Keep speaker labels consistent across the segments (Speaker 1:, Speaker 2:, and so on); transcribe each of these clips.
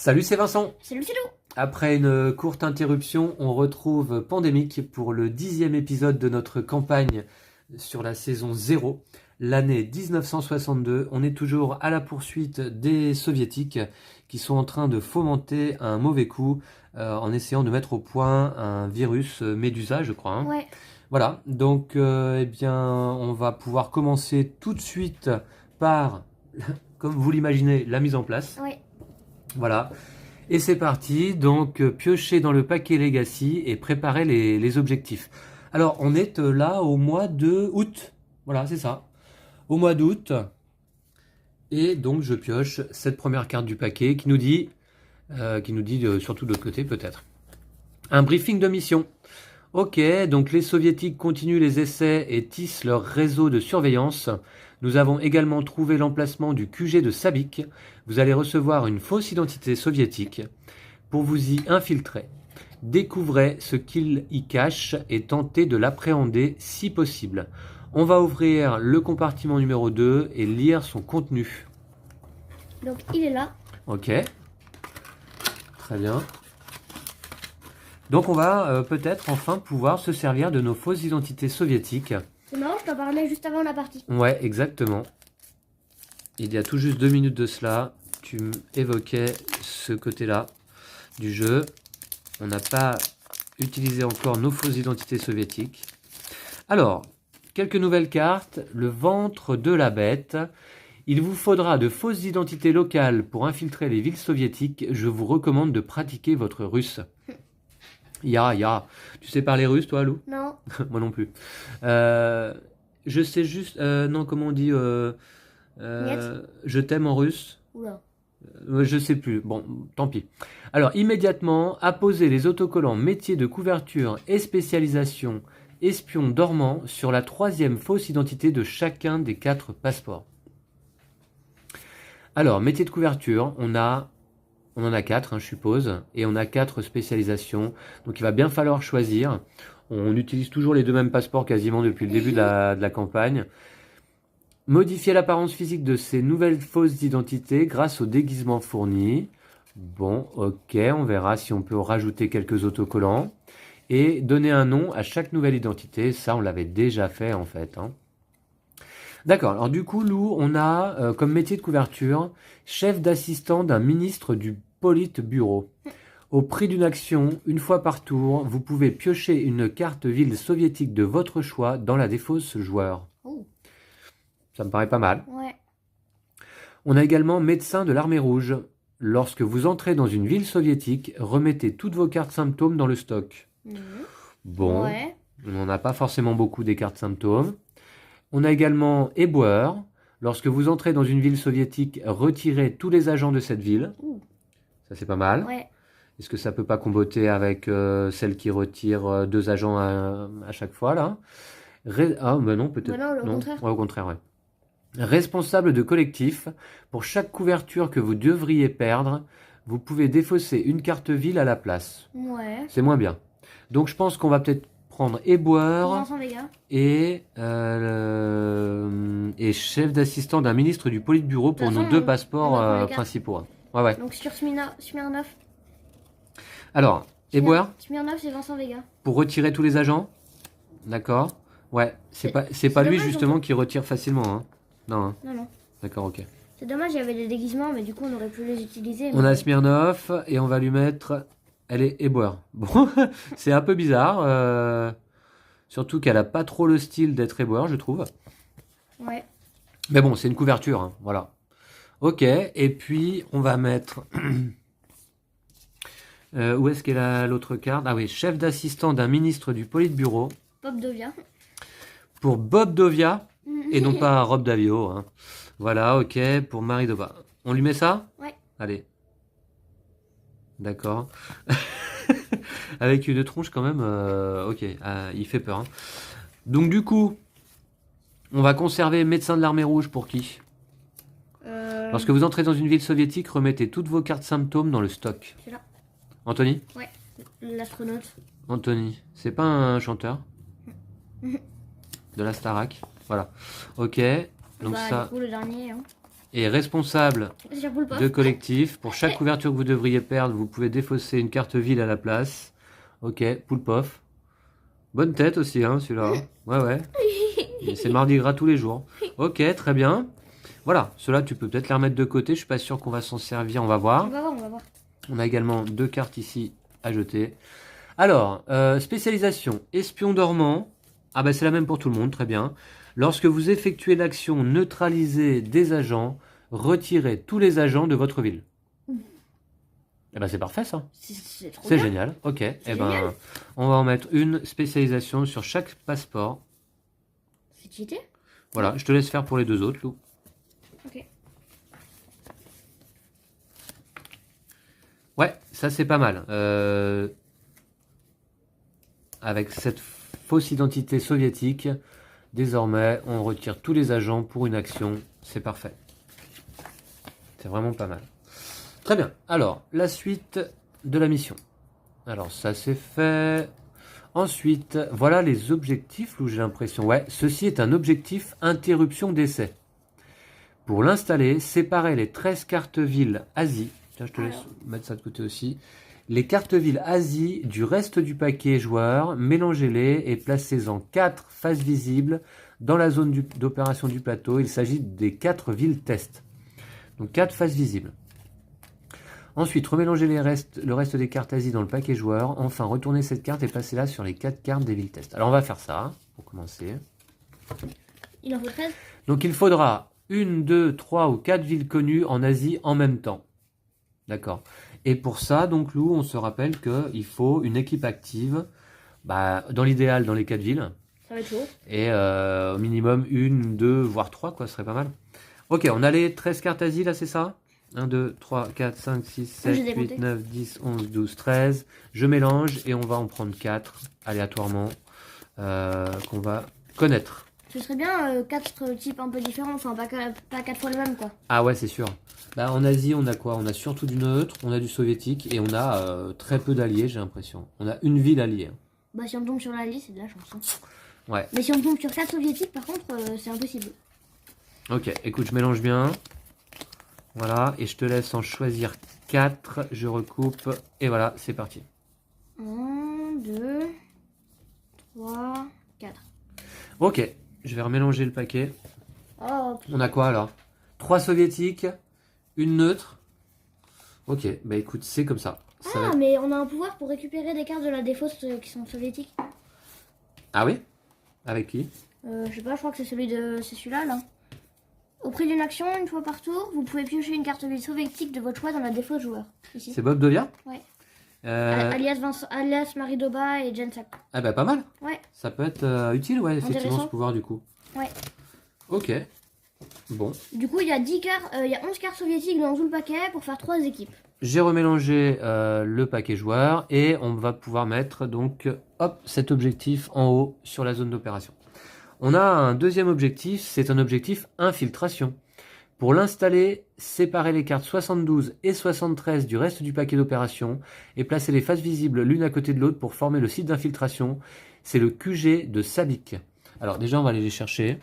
Speaker 1: Salut, c'est Vincent.
Speaker 2: Salut, c'est Lou.
Speaker 1: Après une courte interruption, on retrouve Pandémique pour le 10e épisode de notre campagne sur la saison 0, l'année 1962. On est toujours à la poursuite des soviétiques qui sont en train de fomenter un mauvais coup en essayant de mettre au point un virus Médusa, je crois.
Speaker 2: Ouais.
Speaker 1: Voilà, donc eh bien, on va pouvoir commencer tout de suite par, comme vous l'imaginez, la mise en place.
Speaker 2: Ouais.
Speaker 1: Voilà. Et c'est parti, donc piocher dans le paquet Legacy et préparer les objectifs. Alors, on est là au mois de août. Voilà, c'est ça. Au mois d'août. Et donc, je pioche cette première carte du paquet qui nous dit surtout de l'autre côté peut-être. Un briefing de mission. Ok, donc les soviétiques continuent les essais et tissent leur réseau de surveillance. Nous avons également trouvé l'emplacement du QG de Sabik. Vous allez recevoir une fausse identité soviétique pour vous y infiltrer. Découvrez ce qu'il y cache et tentez de l'appréhender si possible. On va ouvrir le compartiment numéro 2 et lire son contenu.
Speaker 2: Donc, il est là.
Speaker 1: Ok, très bien. Donc on va peut-être enfin pouvoir se servir de nos fausses identités soviétiques.
Speaker 2: C'est marrant, je t'en parlais juste avant la partie.
Speaker 1: Ouais, exactement. Il y a tout juste 2 minutes de cela, tu évoquais ce côté-là du jeu. On n'a pas utilisé encore nos fausses identités soviétiques. Alors, quelques nouvelles cartes. Le ventre de la bête. Il vous faudra de fausses identités locales pour infiltrer les villes soviétiques. Je vous recommande de pratiquer votre russe. Ya. Tu sais parler russe, toi, Lou?
Speaker 2: Non.
Speaker 1: Moi non plus. Je sais juste... non, comment on dit je t'aime en russe.
Speaker 2: Oula.
Speaker 1: Je sais plus. Bon, tant pis. Alors, immédiatement, apposez les autocollants métier de couverture et spécialisation espion dormant sur la 3e fausse identité de chacun des 4 passeports. Alors, métier de couverture, on en a 4, je suppose, et on a 4 spécialisations. Donc, il va bien falloir choisir. On utilise toujours les 2 mêmes passeports quasiment depuis le début de la campagne. Modifier l'apparence physique de ces nouvelles fausses identités grâce au déguisement fourni. Bon, ok, on verra si on peut rajouter quelques autocollants. Et donner un nom à chaque nouvelle identité. Ça, on l'avait déjà fait en fait. D'accord, alors du coup, Lou, on a comme métier de couverture chef d'assistant d'un ministre du Politburo. Au prix d'une action, une fois par tour, vous pouvez piocher une carte ville soviétique de votre choix dans la défausse joueur.
Speaker 2: Oh.
Speaker 1: Ça me paraît pas mal.
Speaker 2: Ouais.
Speaker 1: On a également médecin de l'armée rouge. Lorsque vous entrez dans une ville soviétique, remettez toutes vos cartes symptômes dans le stock. Bon,
Speaker 2: Ouais.
Speaker 1: on n'en a pas forcément beaucoup des cartes symptômes. On a également éboueur. Lorsque vous entrez dans une ville soviétique, retirez tous les agents de cette ville. Ça, c'est pas mal.
Speaker 2: Ouais.
Speaker 1: Est-ce que ça peut pas comboter avec celle qui retire 2 agents à chaque fois, là? Ah, ben non, peut-être.
Speaker 2: Bah non, au contraire.
Speaker 1: Ouais, au contraire, ouais. Responsable de collectif. Pour chaque couverture que vous devriez perdre, vous pouvez défausser une carte ville à la place.
Speaker 2: Ouais.
Speaker 1: C'est moins bien. Donc, je pense qu'on va peut-être prendre éboueur
Speaker 2: Vincent Vega.
Speaker 1: et chef d'assistant d'un ministre du Politburo pour
Speaker 2: De toute
Speaker 1: nos
Speaker 2: façon,
Speaker 1: 2
Speaker 2: on
Speaker 1: passeports
Speaker 2: va prendre les cartes.
Speaker 1: principaux. Ouais.
Speaker 2: Donc, sur Smirnov.
Speaker 1: Alors, éboueur,
Speaker 2: Smirnov, c'est Vincent Vega.
Speaker 1: pour retirer tous les agents. D'accord. Ouais, c'est pas lui
Speaker 2: dommage,
Speaker 1: justement qui retire facilement. Hein. Non.
Speaker 2: Non.
Speaker 1: D'accord, ok.
Speaker 2: C'est dommage, il y avait des déguisements, mais du coup, on aurait pu les utiliser.
Speaker 1: On a Smirnov et on va lui mettre... Elle est éboueur. Bon, c'est un peu bizarre. Surtout qu'elle a pas trop le style d'être éboueur, je trouve.
Speaker 2: Ouais.
Speaker 1: Mais bon, c'est une couverture, hein, voilà. Ok, et puis on va mettre... où est-ce qu'elle a l'autre carte? Ah oui, chef d'assistant d'un ministre du Politburo.
Speaker 2: Bob Dovia.
Speaker 1: Pour Bob Dovia, et non pas Rob Davio. Hein. Voilà, ok, pour Marie Dova. On lui met ça?
Speaker 2: Ouais.
Speaker 1: Allez. D'accord. Avec une tronche quand même, ok, il fait peur. Hein. Donc du coup, on va conserver médecin de l'armée rouge pour qui? Lorsque vous entrez dans une ville soviétique, remettez toutes vos cartes symptômes dans le stock.
Speaker 2: C'est là.
Speaker 1: Anthony?
Speaker 2: Ouais. L'astronaute.
Speaker 1: Anthony, c'est pas un chanteur de la Starac? Voilà. Ok, donc
Speaker 2: bah,
Speaker 1: ça...
Speaker 2: du coup, le dernier. Hein.
Speaker 1: est responsable
Speaker 2: C'est sur Poulpov.
Speaker 1: de collectif. Pour chaque couverture que vous devriez perdre, vous pouvez défausser une carte ville à la place. Ok, Poulpov. Bonne tête aussi, hein, celui-là. Ouais. Et c'est mardi gras tous les jours. Ok, très bien. Voilà, ceux-là, tu peux peut-être les remettre de côté. Je suis pas sûr qu'on va s'en servir, on va voir.
Speaker 2: On va voir.
Speaker 1: On a également 2 cartes ici à jeter. Alors, spécialisation, espion dormant. Ah bah c'est la même pour tout le monde, très bien. Lorsque vous effectuez l'action neutraliser des agents, retirez tous les agents de votre ville. Eh ben c'est parfait ça.
Speaker 2: C'est trop
Speaker 1: C'est
Speaker 2: bien.
Speaker 1: génial. Ok. Eh ben
Speaker 2: génial.
Speaker 1: on va en mettre une spécialisation sur chaque passeport.
Speaker 2: C'est cheaté.
Speaker 1: Voilà, je te laisse faire pour les 2 autres, Lou.
Speaker 2: Ok.
Speaker 1: Ouais, ça c'est pas mal. Avec cette fausse identité soviétique, désormais on retire tous les agents pour une action. C'est parfait. C'est vraiment pas mal. Très bien. Alors, la suite de la mission. Alors, ça c'est fait. Ensuite, voilà les objectifs, où j'ai l'impression. Ouais, ceci est un objectif interruption d'essai. Pour l'installer, séparez les 13 cartes villes Asie. Tiens, je te laisse mettre ça de côté aussi. Les cartes villes Asie du reste du paquet joueur, mélangez-les et placez-en 4 faces visibles dans la zone d'opération du plateau. Il s'agit des 4 villes test. Donc 4 faces visibles. Ensuite, remélangez le reste des cartes Asie dans le paquet joueur. Enfin, retournez cette carte et placez-la sur les 4 cartes des villes test. Alors, on va faire ça, pour commencer.
Speaker 2: Il en faut 13.
Speaker 1: Donc, il faudra 1, 2, 3 ou 4 villes connues en Asie en même temps. D'accord. Et pour ça, donc, Lou, on se rappelle qu'il faut une équipe active. Bah, dans l'idéal, dans les 4 villes.
Speaker 2: Ça va être chaud.
Speaker 1: Et au minimum 1, 2, voire 3, quoi, ce serait pas mal. Ok, on a les 13 cartes Asie, là, c'est ça ? 1, 2, 3, 4, 5, 6, 7, 8, 9, 10, 11, 12, 13. Je mélange et on va en prendre 4 aléatoirement qu'on va connaître.
Speaker 2: Ce serait bien 4 types un peu différents, enfin pas 4 fois le même quoi.
Speaker 1: Ah ouais, c'est sûr. Bah, en Asie, on a quoi? On a surtout du neutre, on a du soviétique et on a très peu d'alliés, j'ai l'impression. On a une ville alliée.
Speaker 2: Bah si on tombe sur l'allié, c'est de la chance. Hein.
Speaker 1: Ouais.
Speaker 2: Mais si on tombe sur 4 soviétiques, par contre, c'est impossible.
Speaker 1: Ok, écoute, je mélange bien. Voilà, et je te laisse en choisir 4. Je recoupe et voilà, c'est parti.
Speaker 2: 1, 2, 3, 4.
Speaker 1: Ok, je vais remélanger le paquet.
Speaker 2: Oh.
Speaker 1: On a quoi alors? 3 soviétiques, une neutre. Ok, bah écoute, c'est comme ça.
Speaker 2: Ah, mais on a un pouvoir pour récupérer des cartes de la défausse qui sont soviétiques.
Speaker 1: Ah oui? Avec qui?
Speaker 2: Je sais pas, je crois que c'est c'est celui-là là. Au prix d'une action, une fois par tour, vous pouvez piocher une carte soviétique de votre choix dans la défausse joueur. Ici.
Speaker 1: C'est Bob Dovia?
Speaker 2: Ouais.
Speaker 1: Euh,
Speaker 2: Alias Maridoba et Jensak.
Speaker 1: Ah bah pas mal.
Speaker 2: Ouais.
Speaker 1: Ça peut être utile, ouais, effectivement,
Speaker 2: Intéressant.
Speaker 1: ce pouvoir du coup.
Speaker 2: Ouais.
Speaker 1: Ok. Bon.
Speaker 2: Du coup, il y a 10 cartes, il y a 11 cartes soviétiques dans tout le paquet pour faire 3 équipes.
Speaker 1: J'ai remélangé le paquet joueur et on va pouvoir mettre donc hop cet objectif en haut sur la zone d'opération. On a un deuxième objectif, c'est un objectif infiltration. Pour l'installer, séparez les cartes 72 et 73 du reste du paquet d'opération et placez les faces visibles l'une à côté de l'autre pour former le site d'infiltration. C'est le QG de Sabik. Alors déjà, on va aller les chercher.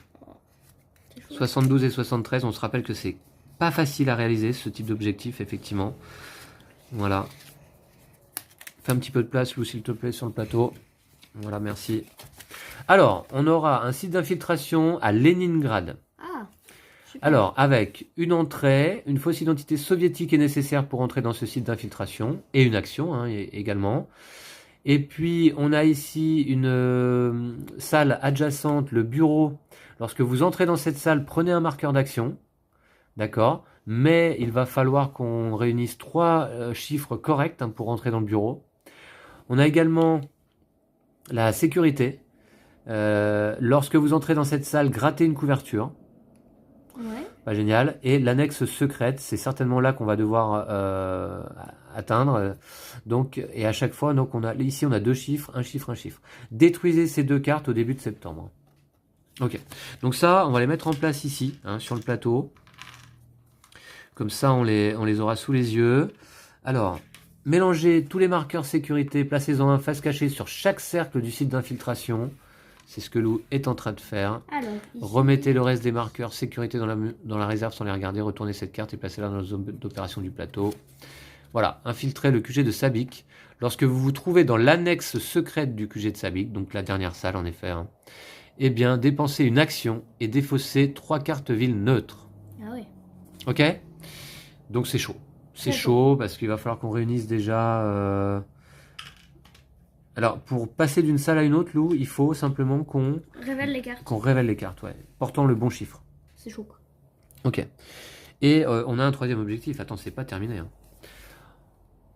Speaker 1: 72 et 73, on se rappelle que c'est pas facile à réaliser ce type d'objectif, effectivement. Voilà. Fais un petit peu de place, Lou, s'il te plaît, sur le plateau. Voilà, merci. Alors, on aura un site d'infiltration à Leningrad.
Speaker 2: Ah, super.
Speaker 1: Alors, avec une entrée, une fausse identité soviétique est nécessaire pour entrer dans ce site d'infiltration, et une action hein, également. Et puis, on a ici une salle adjacente, le bureau. Lorsque vous entrez dans cette salle, prenez un marqueur d'action. D'accord? Mais il va falloir qu'on réunisse 3 chiffres corrects hein, pour entrer dans le bureau. On a également la sécurité. Lorsque vous entrez dans cette salle, grattez une couverture.
Speaker 2: Ouais.
Speaker 1: Pas génial. Et l'annexe secrète, c'est certainement là qu'on va devoir atteindre. Donc, et à chaque fois, donc ici on a 2 chiffres, un chiffre, un chiffre. Détruisez ces 2 cartes au début de septembre. Ok. Donc ça, on va les mettre en place ici, hein, sur le plateau. Comme ça, on les aura sous les yeux. Alors, mélangez tous les marqueurs sécurité, placez-en un face cachée sur chaque cercle du site d'infiltration. C'est ce que Lou est en train de faire.
Speaker 2: Alors, ici.
Speaker 1: Remettez le reste des marqueurs sécurité dans la réserve sans les regarder. Retournez cette carte et placez-la dans la zone d'opération du plateau. Voilà, infiltrez le QG de Sabik. Lorsque vous vous trouvez dans l'annexe secrète du QG de Sabik, donc la dernière salle en effet, hein, eh bien, dépensez une action et défaussez 3 cartes villes neutres.
Speaker 2: Ah ouais.
Speaker 1: Ok? Donc c'est chaud. C'est
Speaker 2: Très
Speaker 1: chaud parce qu'il va falloir qu'on réunisse déjà... Alors, pour passer d'une salle à une autre, Lou, il faut simplement qu'on
Speaker 2: Révèle les cartes.
Speaker 1: révèle les cartes, ouais, portant le bon chiffre.
Speaker 2: C'est chaud, quoi.
Speaker 1: Ok. Et on a un troisième objectif. Attends, c'est pas terminé. Hein.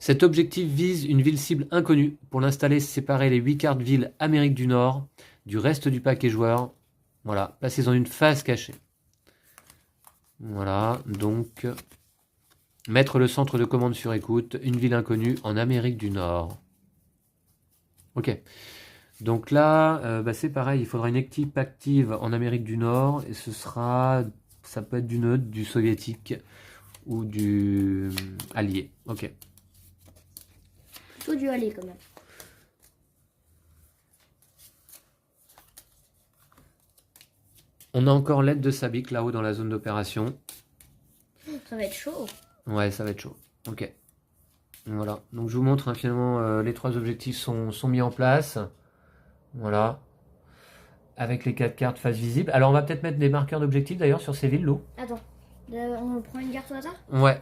Speaker 1: Cet objectif vise une ville cible inconnue. Pour l'installer, séparez les 8 cartes villes Amérique du Nord du reste du paquet joueur. Voilà, placez en une phase cachée. Voilà, donc mettre le centre de commande sur écoute, une ville inconnue en Amérique du Nord. Ok. Donc là, c'est pareil, il faudra une équipe active en Amérique du Nord et ce sera, ça peut être du neutre, du soviétique ou du allié. Ok.
Speaker 2: Plutôt du aller quand même.
Speaker 1: On a encore l'aide de Sabik là-haut dans la zone d'opération.
Speaker 2: Ça va être chaud.
Speaker 1: Ouais, ça va être chaud. Ok. Voilà. Donc je vous montre hein, finalement les 3 objectifs sont mis en place. Voilà. Avec les 4 cartes face visible. Alors on va peut-être mettre des marqueurs d'objectifs d'ailleurs sur ces villes, Lou.
Speaker 2: Attends, on prend une carte au hasard?
Speaker 1: Ouais.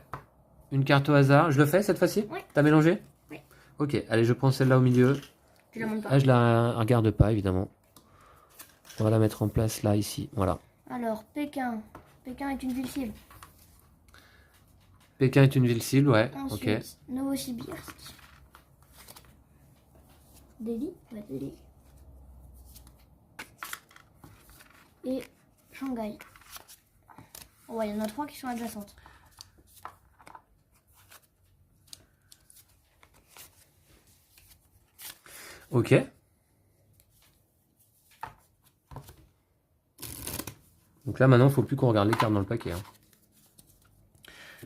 Speaker 1: Une carte au hasard. Je le fais cette fois-ci?
Speaker 2: Oui.
Speaker 1: T'as mélangé?
Speaker 2: Oui.
Speaker 1: Ok, allez, je prends celle-là au milieu.
Speaker 2: Tu la montes pas.
Speaker 1: Ah, je la regarde pas, évidemment. On va la mettre en place là, ici. Voilà.
Speaker 2: Alors, Pékin. Pékin est une ville cible.
Speaker 1: Pékin est une ville cible, ouais.
Speaker 2: Ensuite,
Speaker 1: Ok.
Speaker 2: Novosibirsk. Delhi. Ouais, Delhi. Et Shanghai. Oh, ouais, il y en a 3 qui sont adjacentes.
Speaker 1: Ok. Donc là, maintenant, il ne faut plus qu'on regarde les cartes dans le paquet. Hein.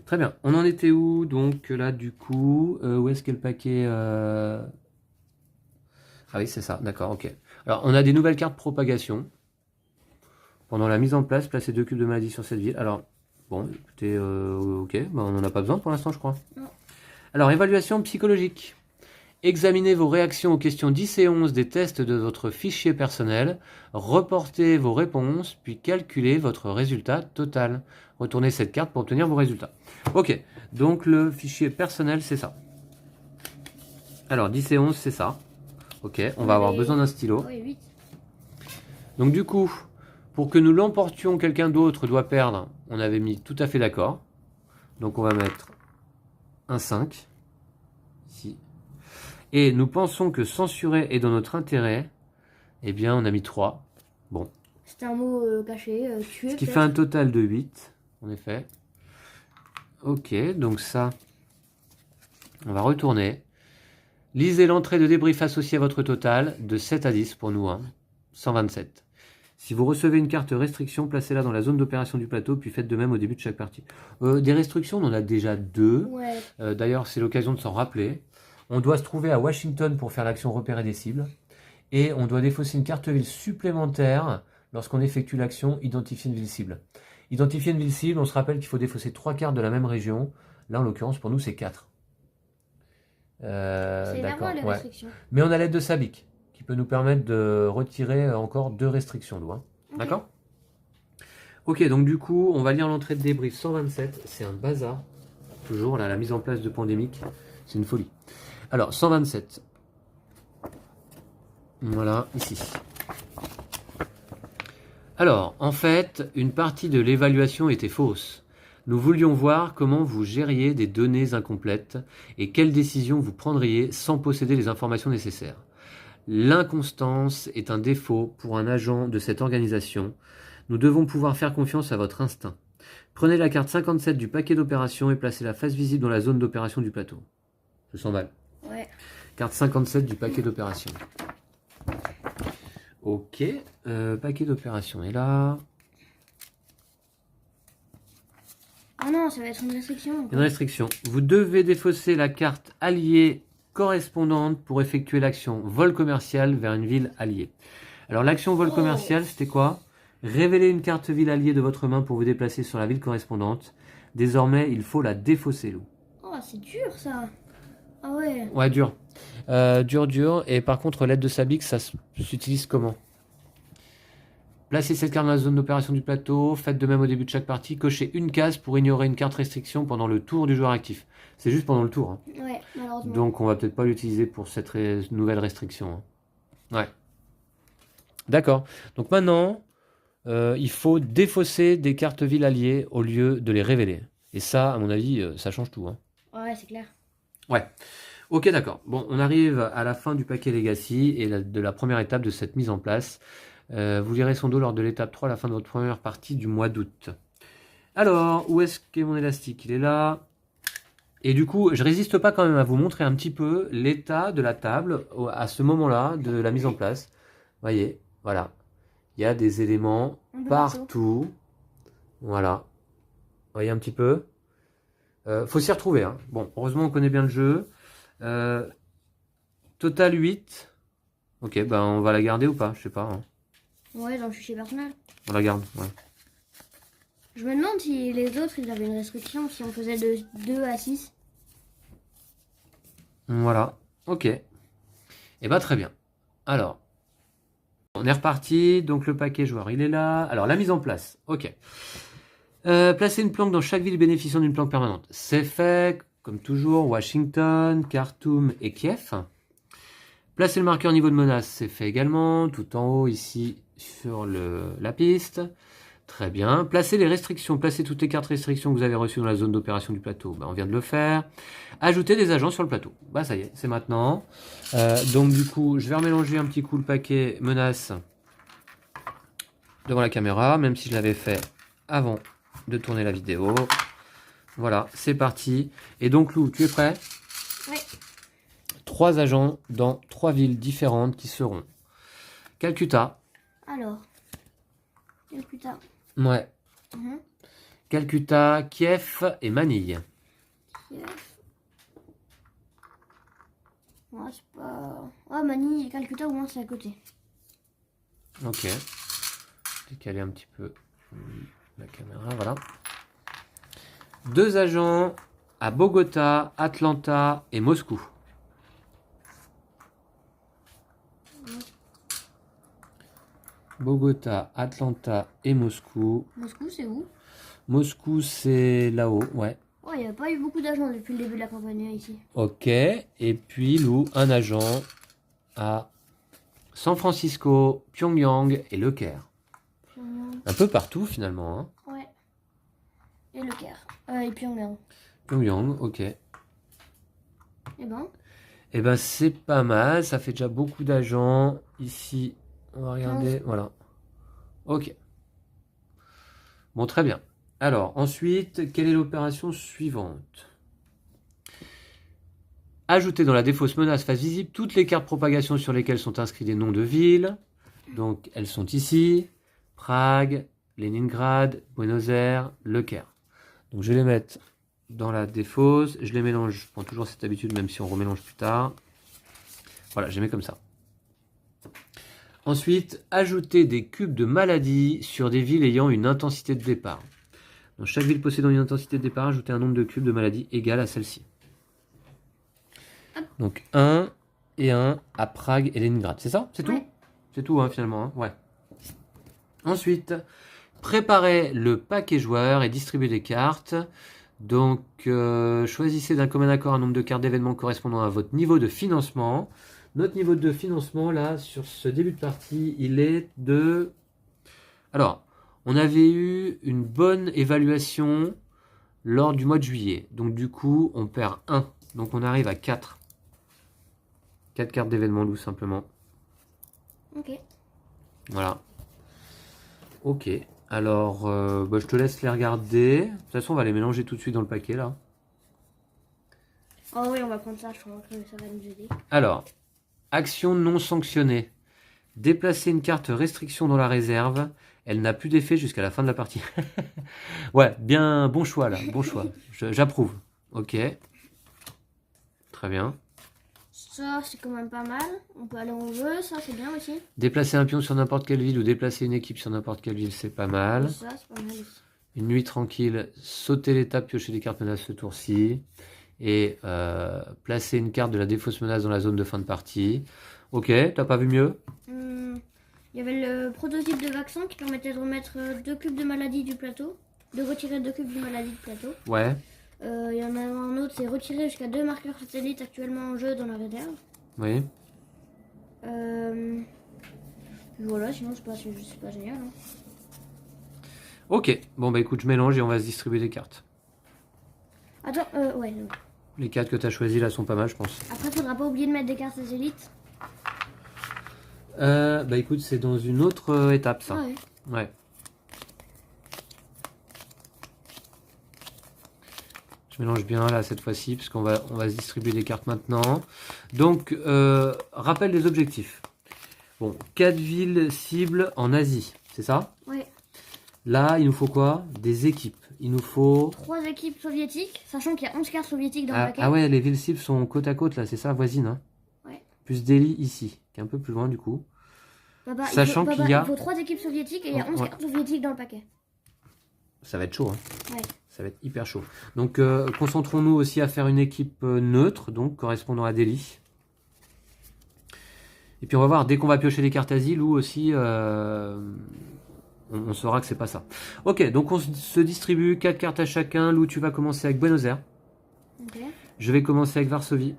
Speaker 1: Très bien. On en était où? Donc là, du coup, où est-ce qu'est le paquet Ah oui, c'est ça. D'accord, ok. Alors, on a des nouvelles cartes propagation. Pendant la mise en place, placez 2 cubes de maladie sur cette ville. Alors, bon, écoutez, ok, ben, on n'en a pas besoin pour l'instant, je crois.
Speaker 2: Non.
Speaker 1: Alors, évaluation psychologique. Examinez vos réactions aux questions 10 et 11 des tests de votre fichier personnel. Reportez vos réponses, puis calculez votre résultat total. Retournez cette carte pour obtenir vos résultats. Ok, donc le fichier personnel, c'est ça. Alors, 10 et 11, c'est ça. Ok, on va avoir besoin d'un stylo.
Speaker 2: Oui, 8.
Speaker 1: Donc du coup, pour que nous l'emportions, quelqu'un d'autre doit perdre. On avait mis tout à fait d'accord. Donc on va mettre un 5. Ici. Et nous pensons que censurer est dans notre intérêt. Eh bien, on a mis 3. Bon.
Speaker 2: C'est un mot caché, tuer.
Speaker 1: Ce qui fait un total de 8, en effet. Ok, donc ça, on va retourner. Lisez l'entrée de débrief associée à votre total, de 7 à 10 pour nous, hein. 127. Si vous recevez une carte restriction, placez-la dans la zone d'opération du plateau, puis faites de même au début de chaque partie. Des restrictions, on en a déjà 2.
Speaker 2: Ouais.
Speaker 1: D'ailleurs, c'est l'occasion de s'en rappeler. On doit se trouver à Washington pour faire l'action repérer des cibles. Et on doit défausser une carte ville supplémentaire lorsqu'on effectue l'action identifier une ville cible. Identifier une ville cible, on se rappelle qu'il faut défausser 3 cartes de la même région. Là, en l'occurrence, pour nous, c'est 4.
Speaker 2: C'est
Speaker 1: D'accord,
Speaker 2: énorme les restrictions.
Speaker 1: Mais on a l'aide de Sabik, qui peut nous permettre de retirer encore 2 restrictions, Lou, hein.
Speaker 2: Okay.
Speaker 1: D'accord? Ok, donc du coup, on va lire l'entrée de débrief 127. C'est un bazar. Toujours, là, la mise en place de pandémique. C'est une folie. Alors, 127. Voilà, ici. Alors, en fait, une partie de l'évaluation était fausse. Nous voulions voir comment vous gériez des données incomplètes et quelles décisions vous prendriez sans posséder les informations nécessaires. L'inconstance est un défaut pour un agent de cette organisation. Nous devons pouvoir faire confiance à votre instinct. Prenez la carte 57 du paquet d'opération et placez la face visible dans la zone d'opération du plateau. Je sens mal.
Speaker 2: Ouais.
Speaker 1: Carte 57 du paquet d'opération. Ok, paquet d'opération est là.
Speaker 2: Oh non, ça va être une restriction.
Speaker 1: Une restriction. Vous devez défausser la carte alliée correspondante pour effectuer l'action vol commercial vers une ville alliée. Alors l'action vol commercial, c'était quoi? Révéler une carte ville alliée de votre main pour vous déplacer sur la ville correspondante. Désormais, il faut la défausser, Lou.
Speaker 2: Oh, c'est dur ça. Ah ouais.
Speaker 1: Ouais, dur. Dur. Et par contre, l'aide de Sabic, ça s'utilise comment? Placez cette carte dans la zone d'opération du plateau. Faites de même au début de chaque partie. Cochez une case pour ignorer une carte restriction pendant le tour du joueur actif. C'est juste pendant le tour. Hein.
Speaker 2: Ouais, malheureusement.
Speaker 1: Donc on va peut-être pas l'utiliser pour cette nouvelle restriction. Hein. Ouais. D'accord. Donc maintenant, il faut défausser des cartes villes alliées au lieu de les révéler. Et ça, à mon avis, ça change tout. Hein.
Speaker 2: Ouais, c'est clair.
Speaker 1: Ouais. Ok, d'accord. Bon, on arrive à la fin du paquet Legacy et de la première étape de cette mise en place. Vous lirez son dos lors de l'étape 3 à la fin de votre première partie du mois d'août. Alors, où est-ce qu'est mon élastique? Il est là. Et du coup, je résiste pas quand même à vous montrer un petit peu l'état de la table à ce moment-là de la mise en place. Voyez, voilà. Il y a des éléments partout. Voilà. Voyez un petit peu. Faut s'y retrouver. Hein. Bon, heureusement on connaît bien le jeu. Total 8. Ok, ben on va la garder ou pas? Je sais pas. Hein.
Speaker 2: Ouais, dans le fichier personnel.
Speaker 1: On la garde, ouais.
Speaker 2: Je me demande si les autres, ils avaient une restriction, si on faisait de 2 à 6.
Speaker 1: Voilà, ok. Et bah très bien. Alors, on est reparti. Donc le paquet joueur, il est là. Alors la mise en place, ok. Placer une planque dans chaque ville bénéficiant d'une planque permanente. C'est fait, comme toujours, Washington, Khartoum et Kiev. Placer le marqueur niveau de menace, c'est fait également, tout en haut ici sur la piste. Très bien. Placer les restrictions, placer toutes les cartes restrictions que vous avez reçues dans la zone d'opération du plateau, ben, on vient de le faire. Ajouter des agents sur le plateau, bah ça y est, c'est maintenant. Donc du coup, je vais remélanger un petit coup le paquet menace devant la caméra, même si je l'avais fait avant de tourner la vidéo. Voilà, c'est parti. Et donc Lou, tu es prêt?
Speaker 2: Oui.
Speaker 1: 3 agents dans 3 villes différentes qui seront Calcutta.
Speaker 2: Alors, Calcutta.
Speaker 1: Ouais.
Speaker 2: Mhm.
Speaker 1: Calcutta, Kiev et Manille.
Speaker 2: Kiev. Ouais, c'est pas... Ah, Manille et Calcutta, au moins c'est à côté.
Speaker 1: Ok. Décaler un petit peu la caméra, voilà. 2 agents à Bogota, Atlanta et Moscou. Bogota, Atlanta et Moscou.
Speaker 2: Moscou, c'est où?
Speaker 1: Moscou, c'est là-haut, ouais.
Speaker 2: Ouais, il n'y a pas eu beaucoup d'agents depuis le début de la campagne ici.
Speaker 1: Ok. Et puis, Lou, un agent à San Francisco, Pyongyang et Le Caire. Un peu partout, finalement. Hein.
Speaker 2: Ouais. Et Le Caire. Et Pyongyang.
Speaker 1: Pyongyang, ok.
Speaker 2: Eh ben.
Speaker 1: Eh ben, c'est pas mal. Ça fait déjà beaucoup d'agents. Ici, on va regarder.
Speaker 2: 15.
Speaker 1: Voilà. Ok. Bon, très bien. Alors, ensuite, quelle est l'opération suivante? Ajouter dans la défausse menace face visible toutes les cartes propagation sur lesquelles sont inscrits des noms de villes. Donc, elles sont ici. Prague, Leningrad, Buenos Aires, Le Caire. Donc, je vais les mettre dans la défausse. Je les mélange. Je prends toujours cette habitude, même si on remélange plus tard. Voilà, je les mets comme ça. Ensuite, ajouter des cubes de maladie sur des villes ayant une intensité de départ. Dans chaque ville possédant une intensité de départ, ajoutez un nombre de cubes de maladie égal à celle-ci. Donc 1 et 1 à Prague et Leningrad. C'est ça? C'est tout?
Speaker 2: Ouais.
Speaker 1: C'est tout, hein, finalement. Hein, ouais. Ensuite, préparez le paquet joueur et distribuez des cartes. Donc, choisissez d'un commun accord un nombre de cartes d'événements correspondant à votre niveau de financement. Notre niveau de financement, là, sur ce début de partie, il est de... Alors, on avait eu une bonne évaluation lors du mois de juillet. Donc, du coup, on perd 1. Donc, on arrive à 4. 4 cartes d'événements, Lou, simplement.
Speaker 2: Ok.
Speaker 1: Voilà. Ok. Alors, bah, je te laisse les regarder. De toute façon, on va les mélanger tout de suite dans le paquet, là.
Speaker 2: Oh oui, on va prendre ça, je crois que ça va nous aider.
Speaker 1: Alors, action non sanctionnée. Déplacer une carte restriction dans la réserve. Elle n'a plus d'effet jusqu'à la fin de la partie. Ouais, bien, bon choix, là. Bon choix. J'approuve. Ok. Très bien.
Speaker 2: Ça, c'est quand même pas mal. On peut aller où on veut, ça, c'est bien aussi.
Speaker 1: Déplacer un pion sur n'importe quelle ville ou déplacer une équipe sur n'importe quelle ville, c'est pas mal.
Speaker 2: Ça, c'est pas mal aussi.
Speaker 1: Une nuit tranquille, sauter l'étape, piocher des cartes menaces ce tour-ci. Et placer une carte de la défausse menace dans la zone de fin de partie. Ok, t'as pas vu mieux?
Speaker 2: Il y avait le prototype de vaccin qui permettait de remettre 2 cubes de maladie du plateau. De retirer 2 cubes de maladie du plateau.
Speaker 1: Ouais.
Speaker 2: Il y en a un autre, c'est retirer jusqu'à 2 marqueurs satellites actuellement en jeu dans la réserve.
Speaker 1: Oui.
Speaker 2: Voilà, sinon c'est pas génial. Hein.
Speaker 1: Ok, bon bah écoute, je mélange et on va se distribuer des cartes.
Speaker 2: Attends, ouais. Non.
Speaker 1: Les cartes que t'as choisies là sont pas mal, je pense.
Speaker 2: Après, faudra pas oublier de mettre des cartes satellites.
Speaker 1: Bah écoute, c'est dans une autre étape ça.
Speaker 2: Ah ouais.
Speaker 1: Ouais. Je mélange bien là cette fois-ci, parce qu'on va se distribuer des cartes maintenant. Donc, rappel des objectifs. Bon, 4 villes cibles en Asie, c'est ça?
Speaker 2: Ouais.
Speaker 1: Là, il nous faut quoi? Des équipes. Il nous faut...
Speaker 2: 3 équipes soviétiques, sachant qu'il y a 11 cartes soviétiques dans le paquet.
Speaker 1: Ah ouais, les villes cibles sont côte à côte là, c'est ça, voisines. Hein.
Speaker 2: Ouais.
Speaker 1: Plus Delhi ici, qui est un peu plus loin du coup.
Speaker 2: Sachant
Speaker 1: qu'il y a...
Speaker 2: Il faut 3 équipes soviétiques et il y a 11 cartes soviétiques dans le paquet.
Speaker 1: Ça va être chaud, hein.
Speaker 2: Ouais.
Speaker 1: Ça va être hyper chaud. Donc, concentrons-nous aussi à faire une équipe neutre, donc correspondant à Delhi. Et puis on va voir, dès qu'on va piocher les cartes asile, ou aussi, on saura que c'est pas ça. Ok, donc on se distribue 4 cartes à chacun. Lou, tu vas commencer avec Buenos Aires.
Speaker 2: Ok.
Speaker 1: Je vais commencer avec Varsovie.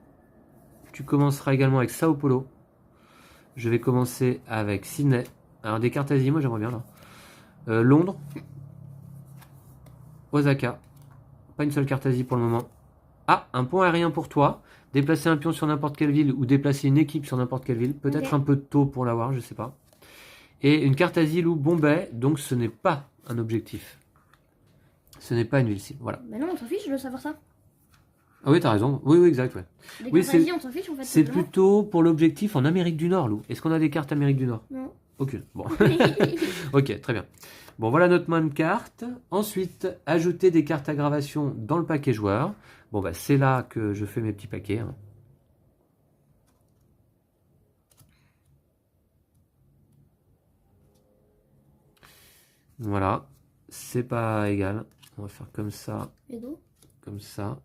Speaker 1: Tu commenceras également avec Sao Paulo. Je vais commencer avec Sydney. Alors des cartes asile, moi j'aimerais bien là. Londres. Osaka. Pas une seule carte Asie pour le moment. Ah, un pont aérien pour toi. Déplacer un pion sur n'importe quelle ville ou déplacer une équipe sur n'importe quelle ville. Peut-être un peu tôt pour l'avoir, je sais pas. Et une carte asile ou Bombay, donc ce n'est pas un objectif. Ce n'est pas une ville cible, voilà.
Speaker 2: Mais non, on s'en fiche, je veux savoir ça.
Speaker 1: Ah oui, t'as raison. Oui, oui, exact, ouais.
Speaker 2: Les cartes Asie, on s'en fiche en fait.
Speaker 1: C'est plutôt pour l'objectif en Amérique du Nord, Lou. Est-ce qu'on a des cartes Amérique du Nord?
Speaker 2: Non.
Speaker 1: Aucune. Bon. Ok, très bien. Bon, voilà notre main de cartes. Ensuite, ajouter des cartes aggravation dans le paquet joueur. Bon, bah, c'est là que je fais mes petits paquets. Hein. Voilà. C'est pas égal. On va faire comme ça.
Speaker 2: Égaux.
Speaker 1: Comme ça.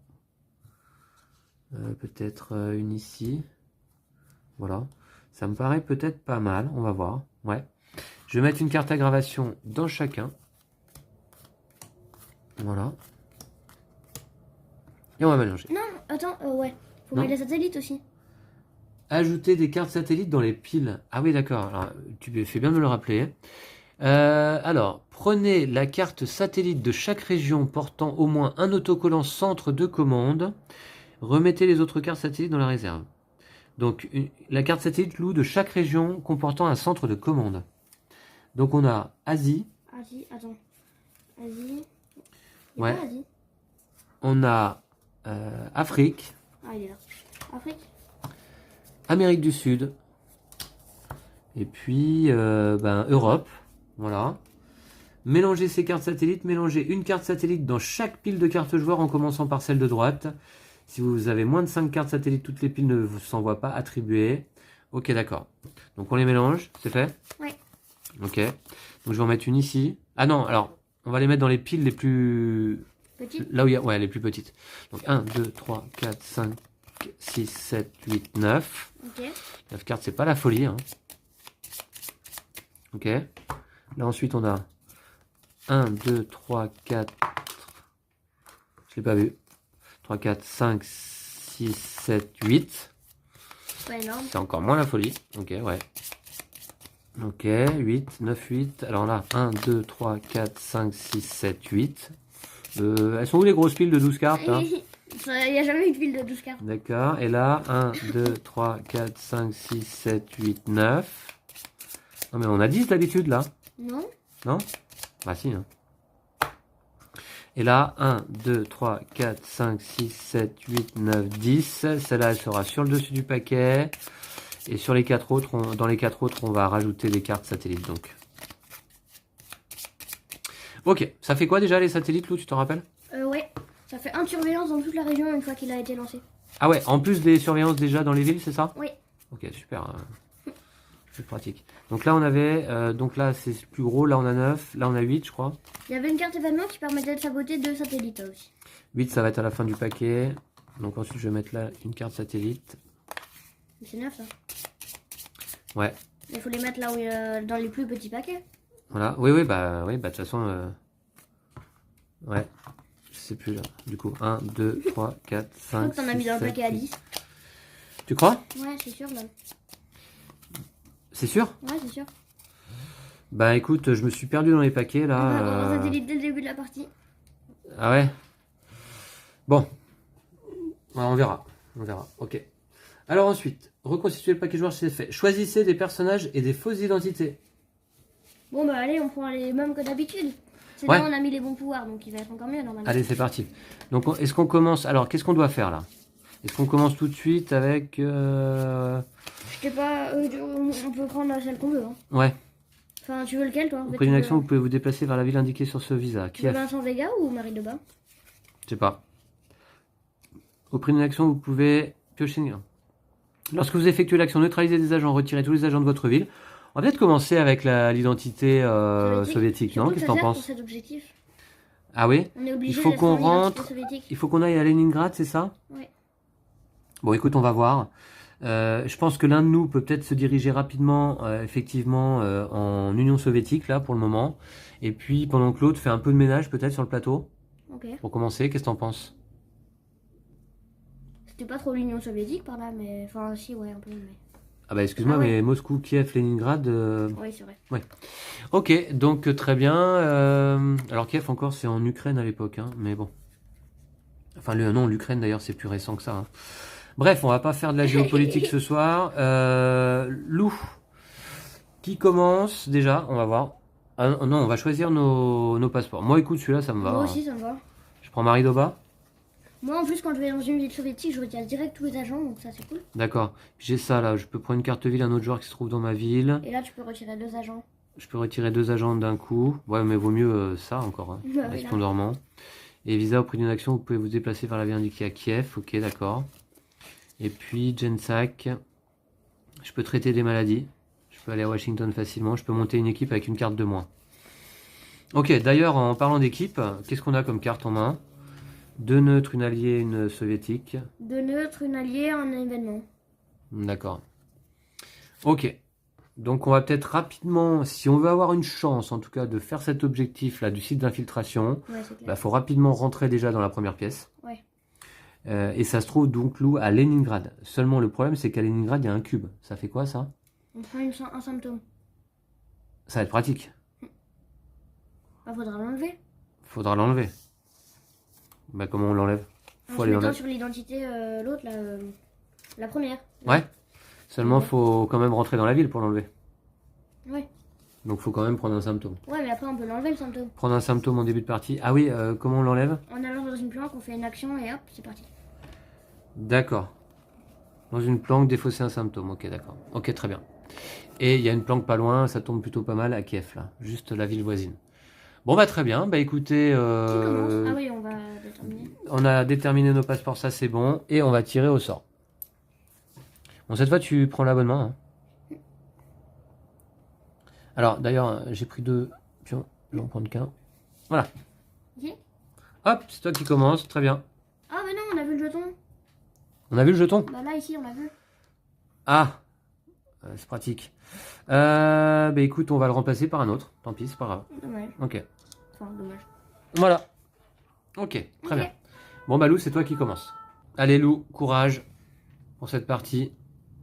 Speaker 1: Peut-être une ici. Voilà. Ça me paraît peut-être pas mal. On va voir. Ouais. Je vais mettre une carte aggravation dans chacun. Voilà. Et on va mélanger.
Speaker 2: Non, attends, ouais. Faut
Speaker 1: Non.
Speaker 2: mettre les satellites aussi.
Speaker 1: Ajouter des cartes satellites dans les piles. Ah oui, d'accord. Alors, tu fais bien de me le rappeler. Alors, prenez la carte satellite de chaque région portant au moins un autocollant centre de commande. Remettez les autres cartes satellites dans la réserve. Donc, la carte satellite loue de chaque région comportant un centre de commande. Donc, on a Asie.
Speaker 2: Asie, attends. Asie.
Speaker 1: Ouais.
Speaker 2: Pas Asie.
Speaker 1: On a Afrique.
Speaker 2: Ah, il est là. Afrique.
Speaker 1: Amérique du Sud. Et puis, Europe. Voilà. Mélangez ces cartes satellites. Mélangez une carte satellite dans chaque pile de cartes joueurs en commençant par celle de droite. Si vous avez moins de 5 cartes satellites, toutes les piles ne vous s'envoient pas attribuées. Ok, d'accord. Donc on les mélange, c'est fait?
Speaker 2: Oui.
Speaker 1: Ok. Donc je vais en mettre une ici. Ah non, alors, on va les mettre dans les piles les plus...
Speaker 2: Petites.
Speaker 1: Là où il y a... Ouais, les plus petites. Donc 1, 2, 3, 4, 5, 6, 7, 8, 9.
Speaker 2: Ok.
Speaker 1: 9 cartes, c'est pas la folie. Hein. Ok. Là ensuite on a 1, 2, 3, 4... Je l'ai pas vu. 3, 4, 5, 6, 7, 8.
Speaker 2: Pas énorme.
Speaker 1: C'est encore moins la folie. Ok, ouais. Ok, 8, 9, 8. Alors là, 1, 2, 3, 4, 5, 6, 7, 8. Elles sont où les grosses piles de 12 cartes hein?
Speaker 2: Il n'y a jamais eu de pile de 12 cartes.
Speaker 1: D'accord. Et là, 1, 2, 3, 4, 5, 6, 7, 8, 9. Non mais on a 10 d'habitude là.
Speaker 2: Non.
Speaker 1: Non? Bah si. Hein. Et là, 1, 2, 3, 4, 5, 6, 7, 8, 9, 10. Celle-là, elle sera sur le dessus du paquet. Et sur les 4 autres, dans les 4 autres, on va rajouter des cartes satellites. Donc. Ok, ça fait quoi déjà les satellites, Lou, tu t'en rappelles?
Speaker 2: Ouais. Ça fait 1 de surveillance dans toute la région une fois qu'il a été lancé.
Speaker 1: Ah ouais, en plus des surveillances déjà dans les villes, c'est ça?
Speaker 2: Oui.
Speaker 1: Ok, super. C'est pratique. Donc là, on avait... donc là, c'est plus gros. Là, on a 9. Là, on a 8, je crois.
Speaker 2: Il y avait une carte événement qui permettait de saboter 2 satellites aussi.
Speaker 1: 8, ça va être à la fin du paquet. Donc ensuite, je vais mettre là une carte satellite.
Speaker 2: C'est 9 ça.
Speaker 1: Ouais.
Speaker 2: Il faut les mettre là où, dans les plus petits paquets.
Speaker 1: Voilà. Oui, bah, de toute façon... Ouais. Je sais plus là. Du coup, 1, 2, 3, 4, 5,
Speaker 2: Je crois que t'en as mis dans le
Speaker 1: 7,
Speaker 2: paquet à 10.
Speaker 1: Tu crois?
Speaker 2: Ouais, c'est sûr là.
Speaker 1: C'est sûr?
Speaker 2: Ouais, c'est sûr.
Speaker 1: Bah écoute, je me suis perdu dans les paquets
Speaker 2: On va
Speaker 1: là.
Speaker 2: avoir un satellite dès le début de la partie.
Speaker 1: Ah ouais? Bon. Ouais, on verra. On verra. Ok. Alors ensuite, reconstituer le paquet joueur, c'est fait. Choisissez des personnages et des fausses identités.
Speaker 2: Bon bah allez, on prend les mêmes que d'habitude. C'est
Speaker 1: Ouais.
Speaker 2: là où on a mis les bons pouvoirs, donc il va être encore mieux normalement.
Speaker 1: Allez, c'est parti. Donc, est-ce qu'on commence... Alors, qu'est-ce qu'on doit faire là? Est-ce qu'on commence tout de suite avec...
Speaker 2: Je sais pas, on peut prendre celle qu'on veut. Hein.
Speaker 1: Ouais.
Speaker 2: Enfin, tu veux lequel toi?
Speaker 1: Au prix d'une action, vous pouvez vous déplacer vers la ville indiquée sur ce visa.
Speaker 2: Tu veux Vincent Vega ou Marie Debat?
Speaker 1: Je sais pas. Au prix d'une action, vous pouvez piocher une... Lorsque vous effectuez l'action, neutraliser des agents, retirer tous les agents de votre ville. On va peut-être commencer avec l'identité soviétique, non? Qu'est-ce que t'en penses?
Speaker 2: Pour cet objectif.
Speaker 1: Ah oui?
Speaker 2: On est obligé
Speaker 1: Il faut
Speaker 2: d'être
Speaker 1: qu'on
Speaker 2: en identité
Speaker 1: rentre.
Speaker 2: soviétique.
Speaker 1: Il faut qu'on aille à Leningrad, c'est ça?
Speaker 2: Oui.
Speaker 1: Bon, écoute, on va voir. Je pense que l'un de nous peut peut-être se diriger rapidement, effectivement, en Union soviétique, là, pour le moment. Et puis, pendant que l'autre fait un peu de ménage, peut-être, sur le plateau.
Speaker 2: Ok.
Speaker 1: Pour commencer, qu'est-ce que t'en penses?
Speaker 2: C'était pas trop l'Union soviétique par là, mais. Enfin, si, ouais, un peu. Mais...
Speaker 1: Ah bah, excuse-moi,
Speaker 2: Ah ouais.
Speaker 1: mais Moscou, Kiev, Leningrad...
Speaker 2: Oui, c'est vrai.
Speaker 1: Ok, donc très bien. Alors Kiev encore, c'est en Ukraine à l'époque, hein, mais bon. Enfin, non, l'Ukraine d'ailleurs, c'est plus récent que ça. Hein. Bref, on va pas faire de la géopolitique ce soir. Lou, qui commence déjà? On va voir. Ah non, on va choisir nos passeports. Moi, écoute, celui-là, ça me va.
Speaker 2: Moi
Speaker 1: Hein.
Speaker 2: aussi, ça me va.
Speaker 1: Je prends Marie Doba.
Speaker 2: Moi, en plus, quand je vais dans une ville soviétique, je retire direct tous les agents, donc ça, c'est cool.
Speaker 1: D'accord. J'ai ça là. Je peux prendre une carte ville, un autre joueur qui se trouve dans ma ville.
Speaker 2: Et là, tu peux retirer 2 agents.
Speaker 1: Je peux retirer 2 agents d'un coup. Ouais, mais vaut mieux ça encore. Hein.
Speaker 2: Bah, oui,
Speaker 1: Espion
Speaker 2: là.
Speaker 1: dormant. Et visa au prix d'une action, vous pouvez vous déplacer vers la ville indiquée à Kiev. Ok, d'accord. Et puis, Gensac. Je peux traiter des maladies. Je peux aller à Washington facilement. Je peux monter une équipe avec une carte de moins. Ok, d'ailleurs, en parlant d'équipe, qu'est-ce qu'on a comme carte en main? 2 neutres, une alliée, une soviétique.
Speaker 2: 2 neutres, une alliée, un événement.
Speaker 1: D'accord. Ok. Donc on va peut-être rapidement, si on veut avoir une chance en tout cas de faire cet objectif là du site d'infiltration,
Speaker 2: Ouais, c'est clair.
Speaker 1: bah, faut rapidement rentrer déjà dans la première pièce.
Speaker 2: Ouais.
Speaker 1: Et ça se trouve donc Lou à Leningrad. Seulement le problème c'est qu'à Leningrad il y a un cube. Ça fait quoi ça?
Speaker 2: On prend un symptôme.
Speaker 1: Ça va être pratique.
Speaker 2: Bah, faudra l'enlever.
Speaker 1: Faudra l'enlever. Bah comment on l'enlève?
Speaker 2: En
Speaker 1: Faut
Speaker 2: se
Speaker 1: aller
Speaker 2: mettant
Speaker 1: l'enlever.
Speaker 2: sur l'identité, l'autre, là, la première.
Speaker 1: Ouais. Seulement faut quand même rentrer dans la ville pour l'enlever.
Speaker 2: Ouais.
Speaker 1: Donc faut quand même prendre un symptôme.
Speaker 2: Ouais, mais après, on peut l'enlever, le symptôme.
Speaker 1: Prendre un symptôme en début de partie. Ah oui, comment on l'enlève?
Speaker 2: En allant dans une planque, on fait une action et hop, c'est parti.
Speaker 1: D'accord. Dans une planque, défausser un symptôme. Ok, d'accord. Ok, très bien. Et il y a une planque pas loin, ça tombe plutôt pas mal à Kiev, là. Juste la ville voisine. Bon, bah très bien. Bah écoutez,
Speaker 2: Qui commence? Ah oui, on va déterminer.
Speaker 1: on a déterminé nos passeports, ça c'est bon. Et on va tirer au sort. Bon, cette fois, tu prends l'abonnement. Hein. Alors, d'ailleurs, j'ai pris 2 pions. Je vais en prendre qu'un. Voilà.
Speaker 2: Ok.
Speaker 1: Hop, c'est toi qui commence. Très bien.
Speaker 2: Ah, mais non, on a vu le jeton.
Speaker 1: On a vu le jeton?
Speaker 2: Bah là, ici, on l'a vu.
Speaker 1: Ah, c'est pratique. Bah écoute, on va le remplacer par un autre. Tant pis, c'est pas grave.
Speaker 2: Dommage.
Speaker 1: Ok.
Speaker 2: Enfin, dommage.
Speaker 1: Voilà. Ok, très bien. Bon bah Lou, c'est toi qui commence. Allez Lou, courage pour cette partie.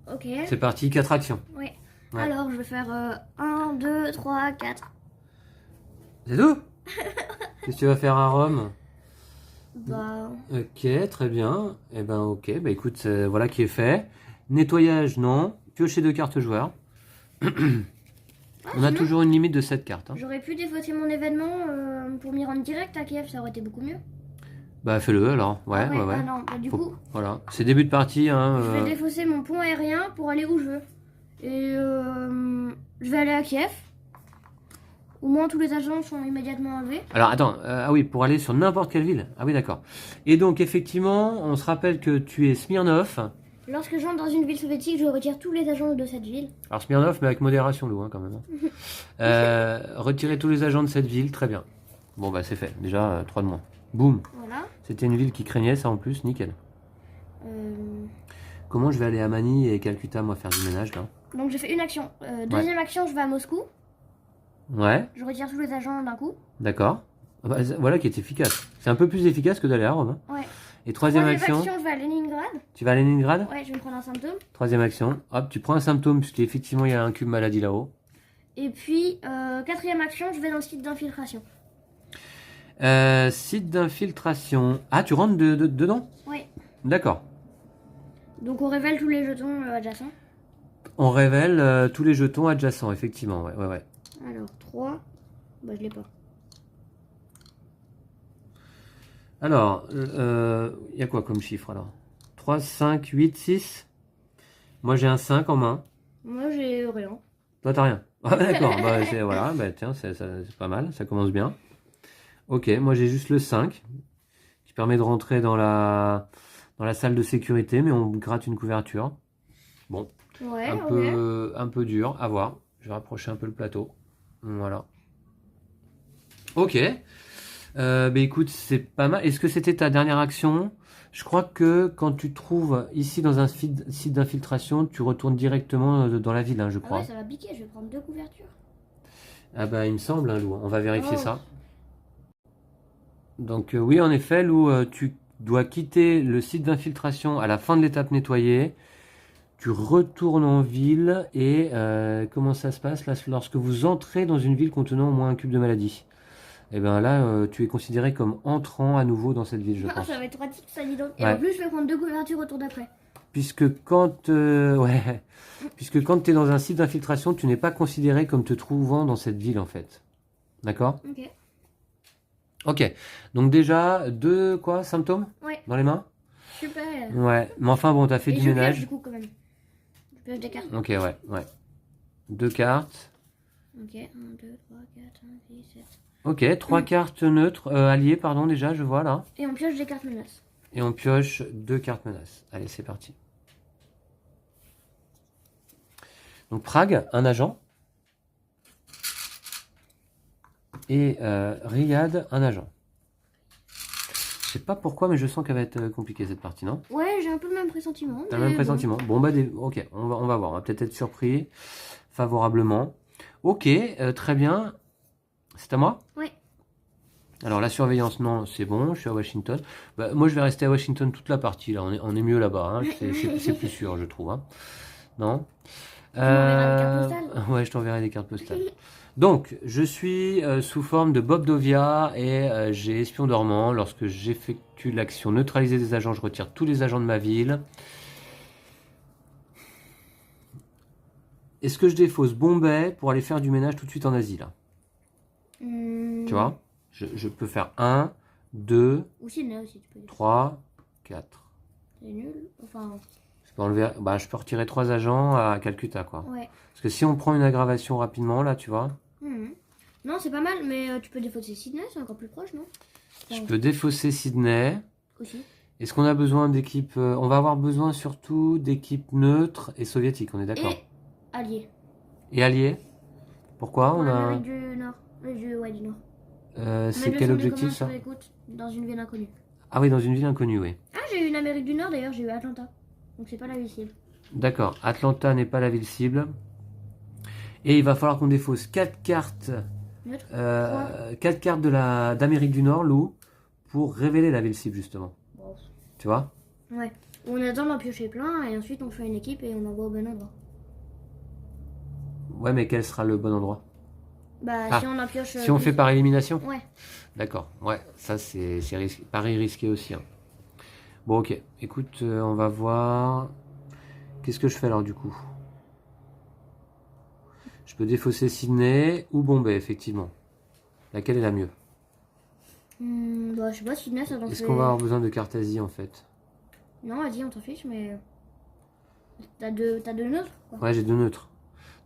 Speaker 2: Ok.
Speaker 1: C'est parti, 4 actions.
Speaker 2: Ouais.
Speaker 1: Ouais.
Speaker 2: Alors, je vais faire 1, 2, 3, 4.
Speaker 1: C'est tout? Qu'est-ce que tu vas faire à Rome?
Speaker 2: Bah.
Speaker 1: Ok, très bien. Eh ben ok, bah écoute, voilà qui est fait. Nettoyage, non. Piocher 2 cartes joueurs. On a toujours une limite de 7 cartes. Hein.
Speaker 2: J'aurais pu défausser mon événement pour m'y rendre direct à Kiev, ça aurait été beaucoup mieux.
Speaker 1: Bah fais-le alors. Ouais,
Speaker 2: Ah
Speaker 1: ouais, ouais.
Speaker 2: Ah non, bah, du
Speaker 1: Faut-
Speaker 2: coup,
Speaker 1: Voilà, c'est début de partie. Hein,
Speaker 2: je vais défausser mon pont aérien pour aller où je veux. Et je vais aller à Kiev. Au moins tous les agents sont immédiatement enlevés.
Speaker 1: Alors attends, ah oui, pour aller sur n'importe quelle ville. Ah oui, d'accord. Et donc effectivement, on se rappelle que tu es Smirnov.
Speaker 2: Lorsque j'entre dans une ville soviétique, je retire tous les agents de cette ville.
Speaker 1: Alors Smirnov, mais avec modération, Lou, hein, quand même. Retirer tous les agents de cette ville, très bien. Bon bah c'est fait, déjà 3 de moins. Boum.
Speaker 2: Voilà.
Speaker 1: C'était une ville qui craignait ça en plus, nickel.
Speaker 2: Euh,
Speaker 1: Comment je vais aller à Mani et Calcutta, moi, faire du ménage là?
Speaker 2: Donc j'ai fait une action. Deuxième action, je vais à Moscou.
Speaker 1: Ouais,
Speaker 2: Je retire tous les agents d'un coup.
Speaker 1: d'accord. Ah bah, voilà qui est efficace. C'est un peu plus efficace que d'aller à Rome. Hein.
Speaker 2: Ouais.
Speaker 1: Et troisième action,
Speaker 2: je vais à Leningrad.
Speaker 1: tu vas à Leningrad?
Speaker 2: Ouais, je vais me prendre un symptôme.
Speaker 1: Troisième action, hop, tu prends un symptôme, puisqu'effectivement il y a un cube maladie là-haut.
Speaker 2: Et puis, quatrième action, je vais dans le site d'infiltration.
Speaker 1: Site d'infiltration. Ah, tu rentres dedans?
Speaker 2: Oui.
Speaker 1: D'accord.
Speaker 2: Donc on révèle tous les jetons adjacents.
Speaker 1: On révèle tous les jetons adjacents, effectivement. Ouais, ouais, ouais.
Speaker 2: Alors, 3. Bah, je l'ai pas.
Speaker 1: Alors, il y a quoi comme chiffre alors? 3, 5, 8, 6. Moi j'ai un 5 en main.
Speaker 2: Moi, j'ai rien.
Speaker 1: Toi t'as rien. Ah, d'accord, bah, voilà, bah, tiens, c'est pas mal, ça commence bien. Ok, moi j'ai juste le 5 qui permet de rentrer dans la salle de sécurité, mais on gratte une couverture. Bon,
Speaker 2: Ouais,
Speaker 1: un peu dur, à voir. Je vais rapprocher un peu le plateau. Voilà. Ok. Bah écoute, c'est pas mal. Est-ce que c'était ta dernière action? Je crois que quand tu trouves ici dans un site d'infiltration, tu retournes directement dans la ville, hein, je
Speaker 2: Ah
Speaker 1: crois.
Speaker 2: ouais, ça va piquer, je vais prendre 2 couvertures.
Speaker 1: Ah bah il me semble, hein, Lou. On va vérifier
Speaker 2: Oh.
Speaker 1: ça. Donc oui, en effet, Lou, tu dois quitter le site d'infiltration à la fin de l'étape nettoyée. Tu retournes en ville et comment ça se passe là, lorsque vous entrez dans une ville contenant au moins un cube de maladie? Et bien là, tu es considéré comme entrant à nouveau dans cette ville, je pense.
Speaker 2: Ça va être pratique, ça, dis donc. Et
Speaker 1: Ouais.
Speaker 2: en plus, je vais prendre 2 couvertures au tour d'après.
Speaker 1: Puisque quand tu es dans un site d'infiltration, tu n'es pas considéré comme te trouvant dans cette ville en fait. D'accord?
Speaker 2: Ok.
Speaker 1: Ok. Donc déjà, 2 quoi, symptômes
Speaker 2: Ouais,
Speaker 1: dans les mains?
Speaker 2: super.
Speaker 1: Ouais. Mais enfin bon, t'as fait
Speaker 2: Et
Speaker 1: du
Speaker 2: je pioche
Speaker 1: ménage.
Speaker 2: du coup, quand même. Je pioche des cartes.
Speaker 1: Ok, ouais, ouais. 2 cartes.
Speaker 2: Ok, 1, 2, 3, 4, 5, 6, 7.
Speaker 1: Ok, 3 cartes neutres, alliées, pardon, déjà, je vois là.
Speaker 2: Et on pioche des cartes menaces.
Speaker 1: Et on pioche 2 cartes menaces. Allez, c'est parti. Donc Prague, un agent. Et Riyad, un agent. Je sais pas pourquoi, mais je sens qu'elle va être compliquée cette partie, non?
Speaker 2: Ouais, j'ai un peu le même pressentiment.
Speaker 1: T'as le
Speaker 2: mais
Speaker 1: même pressentiment. Bon, bah, ok, on va voir. On va peut-être être surpris favorablement. Ok, très bien. C'est à moi?
Speaker 2: Oui.
Speaker 1: Alors, la surveillance, non, c'est bon, je suis à Washington. Bah, moi, je vais rester à Washington toute la partie, là. On est mieux là-bas, hein. C'est plus sûr, je trouve. Hein. Non?
Speaker 2: m'enverras des cartes postales.
Speaker 1: Ouais, je t'enverrai des cartes postales. Donc, je suis sous forme de Bob Dovia et j'ai espion dormant. Lorsque j'effectue l'action neutraliser des agents, je retire tous les agents de ma ville. Est-ce que je défausse Bombay pour aller faire du ménage tout de suite en Asie, là? Tu vois? Je peux faire 1, 2,
Speaker 2: Ou Sydney aussi, tu peux dire.
Speaker 1: 3, 4.
Speaker 2: C'est nul. Enfin,
Speaker 1: Je peux enlever, bah, je peux retirer 3 agents à Calcutta, quoi.
Speaker 2: ouais.
Speaker 1: Parce que si on prend une aggravation rapidement, là, tu vois,
Speaker 2: Non, c'est pas mal, mais tu peux défausser Sydney, c'est encore plus proche, non?
Speaker 1: je peux défausser Sydney.
Speaker 2: Aussi.
Speaker 1: Est-ce qu'on a besoin d'équipes on va avoir besoin surtout d'équipes neutres et soviétiques, on est d'accord?
Speaker 2: Et allié.
Speaker 1: Et alliés? Pourquoi
Speaker 2: Pour
Speaker 1: on a
Speaker 2: l'Amérique du Nord. Ouais, du Nord.
Speaker 1: c'est quel objectif ça?
Speaker 2: Écoute, dans une ville inconnue.
Speaker 1: Ah oui, dans une ville inconnue, oui.
Speaker 2: Ah, j'ai eu une Amérique du Nord d'ailleurs, j'ai eu Atlanta. Donc c'est pas la ville cible.
Speaker 1: D'accord, Atlanta n'est pas la ville cible. Et il va falloir qu'on défausse 4 cartes,
Speaker 2: Neutre.
Speaker 1: 4 cartes d'Amérique du Nord, Lou, pour révéler la ville cible justement.
Speaker 2: Bon.
Speaker 1: Tu vois?
Speaker 2: Ouais. On attend d'en piocher plein et ensuite on fait une équipe et on envoie au bon endroit.
Speaker 1: Ouais, mais quel sera le bon endroit?
Speaker 2: Bah,
Speaker 1: Ah,
Speaker 2: si on en pioche.
Speaker 1: Si on fait par élimination?
Speaker 2: Ouais.
Speaker 1: D'accord, ouais, ça c'est pari risqué aussi. Hein. Bon, ok, écoute, on va voir. Qu'est-ce que je fais alors du coup? Je peux défausser Sydney ou Bombay, effectivement. Laquelle est la mieux?
Speaker 2: Bah, je sais pas, Sydney ça dans
Speaker 1: Est-ce qu'on va avoir besoin de cartes Asie en fait?
Speaker 2: Non, vas-y, on t'en fiche, mais. T'as deux neutres quoi.
Speaker 1: Ouais, j'ai 2 neutres.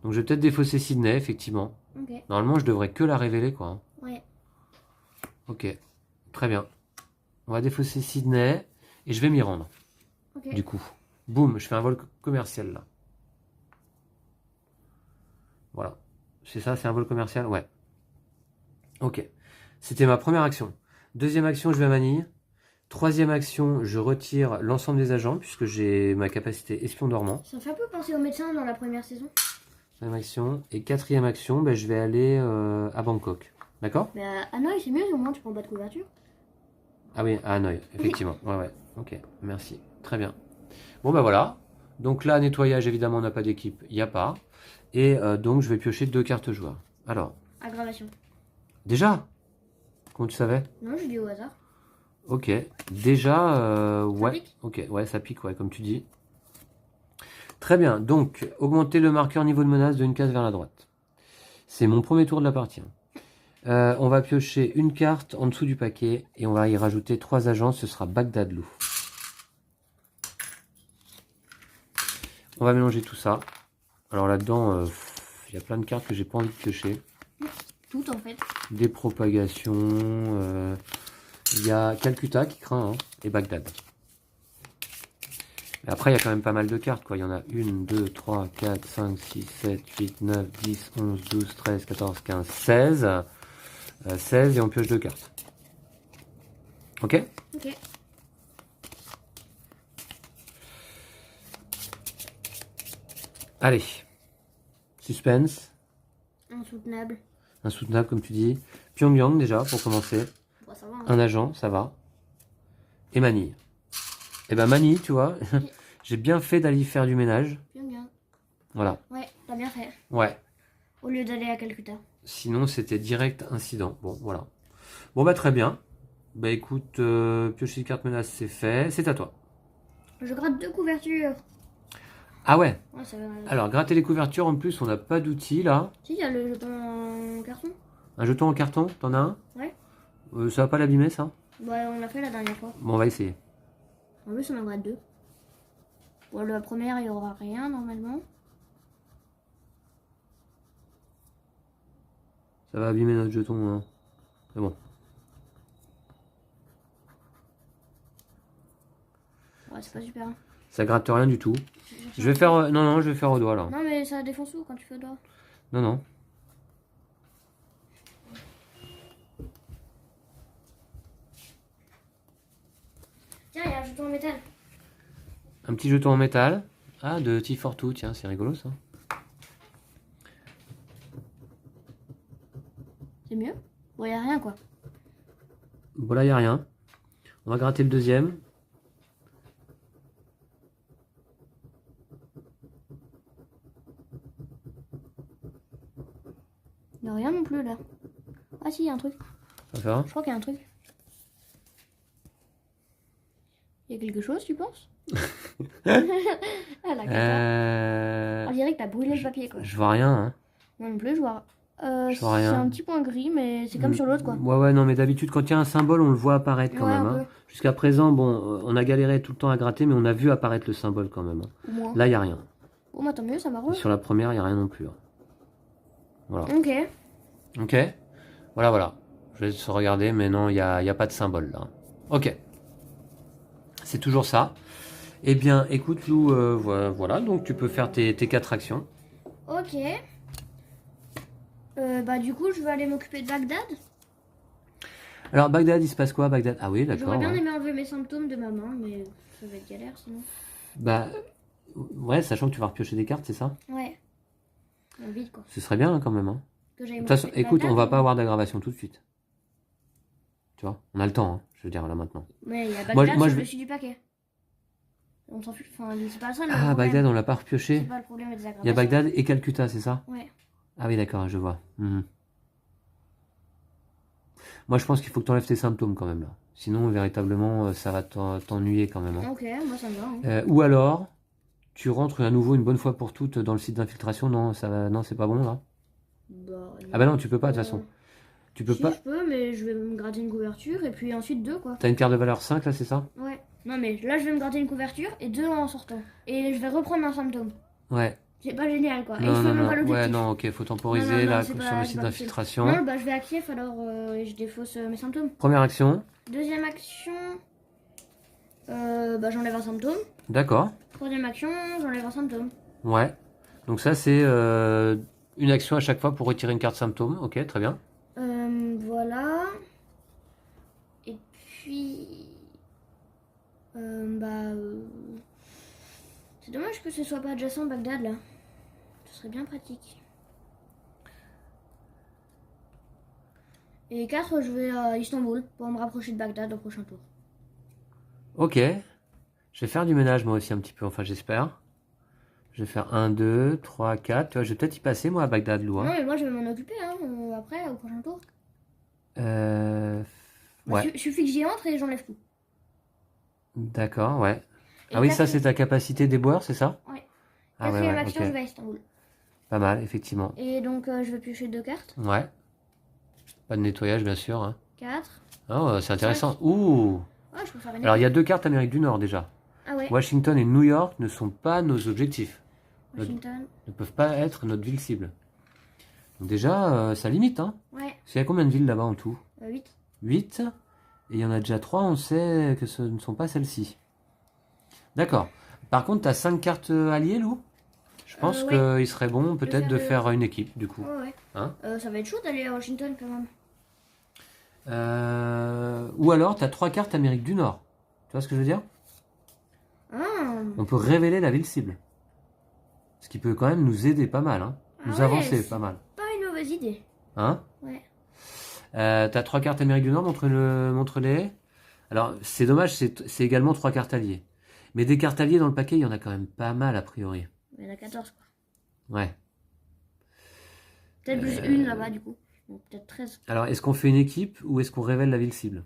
Speaker 1: Donc je vais peut-être défausser Sydney, effectivement.
Speaker 2: Ok.
Speaker 1: Normalement, je devrais que la révéler, quoi.
Speaker 2: Ouais.
Speaker 1: Ok, très bien. On va défausser Sydney et je vais m'y rendre.
Speaker 2: Ok.
Speaker 1: Du coup, boum, je fais un vol commercial là. Voilà. C'est ça, c'est un vol commercial? Ouais. Ok. C'était ma première action. Deuxième action, je vais à Manille. Troisième action, je retire l'ensemble des agents puisque j'ai ma capacité espion dormant.
Speaker 2: Ça fait un peu penser au médecin dans la première saison.
Speaker 1: Troisième action. Et quatrième action, ben, je vais aller à Bangkok. D'accord?
Speaker 2: Mais à Hanoï, c'est mieux, au moins tu prends pas de couverture.
Speaker 1: Ah oui, à Hanoï, effectivement. Ouais, ouais. Ok, merci. Très bien. Bon, ben voilà. Donc là, nettoyage, évidemment, on n'a pas d'équipe. Il n'y a pas. Et donc, je vais piocher 2 cartes joueurs. Alors,
Speaker 2: Aggravation.
Speaker 1: déjà? Comment tu savais?
Speaker 2: Non, je dis au hasard.
Speaker 1: Ok. Déjà, ouais.
Speaker 2: pique
Speaker 1: Ok, ouais, ça pique, ouais, comme tu dis. Très bien. Donc, augmenter le marqueur niveau de menace d'une case vers la droite. C'est mon premier tour de la partie. On va piocher une carte en dessous du paquet et on va y rajouter 3 agents. Ce sera Bagdad Loup. On va mélanger tout ça. Alors là-dedans, il y a plein de cartes que j'ai pas envie de piocher.
Speaker 2: Tout en fait.
Speaker 1: Des propagations. Il y a Calcutta qui craint, hein, et Bagdad. Et après, il y a quand même pas mal de cartes, quoi. Il y en a 1, 2, 3, 4, 5, 6, 7, 8, 9, 10, 11, 12, 13, 14, 15, 16. 16 et on pioche 2 cartes. Ok?
Speaker 2: Ok.
Speaker 1: Allez. Suspense.
Speaker 2: Insoutenable.
Speaker 1: Insoutenable, comme tu dis. Pyongyang, déjà, pour commencer.
Speaker 2: Bon, ça va. Hein.
Speaker 1: Un agent, ça va. Et Manille. Et ben Manille, tu vois, j'ai bien fait d'aller y faire du ménage.
Speaker 2: Bien, bien.
Speaker 1: Voilà.
Speaker 2: Ouais, t'as bien fait.
Speaker 1: Ouais.
Speaker 2: Au lieu d'aller à Calcutta.
Speaker 1: Sinon, c'était direct incident. Bon, voilà. Bon, bah, très bien. Bah, écoute, piocher de carte menace, c'est fait. C'est à toi.
Speaker 2: Je gratte 2 couvertures.
Speaker 1: Ah ouais.
Speaker 2: Ouais, ça va.
Speaker 1: Alors, gratter les couvertures, en plus, on n'a pas d'outils, là.
Speaker 2: Si, il y a le jeton en carton.
Speaker 1: Un jeton en carton, t'en as un?
Speaker 2: Ouais.
Speaker 1: Ça va pas l'abîmer, ça?
Speaker 2: Bah, on l'a fait la dernière fois.
Speaker 1: Bon, on va essayer.
Speaker 2: En plus, on en gratte 2. Bon, la première, il y aura rien normalement.
Speaker 1: Ça va abîmer notre jeton, hein. C'est bon.
Speaker 2: Ouais, c'est pas super. Hein.
Speaker 1: Ça gratte rien du tout. Je vais faire... non, non, je vais faire au doigt, là.
Speaker 2: Non, mais ça défonce où quand tu fais au doigt?
Speaker 1: Non, non.
Speaker 2: Tiens, il y a un jeton en métal.
Speaker 1: Un petit jeton en métal. Ah, de T42, tiens, c'est rigolo, ça.
Speaker 2: C'est mieux? Bon, il y a rien quoi.
Speaker 1: Bon, là, il n'y a rien. On va gratter le deuxième.
Speaker 2: Il n'y a rien non plus là. Ah si, il y a un truc.
Speaker 1: Ça va faire.
Speaker 2: Je crois qu'il y a un truc. Il y a quelque chose, tu penses? Ah la cata. On dirait que t'as brûlé le papier quoi.
Speaker 1: Je vois rien, hein.
Speaker 2: Moi non plus, je vois.
Speaker 1: Je vois
Speaker 2: C'est
Speaker 1: rien.
Speaker 2: un petit point gris, mais c'est comme sur l'autre quoi.
Speaker 1: Ouais, ouais, non, mais d'habitude, quand il y a un symbole, on le voit apparaître quand
Speaker 2: Ouais,
Speaker 1: même.
Speaker 2: un
Speaker 1: Hein. Jusqu'à présent, bon, on a galéré tout le temps à gratter, mais on a vu apparaître le symbole quand même. Hein.
Speaker 2: Ou moins.
Speaker 1: Là, il n'y a rien.
Speaker 2: Bon, bah tant mieux, ça m'arrange.
Speaker 1: Sur la première, il n'y a rien non plus. Hein. Voilà.
Speaker 2: Ok.
Speaker 1: Ok. Voilà, voilà. Je vais se regarder, mais non, il n'y a pas de symbole là. Ok. C'est toujours ça. Eh bien, écoute, Lou, voilà, donc tu peux faire tes 4 actions.
Speaker 2: Ok. Bah du coup, je vais aller m'occuper de Bagdad.
Speaker 1: Alors, Bagdad, il se passe quoi, Bagdad? Ah oui, d'accord.
Speaker 2: J'aurais bien
Speaker 1: Ouais.
Speaker 2: aimé enlever mes symptômes de ma main, mais ça va être galère sinon.
Speaker 1: Bah, ouais, sachant que tu vas repiocher des cartes, c'est ça?
Speaker 2: Ouais. Vite quoi.
Speaker 1: Ce serait bien, hein, quand même. Hein.
Speaker 2: Que j'aille
Speaker 1: De toute façon,
Speaker 2: m'occuper de
Speaker 1: écoute,
Speaker 2: Bagdad,
Speaker 1: on va
Speaker 2: mais-
Speaker 1: pas avoir d'aggravation tout de suite. Tu vois, on a le temps, hein, je veux dire, là, maintenant.
Speaker 2: Mais il y a
Speaker 1: Moi,
Speaker 2: Bagdad
Speaker 1: moi,
Speaker 2: sur
Speaker 1: je-
Speaker 2: le dessus du paquet. On s'en fiche, enfin, c'est pas ça le
Speaker 1: Ah,
Speaker 2: problème.
Speaker 1: Bagdad, on l'a pas
Speaker 2: C'est
Speaker 1: repioché.
Speaker 2: pas le problème des aggravations.
Speaker 1: Il y a Bagdad et Calcutta, c'est ça?
Speaker 2: Ouais.
Speaker 1: Ah oui, d'accord, je vois. Mhm. Moi, je pense qu'il faut que tu enlèves tes symptômes quand même, là. Sinon, véritablement, ça va t'ennuyer quand même. Hein.
Speaker 2: Ok, moi ça me va. Hein.
Speaker 1: Ou alors, tu rentres à nouveau une bonne fois pour toutes dans le site d'infiltration. Non, non, c'est pas bon, là.
Speaker 2: Bah,
Speaker 1: Ah bah non, tu peux pas, de toute façon. Tu peux
Speaker 2: si,
Speaker 1: pas.
Speaker 2: je peux, mais je vais me gratter une couverture et puis ensuite 2 quoi.
Speaker 1: T'as une carte de valeur 5, là, c'est ça?
Speaker 2: Ouais. Non mais là je vais me gratter une couverture et 2 en sortant. Et je vais reprendre un symptôme.
Speaker 1: Ouais.
Speaker 2: C'est pas génial quoi. Et je
Speaker 1: Non,
Speaker 2: fais
Speaker 1: non,
Speaker 2: même pas
Speaker 1: non. Ouais,
Speaker 2: l'objectif.
Speaker 1: non, ok, faut temporiser
Speaker 2: Non, non, non,
Speaker 1: là
Speaker 2: c'est
Speaker 1: sur
Speaker 2: pas-
Speaker 1: le
Speaker 2: c'est
Speaker 1: site
Speaker 2: pas possible.
Speaker 1: d'infiltration.
Speaker 2: Non, bah je vais à Kiev alors je défausse mes symptômes.
Speaker 1: Première action.
Speaker 2: Deuxième action, bah j'enlève un symptôme.
Speaker 1: D'accord.
Speaker 2: Troisième action, j'enlève un symptôme.
Speaker 1: Ouais. Donc ça, c'est une action à chaque fois pour retirer une carte symptôme. Ok, très bien.
Speaker 2: Voilà. Et puis, c'est dommage que ce soit pas adjacent Bagdad là. Ce serait bien pratique. Et 4, je vais à Istanbul pour me rapprocher de Bagdad au prochain tour.
Speaker 1: Ok. Je vais faire du ménage moi aussi un petit peu, enfin j'espère. Je vais faire 1, 2, 3, 4. Tu vois, je vais peut-être y passer moi à Bagdad, Lou.
Speaker 2: Non,
Speaker 1: Hein.
Speaker 2: mais moi je vais m'en occuper après au prochain tour.
Speaker 1: Ouais.
Speaker 2: Suffit que j'y entre et j'enlève tout.
Speaker 1: D'accord, ouais.
Speaker 2: Et
Speaker 1: Ah oui, ça
Speaker 2: quatrième-
Speaker 1: c'est ta capacité déboueur, c'est ça?
Speaker 2: Ouais.
Speaker 1: Ah ouais,
Speaker 2: Quatrième
Speaker 1: ouais,
Speaker 2: action,
Speaker 1: ok.
Speaker 2: je vais à Istanbul.
Speaker 1: Pas mal, effectivement.
Speaker 2: Et donc je vais piocher 2 cartes.
Speaker 1: Ouais. Pas de nettoyage, bien sûr. Hein.
Speaker 2: 4.
Speaker 1: Oh, c'est intéressant. Ouh!
Speaker 2: Ouais, je peux faire une.
Speaker 1: Alors, il y a 2 cartes Amérique du Nord déjà.
Speaker 2: Ah ouais.
Speaker 1: Washington et New York ne sont pas nos objectifs.
Speaker 2: Washington.
Speaker 1: Ne peuvent pas être notre ville cible. Donc déjà, ça limite, hein.
Speaker 2: Ouais.
Speaker 1: Il y a combien de villes là-bas en tout?
Speaker 2: 8.
Speaker 1: 8. Et il y en a déjà 3, on sait que ce ne sont pas celles-ci. D'accord. Par contre, tu as 5 cartes alliées, Lou? Je pense
Speaker 2: ouais.
Speaker 1: qu'il serait bon peut-être de
Speaker 2: faire
Speaker 1: faire une équipe, du coup.
Speaker 2: Ouais.
Speaker 1: Hein?
Speaker 2: Ça va être chaud d'aller à Washington quand même.
Speaker 1: Ou alors, tu as 3 cartes Amérique du Nord. Tu vois ce que je veux dire?
Speaker 2: Ah.
Speaker 1: On peut révéler la ville cible. Ce qui peut quand même nous aider pas mal. Hein? Nous
Speaker 2: ouais,
Speaker 1: avancer
Speaker 2: c'est
Speaker 1: pas mal.
Speaker 2: pas une mauvaise idée.
Speaker 1: Hein?
Speaker 2: Ouais.
Speaker 1: T'as 3 cartes Amérique du Nord, montre-les. Alors, c'est dommage, c'est également 3 cartes alliées. Mais des cartes alliées dans le paquet, il y en a quand même pas mal a priori.
Speaker 2: Il y en a 14 quoi.
Speaker 1: Ouais.
Speaker 2: Peut-être plus une là-bas du coup. Donc, peut-être 13.
Speaker 1: Alors, est-ce qu'on fait une équipe ou est-ce qu'on révèle la ville cible?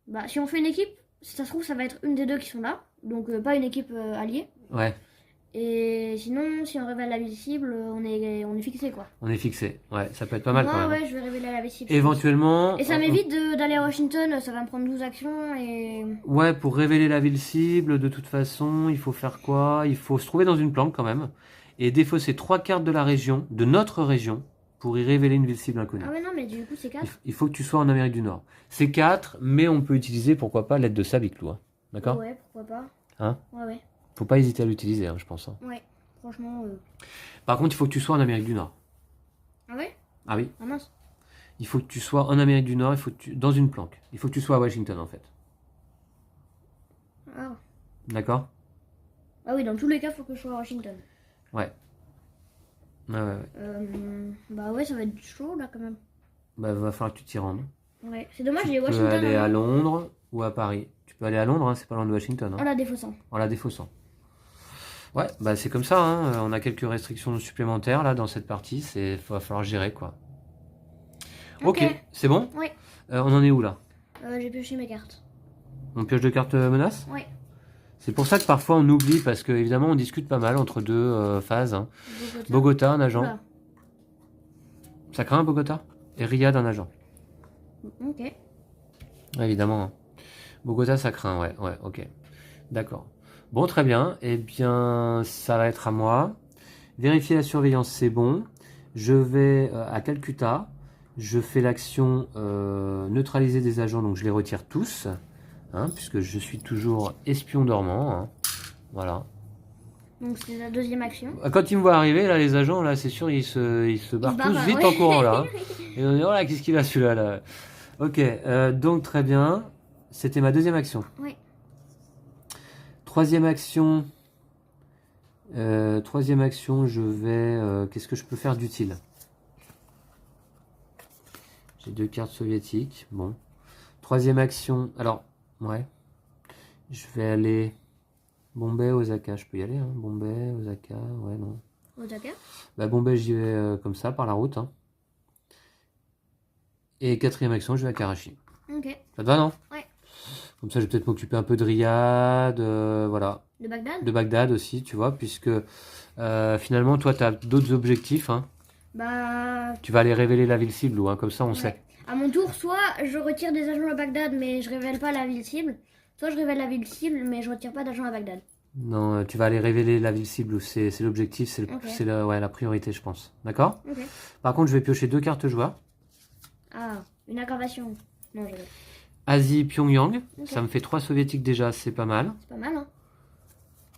Speaker 2: Bah si on fait une équipe, si ça se trouve ça va être une des deux qui sont là. Donc pas une équipe alliée.
Speaker 1: Ouais,
Speaker 2: Et sinon si on révèle la ville cible, on est fixé quoi.
Speaker 1: on est fixé. Ouais, ça peut être pas mal quand même.
Speaker 2: Ouais, je vais révéler la ville cible.
Speaker 1: Éventuellement...
Speaker 2: Et ça m'évite d'aller à Washington, ça va me prendre 12 actions et...
Speaker 1: Ouais, pour révéler la ville cible, de toute façon, il faut faire quoi? Il faut se trouver dans une planque quand même. Et défausser 3 cartes de la région, de notre région, pour y révéler une ville cible inconnue.
Speaker 2: Ah ouais non mais du coup c'est 4.
Speaker 1: Il faut que tu sois en Amérique du Nord. C'est 4, mais on peut utiliser, pourquoi pas, l'aide de Sabic, Lou. Hein. D'accord?
Speaker 2: Ouais, pourquoi pas.
Speaker 1: Hein?
Speaker 2: Ouais.
Speaker 1: Faut pas hésiter à l'utiliser, hein, je pense. Hein.
Speaker 2: Ouais, franchement...
Speaker 1: Par contre, il faut que tu sois en Amérique du Nord.
Speaker 2: Ah ouais?
Speaker 1: Ah oui.
Speaker 2: Ah mince.
Speaker 1: Il faut que tu sois en Amérique du Nord, dans une planque. Il faut que tu sois à Washington, en fait.
Speaker 2: Ah.
Speaker 1: D'accord?
Speaker 2: Ah oui, dans tous les cas, faut que je sois à Washington.
Speaker 1: Ouais. Ouais.
Speaker 2: Bah ouais, ça va être chaud là quand même.
Speaker 1: Bah, va falloir que tu t'y rendes.
Speaker 2: Ouais, c'est dommage, j'ai
Speaker 1: Tu peux
Speaker 2: Washington.
Speaker 1: aller à
Speaker 2: hein.
Speaker 1: Londres ou à Paris. Tu peux aller à Londres, hein, c'est pas loin de Washington. Hein,
Speaker 2: En la défaussant.
Speaker 1: en la défaussant. Ouais, bah c'est comme ça. Hein. On a quelques restrictions supplémentaires là dans cette partie. Va falloir gérer quoi. Ok, c'est bon?
Speaker 2: Ouais.
Speaker 1: On en est où là?
Speaker 2: J'ai pioché mes cartes.
Speaker 1: On pioche 2 cartes menaces?
Speaker 2: Ouais.
Speaker 1: C'est pour ça que parfois on oublie parce que évidemment on discute pas mal entre 2 phases. Hein. Bogota, un agent.
Speaker 2: Oula.
Speaker 1: Ça craint Bogota? Et Riyad, un agent.
Speaker 2: Ok.
Speaker 1: Ouais, évidemment. Hein. Bogota, ça craint, ouais, ok. D'accord. Bon, très bien. Eh bien, ça va être à moi. Vérifier la surveillance, c'est bon. Je vais à Calcutta. Je fais l'action neutraliser des agents, donc je les retire tous. Hein, puisque je suis toujours espion dormant. Hein. Voilà.
Speaker 2: Donc c'est la deuxième action.
Speaker 1: Quand ils me voient arriver, là, les agents, là, c'est sûr, ils se barrent tous vite en courant, là. Hein. Et on dit, oh là, qu'est-ce qu'il a celui-là, là. Ok, donc très bien. C'était ma deuxième action.
Speaker 2: Oui.
Speaker 1: Troisième action, je vais... qu'est-ce que je peux faire d'utile? J'ai 2 cartes soviétiques. Bon. Troisième action, alors, ouais. Je vais aller... Bombay, Osaka, je peux y aller, hein. Bombay, Osaka, ouais, non.
Speaker 2: Osaka.
Speaker 1: Bah, Bombay, j'y vais comme ça, par la route. Hein. Et quatrième action, je vais à Karachi.
Speaker 2: Ok.
Speaker 1: Ça te va, non?
Speaker 2: Ouais.
Speaker 1: Comme ça, je vais peut-être m'occuper un peu de Riyad, voilà.
Speaker 2: De Bagdad.
Speaker 1: De Bagdad aussi, tu vois, puisque finalement, toi, tu as d'autres objectifs. Hein.
Speaker 2: Bah...
Speaker 1: Tu vas aller révéler la ville cible, ou hein, comme ça, on sait.
Speaker 2: À mon tour, soit je retire des agents à Bagdad, mais je révèle pas la ville cible. Soit je révèle la ville cible, mais je retire pas d'agents à Bagdad.
Speaker 1: Non, tu vas aller révéler la ville cible, c'est l'objectif,
Speaker 2: Ok.
Speaker 1: c'est ouais, la priorité, je pense. D'accord?
Speaker 2: Ok.
Speaker 1: Par contre, je vais piocher 2 cartes joueurs.
Speaker 2: Ah, une aggravation. Non, je...
Speaker 1: Asie, Pyongyang,
Speaker 2: Ok.
Speaker 1: ça me fait 3 soviétiques déjà, c'est pas mal.
Speaker 2: C'est pas mal, hein.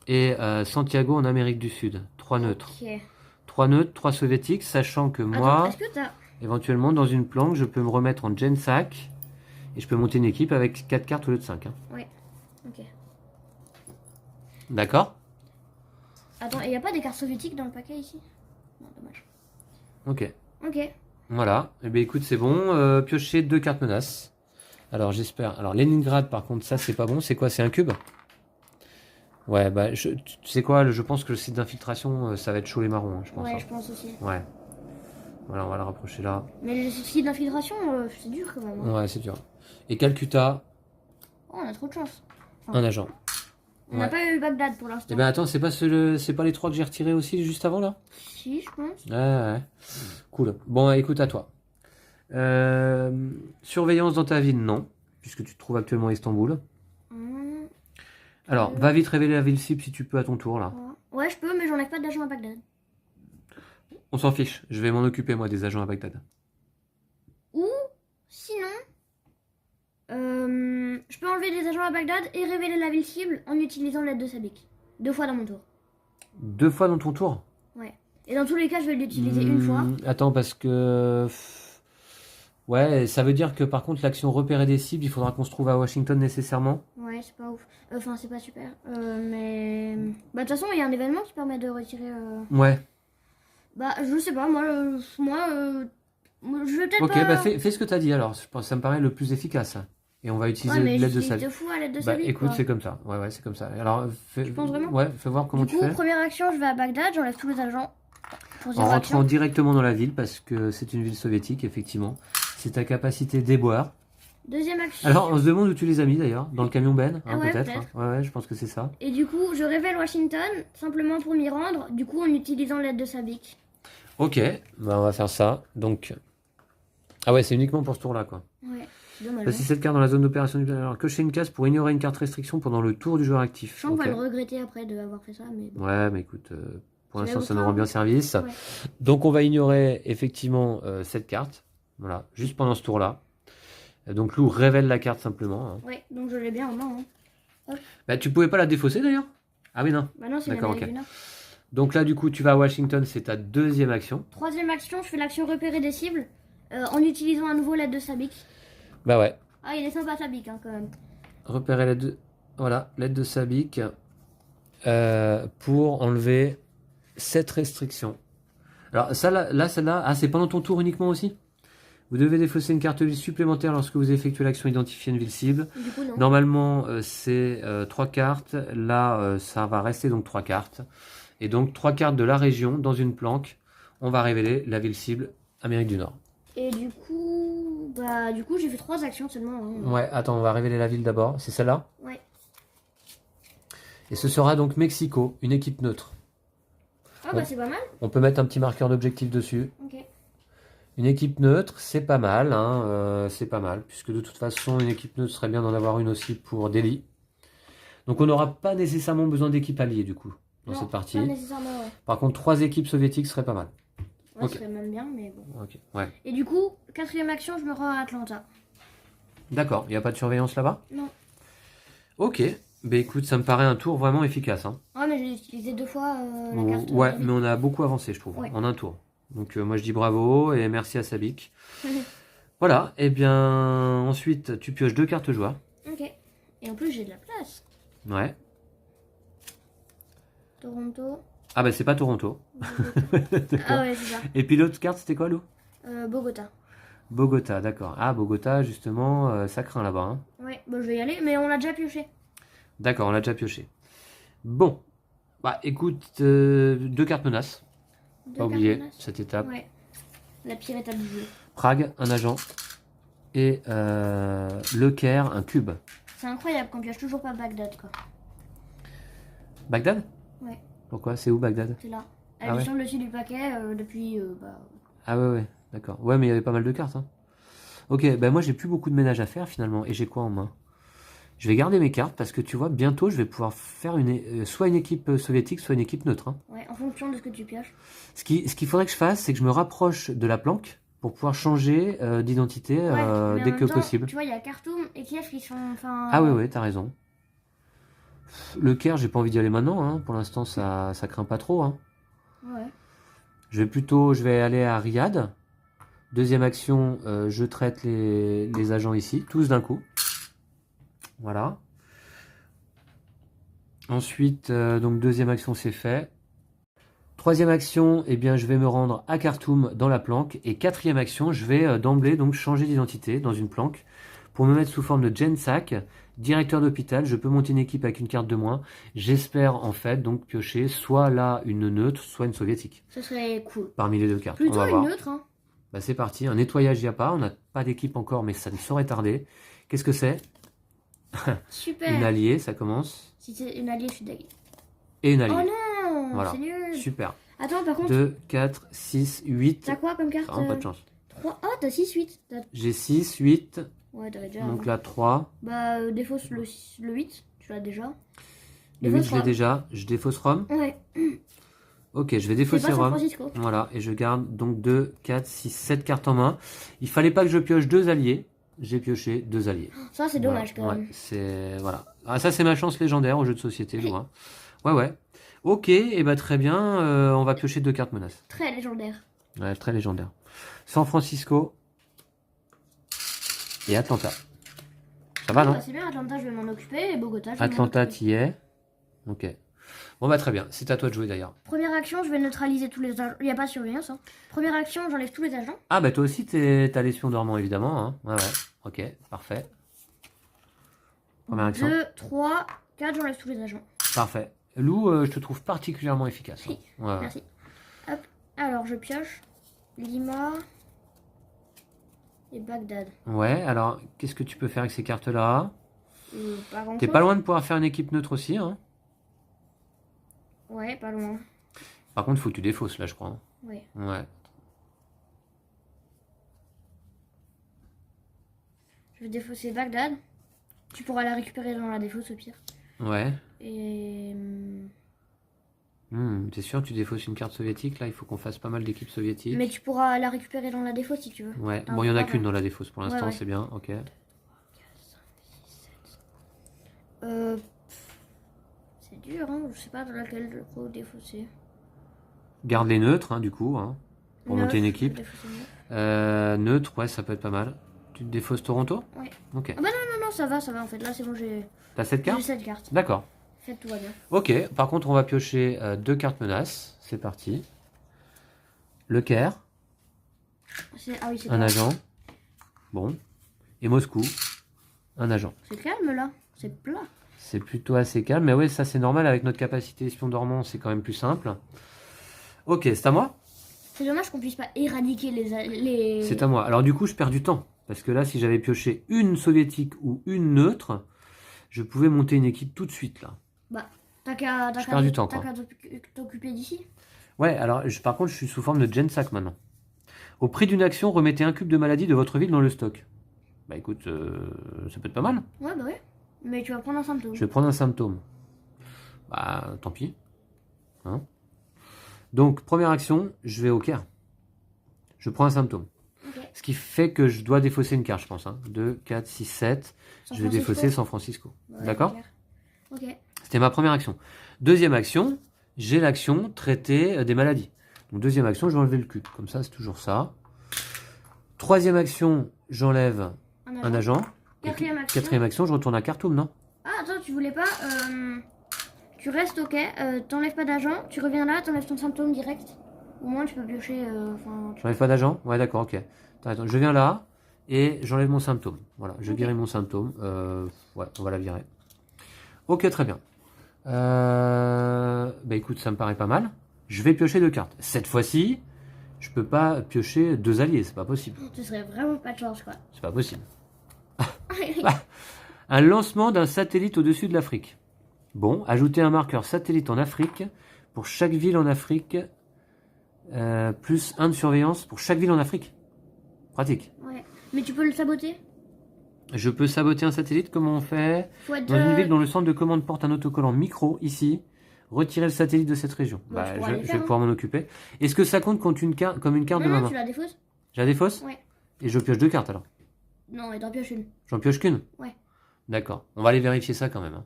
Speaker 1: Et Santiago en Amérique du Sud, 3 neutres.
Speaker 2: Ok.
Speaker 1: 3 neutres, 3 soviétiques, sachant que
Speaker 2: Attends,
Speaker 1: moi,
Speaker 2: est-ce que t'as...
Speaker 1: éventuellement, dans une planque, je peux me remettre en Gensac et je peux monter une équipe avec 4 cartes au lieu de 5. Hein.
Speaker 2: Ouais. Ok.
Speaker 1: D'accord?
Speaker 2: Attends, il n'y a pas des cartes soviétiques dans le paquet ici? Non, dommage.
Speaker 1: Ok.
Speaker 2: Ok.
Speaker 1: Voilà. Eh bien, écoute, c'est bon. Piocher 2 cartes menaces. Alors, j'espère. Alors, Leningrad, par contre, ça, c'est pas bon. C'est quoi? C'est un cube? Ouais, bah, tu sais quoi? Je pense que le site d'infiltration, ça va être chaud les marrons, hein, je pense.
Speaker 2: Ouais,
Speaker 1: Hein.
Speaker 2: je pense aussi.
Speaker 1: Ouais. Voilà, on va le rapprocher là.
Speaker 2: Mais le site d'infiltration, c'est dur quand même. Hein.
Speaker 1: Ouais, c'est dur. Et Calcutta,
Speaker 2: Oh, on a trop de chance.
Speaker 1: un agent.
Speaker 2: On n'a
Speaker 1: Ouais.
Speaker 2: pas eu Bagdad pour
Speaker 1: Eh
Speaker 2: l'instant.
Speaker 1: ben attends, c'est pas les 3 que j'ai retirés aussi juste avant là?
Speaker 2: Si, je pense.
Speaker 1: Ouais. Cool. Bon, écoute à toi. Surveillance dans ta ville, non, puisque tu te trouves actuellement à Istanbul.
Speaker 2: Hum,
Speaker 1: Alors, va vite révéler la ville cible si tu peux à ton tour là.
Speaker 2: Ouais, je peux, mais j'enlève pas d'agent à Bagdad.
Speaker 1: On s'en fiche, je vais m'en occuper moi des agents à Bagdad.
Speaker 2: Ou, sinon, je peux enlever des agents à Bagdad et révéler la ville cible en utilisant l'aide de Sabik. 2 fois dans mon tour.
Speaker 1: 2 fois dans ton tour?
Speaker 2: Ouais. Et dans tous les cas, je vais l'utiliser une fois.
Speaker 1: Attends, parce que... Ouais, ça veut dire que par contre l'action repérer des cibles, il faudra qu'on se trouve à Washington nécessairement.
Speaker 2: Ouais, c'est pas ouf. Enfin, c'est pas super. Mais... Bah, de toute façon, il y a un événement qui permet de retirer...
Speaker 1: Ouais.
Speaker 2: Bah, je sais pas, moi, je vais peut-être
Speaker 1: Ok,
Speaker 2: pas...
Speaker 1: bah fais ce que t'as dit alors, je pense que ça me paraît le plus efficace. Et on va utiliser
Speaker 2: Ouais, mais
Speaker 1: l'aide de
Speaker 2: j'utilise
Speaker 1: Sabik.
Speaker 2: 2 fois l'aide de
Speaker 1: Bah
Speaker 2: Sabik,
Speaker 1: écoute,
Speaker 2: quoi.
Speaker 1: c'est comme ça. Ouais, c'est comme ça. Alors,
Speaker 2: Tu penses vraiment?
Speaker 1: Ouais, fais voir comment
Speaker 2: Du
Speaker 1: tu
Speaker 2: coup,
Speaker 1: fais.
Speaker 2: première action, je vais à Bagdad, j'enlève tous les agents pour
Speaker 1: En
Speaker 2: 0
Speaker 1: rentrant
Speaker 2: action.
Speaker 1: directement dans la ville, parce que c'est une ville soviétique, effectivement. C'est ta capacité déboire.
Speaker 2: Deuxième action.
Speaker 1: Alors, on se demande où tu les as mis d'ailleurs. Dans le camion Ben, hein,
Speaker 2: Ouais,
Speaker 1: peut-être.
Speaker 2: peut-être.
Speaker 1: Ouais, je pense que c'est ça.
Speaker 2: Et du coup, je révèle Washington, simplement pour m'y rendre, du coup en utilisant l'aide de Sabik.
Speaker 1: Ok, bah on va faire ça. Donc. Ah ouais, c'est uniquement pour ce tour-là, quoi.
Speaker 2: Ouais, dommage.
Speaker 1: Passer cette carte dans la zone d'opération du. Alors, cocher une case pour ignorer une carte restriction pendant le tour du joueur actif.
Speaker 2: Je sens qu'on va
Speaker 1: Ok.
Speaker 2: le regretter après d'avoir fait ça, mais bon.
Speaker 1: Ouais, mais écoute, pour
Speaker 2: Je
Speaker 1: l'instant,
Speaker 2: vais
Speaker 1: ça
Speaker 2: vous
Speaker 1: nous rend bien service.
Speaker 2: Ouais.
Speaker 1: Donc, on va ignorer effectivement cette carte. Voilà, juste pendant ce tour-là. Donc, Lou révèle la carte simplement. Hein.
Speaker 2: Ouais, donc je l'ai bien en main. Hein.
Speaker 1: Bah, tu pouvais pas la défausser d'ailleurs? Ah oui, non.
Speaker 2: Bah non, c'est
Speaker 1: D'accord,
Speaker 2: l'Amérique
Speaker 1: ok.
Speaker 2: du Nord.
Speaker 1: Donc là, du coup, tu vas à Washington, c'est ta deuxième action.
Speaker 2: Troisième action, je fais l'action repérer des cibles en utilisant à nouveau l'aide de Sabik.
Speaker 1: Bah ouais.
Speaker 2: Ah, il est sympa Sabik hein, quand même.
Speaker 1: Repérer l'aide de... Voilà, l'aide de Sabik pour enlever cette restriction. Alors ça, là celle-là, ah, c'est pendant ton tour uniquement aussi? Vous devez défausser une carte ville supplémentaire lorsque vous effectuez l'action identifier une ville cible.
Speaker 2: Du coup, non.
Speaker 1: Normalement, c'est 3 cartes. Là, ça va rester donc 3 cartes. Et donc, 3 cartes de la région dans une planque. On va révéler la ville cible Amérique du Nord.
Speaker 2: Et du coup, j'ai fait 3 actions seulement. Hein.
Speaker 1: Ouais, attends, on va révéler la ville d'abord. C'est celle-là?
Speaker 2: Ouais.
Speaker 1: Et ce sera donc Mexico, une équipe neutre.
Speaker 2: Ah bah c'est pas mal.
Speaker 1: On peut mettre un petit marqueur d'objectif dessus.
Speaker 2: Ok.
Speaker 1: Une équipe neutre, c'est pas mal, hein, c'est pas mal, puisque de toute façon, une équipe neutre serait bien d'en avoir une aussi pour Delhi. Donc on n'aura pas nécessairement besoin d'équipe alliée du coup, dans
Speaker 2: Non,
Speaker 1: cette partie.
Speaker 2: pas nécessairement, ouais.
Speaker 1: Par contre, 3 équipes soviétiques serait pas mal.
Speaker 2: Ouais,
Speaker 1: Ok.
Speaker 2: ça serait même bien, mais bon.
Speaker 1: Ok, ouais.
Speaker 2: Et du coup, quatrième action, je me rends à Atlanta.
Speaker 1: D'accord, il n'y a pas de surveillance là-bas?
Speaker 2: Non.
Speaker 1: Ok, bah écoute, ça me paraît un tour vraiment efficace. Hein.
Speaker 2: Ah, mais j'ai utilisé 2 fois la carte.
Speaker 1: Ouais, mais on a beaucoup avancé, je trouve,
Speaker 2: Ouais.
Speaker 1: en un tour. Donc moi je dis bravo et merci à Sabik. Voilà, et bien ensuite tu pioches 2 cartes joueurs.
Speaker 2: Ok. Et en plus, j'ai de la place.
Speaker 1: Ouais.
Speaker 2: Toronto.
Speaker 1: Ah bah c'est pas Toronto.
Speaker 2: Ah ouais, c'est ça.
Speaker 1: Et puis l'autre carte c'était quoi, Lou?
Speaker 2: Bogota.
Speaker 1: Bogota, d'accord. Ah, Bogota, justement, ça craint là-bas. Hein.
Speaker 2: Ouais, bah je vais y aller, mais on a déjà pioché.
Speaker 1: D'accord, on l'a déjà pioché. Bon, bah écoute, 2 cartes menaces. Pas oublier cette étape.
Speaker 2: Ouais. La pire étape du jeu.
Speaker 1: Prague, un agent. Et Le Caire, un cube.
Speaker 2: C'est incroyable qu'on pioche toujours pas Bagdad, quoi.
Speaker 1: Bagdad?
Speaker 2: Ouais.
Speaker 1: Pourquoi? C'est où Bagdad?
Speaker 2: C'est là.
Speaker 1: Ah
Speaker 2: Elle est
Speaker 1: ouais.
Speaker 2: sur le dessus du paquet depuis.
Speaker 1: Ah ouais, d'accord. Ouais, mais il y avait pas mal de cartes. Hein. Ok, bah moi j'ai plus beaucoup de ménage à faire finalement. Et j'ai quoi en main? Je vais garder mes cartes parce que tu vois, bientôt je vais pouvoir faire soit une équipe soviétique, soit une équipe neutre. Hein.
Speaker 2: Ouais, en fonction de ce que tu pioches.
Speaker 1: Ce qu'il faudrait que je fasse, c'est que je me rapproche de la planque pour pouvoir changer d'identité
Speaker 2: Ouais, mais en
Speaker 1: dès
Speaker 2: même
Speaker 1: que
Speaker 2: temps,
Speaker 1: possible.
Speaker 2: tu vois, il y a Khartoum et Kiev qui sont. Enfin,
Speaker 1: Ah oui, t'as raison. Le Caire, j'ai pas envie d'y aller maintenant. Hein. Pour l'instant, ça craint pas trop. Hein.
Speaker 2: Ouais.
Speaker 1: Je vais aller à Riyad. Deuxième action, je traite les agents ici, tous d'un coup. Voilà. Ensuite, donc deuxième action, c'est fait. Troisième action, eh bien, je vais me rendre à Khartoum dans la planque. Et quatrième action, je vais d'emblée donc changer d'identité dans une planque pour me mettre sous forme de Gensak, directeur d'hôpital. Je peux monter une équipe avec une carte de moins. J'espère en fait donc piocher soit là une neutre, soit une soviétique.
Speaker 2: Ce serait cool.
Speaker 1: Parmi les deux cartes.
Speaker 2: Plutôt
Speaker 1: on va
Speaker 2: une
Speaker 1: voir.
Speaker 2: neutre, hein.
Speaker 1: Bah, c'est parti. Un nettoyage, il n'y a pas. On n'a pas d'équipe encore, mais ça ne saurait tarder. Qu'est-ce que c'est?
Speaker 2: Super.
Speaker 1: Une alliée, ça commence.
Speaker 2: Si c'est une alliée, je suis dégueu.
Speaker 1: Et une
Speaker 2: Oh
Speaker 1: alliée.
Speaker 2: non,
Speaker 1: Voilà.
Speaker 2: c'est nul.
Speaker 1: Super.
Speaker 2: Attends, par contre,
Speaker 1: 2, 4, 6, 8.
Speaker 2: t'as quoi comme carte?
Speaker 1: Vraiment pas de chance.
Speaker 2: 3. Ah, t'as 6, 8.
Speaker 1: J'ai 6, 8.
Speaker 2: Ouais, t'avais déjà.
Speaker 1: Donc là, 3.
Speaker 2: Bah, défausse le 8, tu l'as déjà.
Speaker 1: Le 8,
Speaker 2: Défausse
Speaker 1: je l'ai
Speaker 2: Rome.
Speaker 1: déjà. Je défausse Rome.
Speaker 2: Ouais.
Speaker 1: Ok, je vais
Speaker 2: C'est
Speaker 1: défausser
Speaker 2: pas San
Speaker 1: Rome.
Speaker 2: Francisco.
Speaker 1: Voilà, et je garde donc 2, 4, 6, 7 cartes en main. Il fallait pas que je pioche 2 alliés. J'ai pioché 2 alliés.
Speaker 2: Ça, c'est dommage quand
Speaker 1: Ouais,
Speaker 2: même.
Speaker 1: c'est... Voilà. Ah, ça, c'est ma chance légendaire au jeu de société, je vois. Ouais. Ok, et bah très bien. On va piocher 2 cartes menaces.
Speaker 2: Très légendaire.
Speaker 1: Ouais, très légendaire. San Francisco et Atlanta. Ça va, non?
Speaker 2: Bah, c'est bien, Atlanta, je vais m'en occuper. Et Bogota, je vais m'en
Speaker 1: Atlanta,
Speaker 2: occuper.
Speaker 1: t'y es. Ok. Bon, bah très bien. C'est à toi de jouer d'ailleurs.
Speaker 2: Première action, je vais neutraliser tous les agents. Il n'y a pas de surveillance. Hein. Première action, j'enlève tous les agents.
Speaker 1: Ah, bah toi aussi, t'as l'espion dormant, évidemment. Hein. Ouais. Ok, parfait. Première action.
Speaker 2: 2, 3, 4, j'enlève tous les agents.
Speaker 1: Parfait. Lou, je te trouve particulièrement efficace. Hein. Ouais.
Speaker 2: Merci. Hop. Alors, je pioche. Lima. Et Bagdad.
Speaker 1: Ouais, alors, qu'est-ce que tu peux faire avec ces cartes-là?
Speaker 2: Pas grand
Speaker 1: T'es
Speaker 2: chose.
Speaker 1: pas loin de pouvoir faire une équipe neutre aussi. Hein.
Speaker 2: Ouais, pas loin.
Speaker 1: Par contre, il faut que tu défausses, là, je crois. Hein.
Speaker 2: Ouais.
Speaker 1: Ouais.
Speaker 2: Je vais défausser Bagdad. Tu pourras la récupérer dans la défausse au pire.
Speaker 1: Ouais.
Speaker 2: Et.
Speaker 1: T'es sûr, tu défausses une carte soviétique? Là, il faut qu'on fasse pas mal d'équipes soviétiques.
Speaker 2: Mais tu pourras la récérer dans la défausse si tu veux.
Speaker 1: Ouais,
Speaker 2: T'as
Speaker 1: bon, il y en a
Speaker 2: un
Speaker 1: qu'une
Speaker 2: peu.
Speaker 1: dans la défausse pour l'instant,
Speaker 2: Ouais.
Speaker 1: c'est bien, ok.
Speaker 2: C'est dur, hein. Je sais pas dans laquelle je crois défausser.
Speaker 1: Garde les neutres, hein, du coup, hein, pour monter une équipe. Neutre, ouais, ça peut être pas mal. Tu te défausses Toronto?
Speaker 2: Ouais.
Speaker 1: Ok.
Speaker 2: Ah bah non, ça va en fait. Là, c'est bon, j'ai
Speaker 1: T'as cette carte?
Speaker 2: 7 cartes.
Speaker 1: D'accord.
Speaker 2: En fait, tout va bien.
Speaker 1: Ok, par contre, on va piocher 2 cartes menaces. C'est parti. Le Caire,
Speaker 2: Ah oui, c'est
Speaker 1: un
Speaker 2: pas-
Speaker 1: agent. Bon. Et Moscou, un agent.
Speaker 2: C'est calme là. C'est plat.
Speaker 1: C'est plutôt assez calme, mais ouais, ça c'est normal avec notre capacité espion dormant, c'est quand même plus simple. Ok, c'est à moi?
Speaker 2: C'est dommage qu'on puisse pas éradiquer les...
Speaker 1: C'est à moi. Alors du coup, je perds du temps. Parce que là, si j'avais pioché une soviétique ou une neutre, je pouvais monter une équipe tout de suite là.
Speaker 2: Bah, t'as qu'à
Speaker 1: Je perds du temps,
Speaker 2: t'as
Speaker 1: quoi.
Speaker 2: qu'à t'occuper d'ici.
Speaker 1: Ouais, alors par contre, je suis sous forme de Gensak maintenant. Au prix d'une action, remettez un cube de maladie de votre ville dans le stock. Bah écoute, ça peut être pas mal.
Speaker 2: Ouais, bah ouais. Mais tu vas prendre un symptôme.
Speaker 1: Je vais prendre un symptôme. Bah tant pis. Hein. Donc, première action, je vais au Caire. Je prends un symptôme.
Speaker 2: Ok.
Speaker 1: Ce qui fait que je dois défausser une carte, je pense. Hein. 2, 4, 6, 7.
Speaker 2: San
Speaker 1: Je vais
Speaker 2: Francisco.
Speaker 1: défausser San Francisco.
Speaker 2: Ouais,
Speaker 1: D'accord?
Speaker 2: clair. Ok.
Speaker 1: C'était ma première action. Deuxième action, j'ai l'action traiter des maladies. Donc deuxième action, je vais enlever le cube. Comme ça, c'est toujours ça. Troisième action, j'enlève un agent.
Speaker 2: Quatrième action.
Speaker 1: Je retourne à Khartoum, non?
Speaker 2: Ah, attends, tu voulais pas... Tu restes ok, t'enlèves pas d'agent, tu reviens là, t'enlèves ton symptôme direct. Au moins, tu peux piocher...
Speaker 1: J'enlève pas d'agent? Ouais, d'accord, ok. Attends, je viens là et j'enlève mon symptôme. Voilà, je guéris mon symptôme. Ouais, on va la virer. Ok, très bien. Bah écoute, ça me paraît pas mal. Je vais piocher 2 cartes. Cette fois-ci, je peux pas piocher 2 alliés, c'est pas possible.
Speaker 2: Ce serait vraiment pas de chance, quoi.
Speaker 1: C'est pas possible. Un lancement d'un satellite au-dessus de l'Afrique. Bon, ajouter un marqueur satellite en Afrique pour chaque ville en Afrique, plus 1 de surveillance pour chaque ville en Afrique. Pratique.
Speaker 2: Ouais. Mais tu peux le saboter?
Speaker 1: Je peux saboter un satellite, comment on fait?
Speaker 2: Faut être,
Speaker 1: Dans une ville dont le centre de commande porte un autocollant micro, ici, retirer le satellite de cette région.
Speaker 2: Bah, tu pourras les
Speaker 1: Je
Speaker 2: faire,
Speaker 1: vais pouvoir m'en occuper. Est-ce que ça compte comme une carte de ma
Speaker 2: Non,
Speaker 1: main?
Speaker 2: tu la défausses.
Speaker 1: J'ai des fausses?
Speaker 2: Ouais.
Speaker 1: Et je pioche 2 cartes alors?
Speaker 2: Non, et t'en pioches une.
Speaker 1: J'en pioche qu'une?
Speaker 2: Ouais.
Speaker 1: D'accord. On va aller vérifier ça quand même, hein.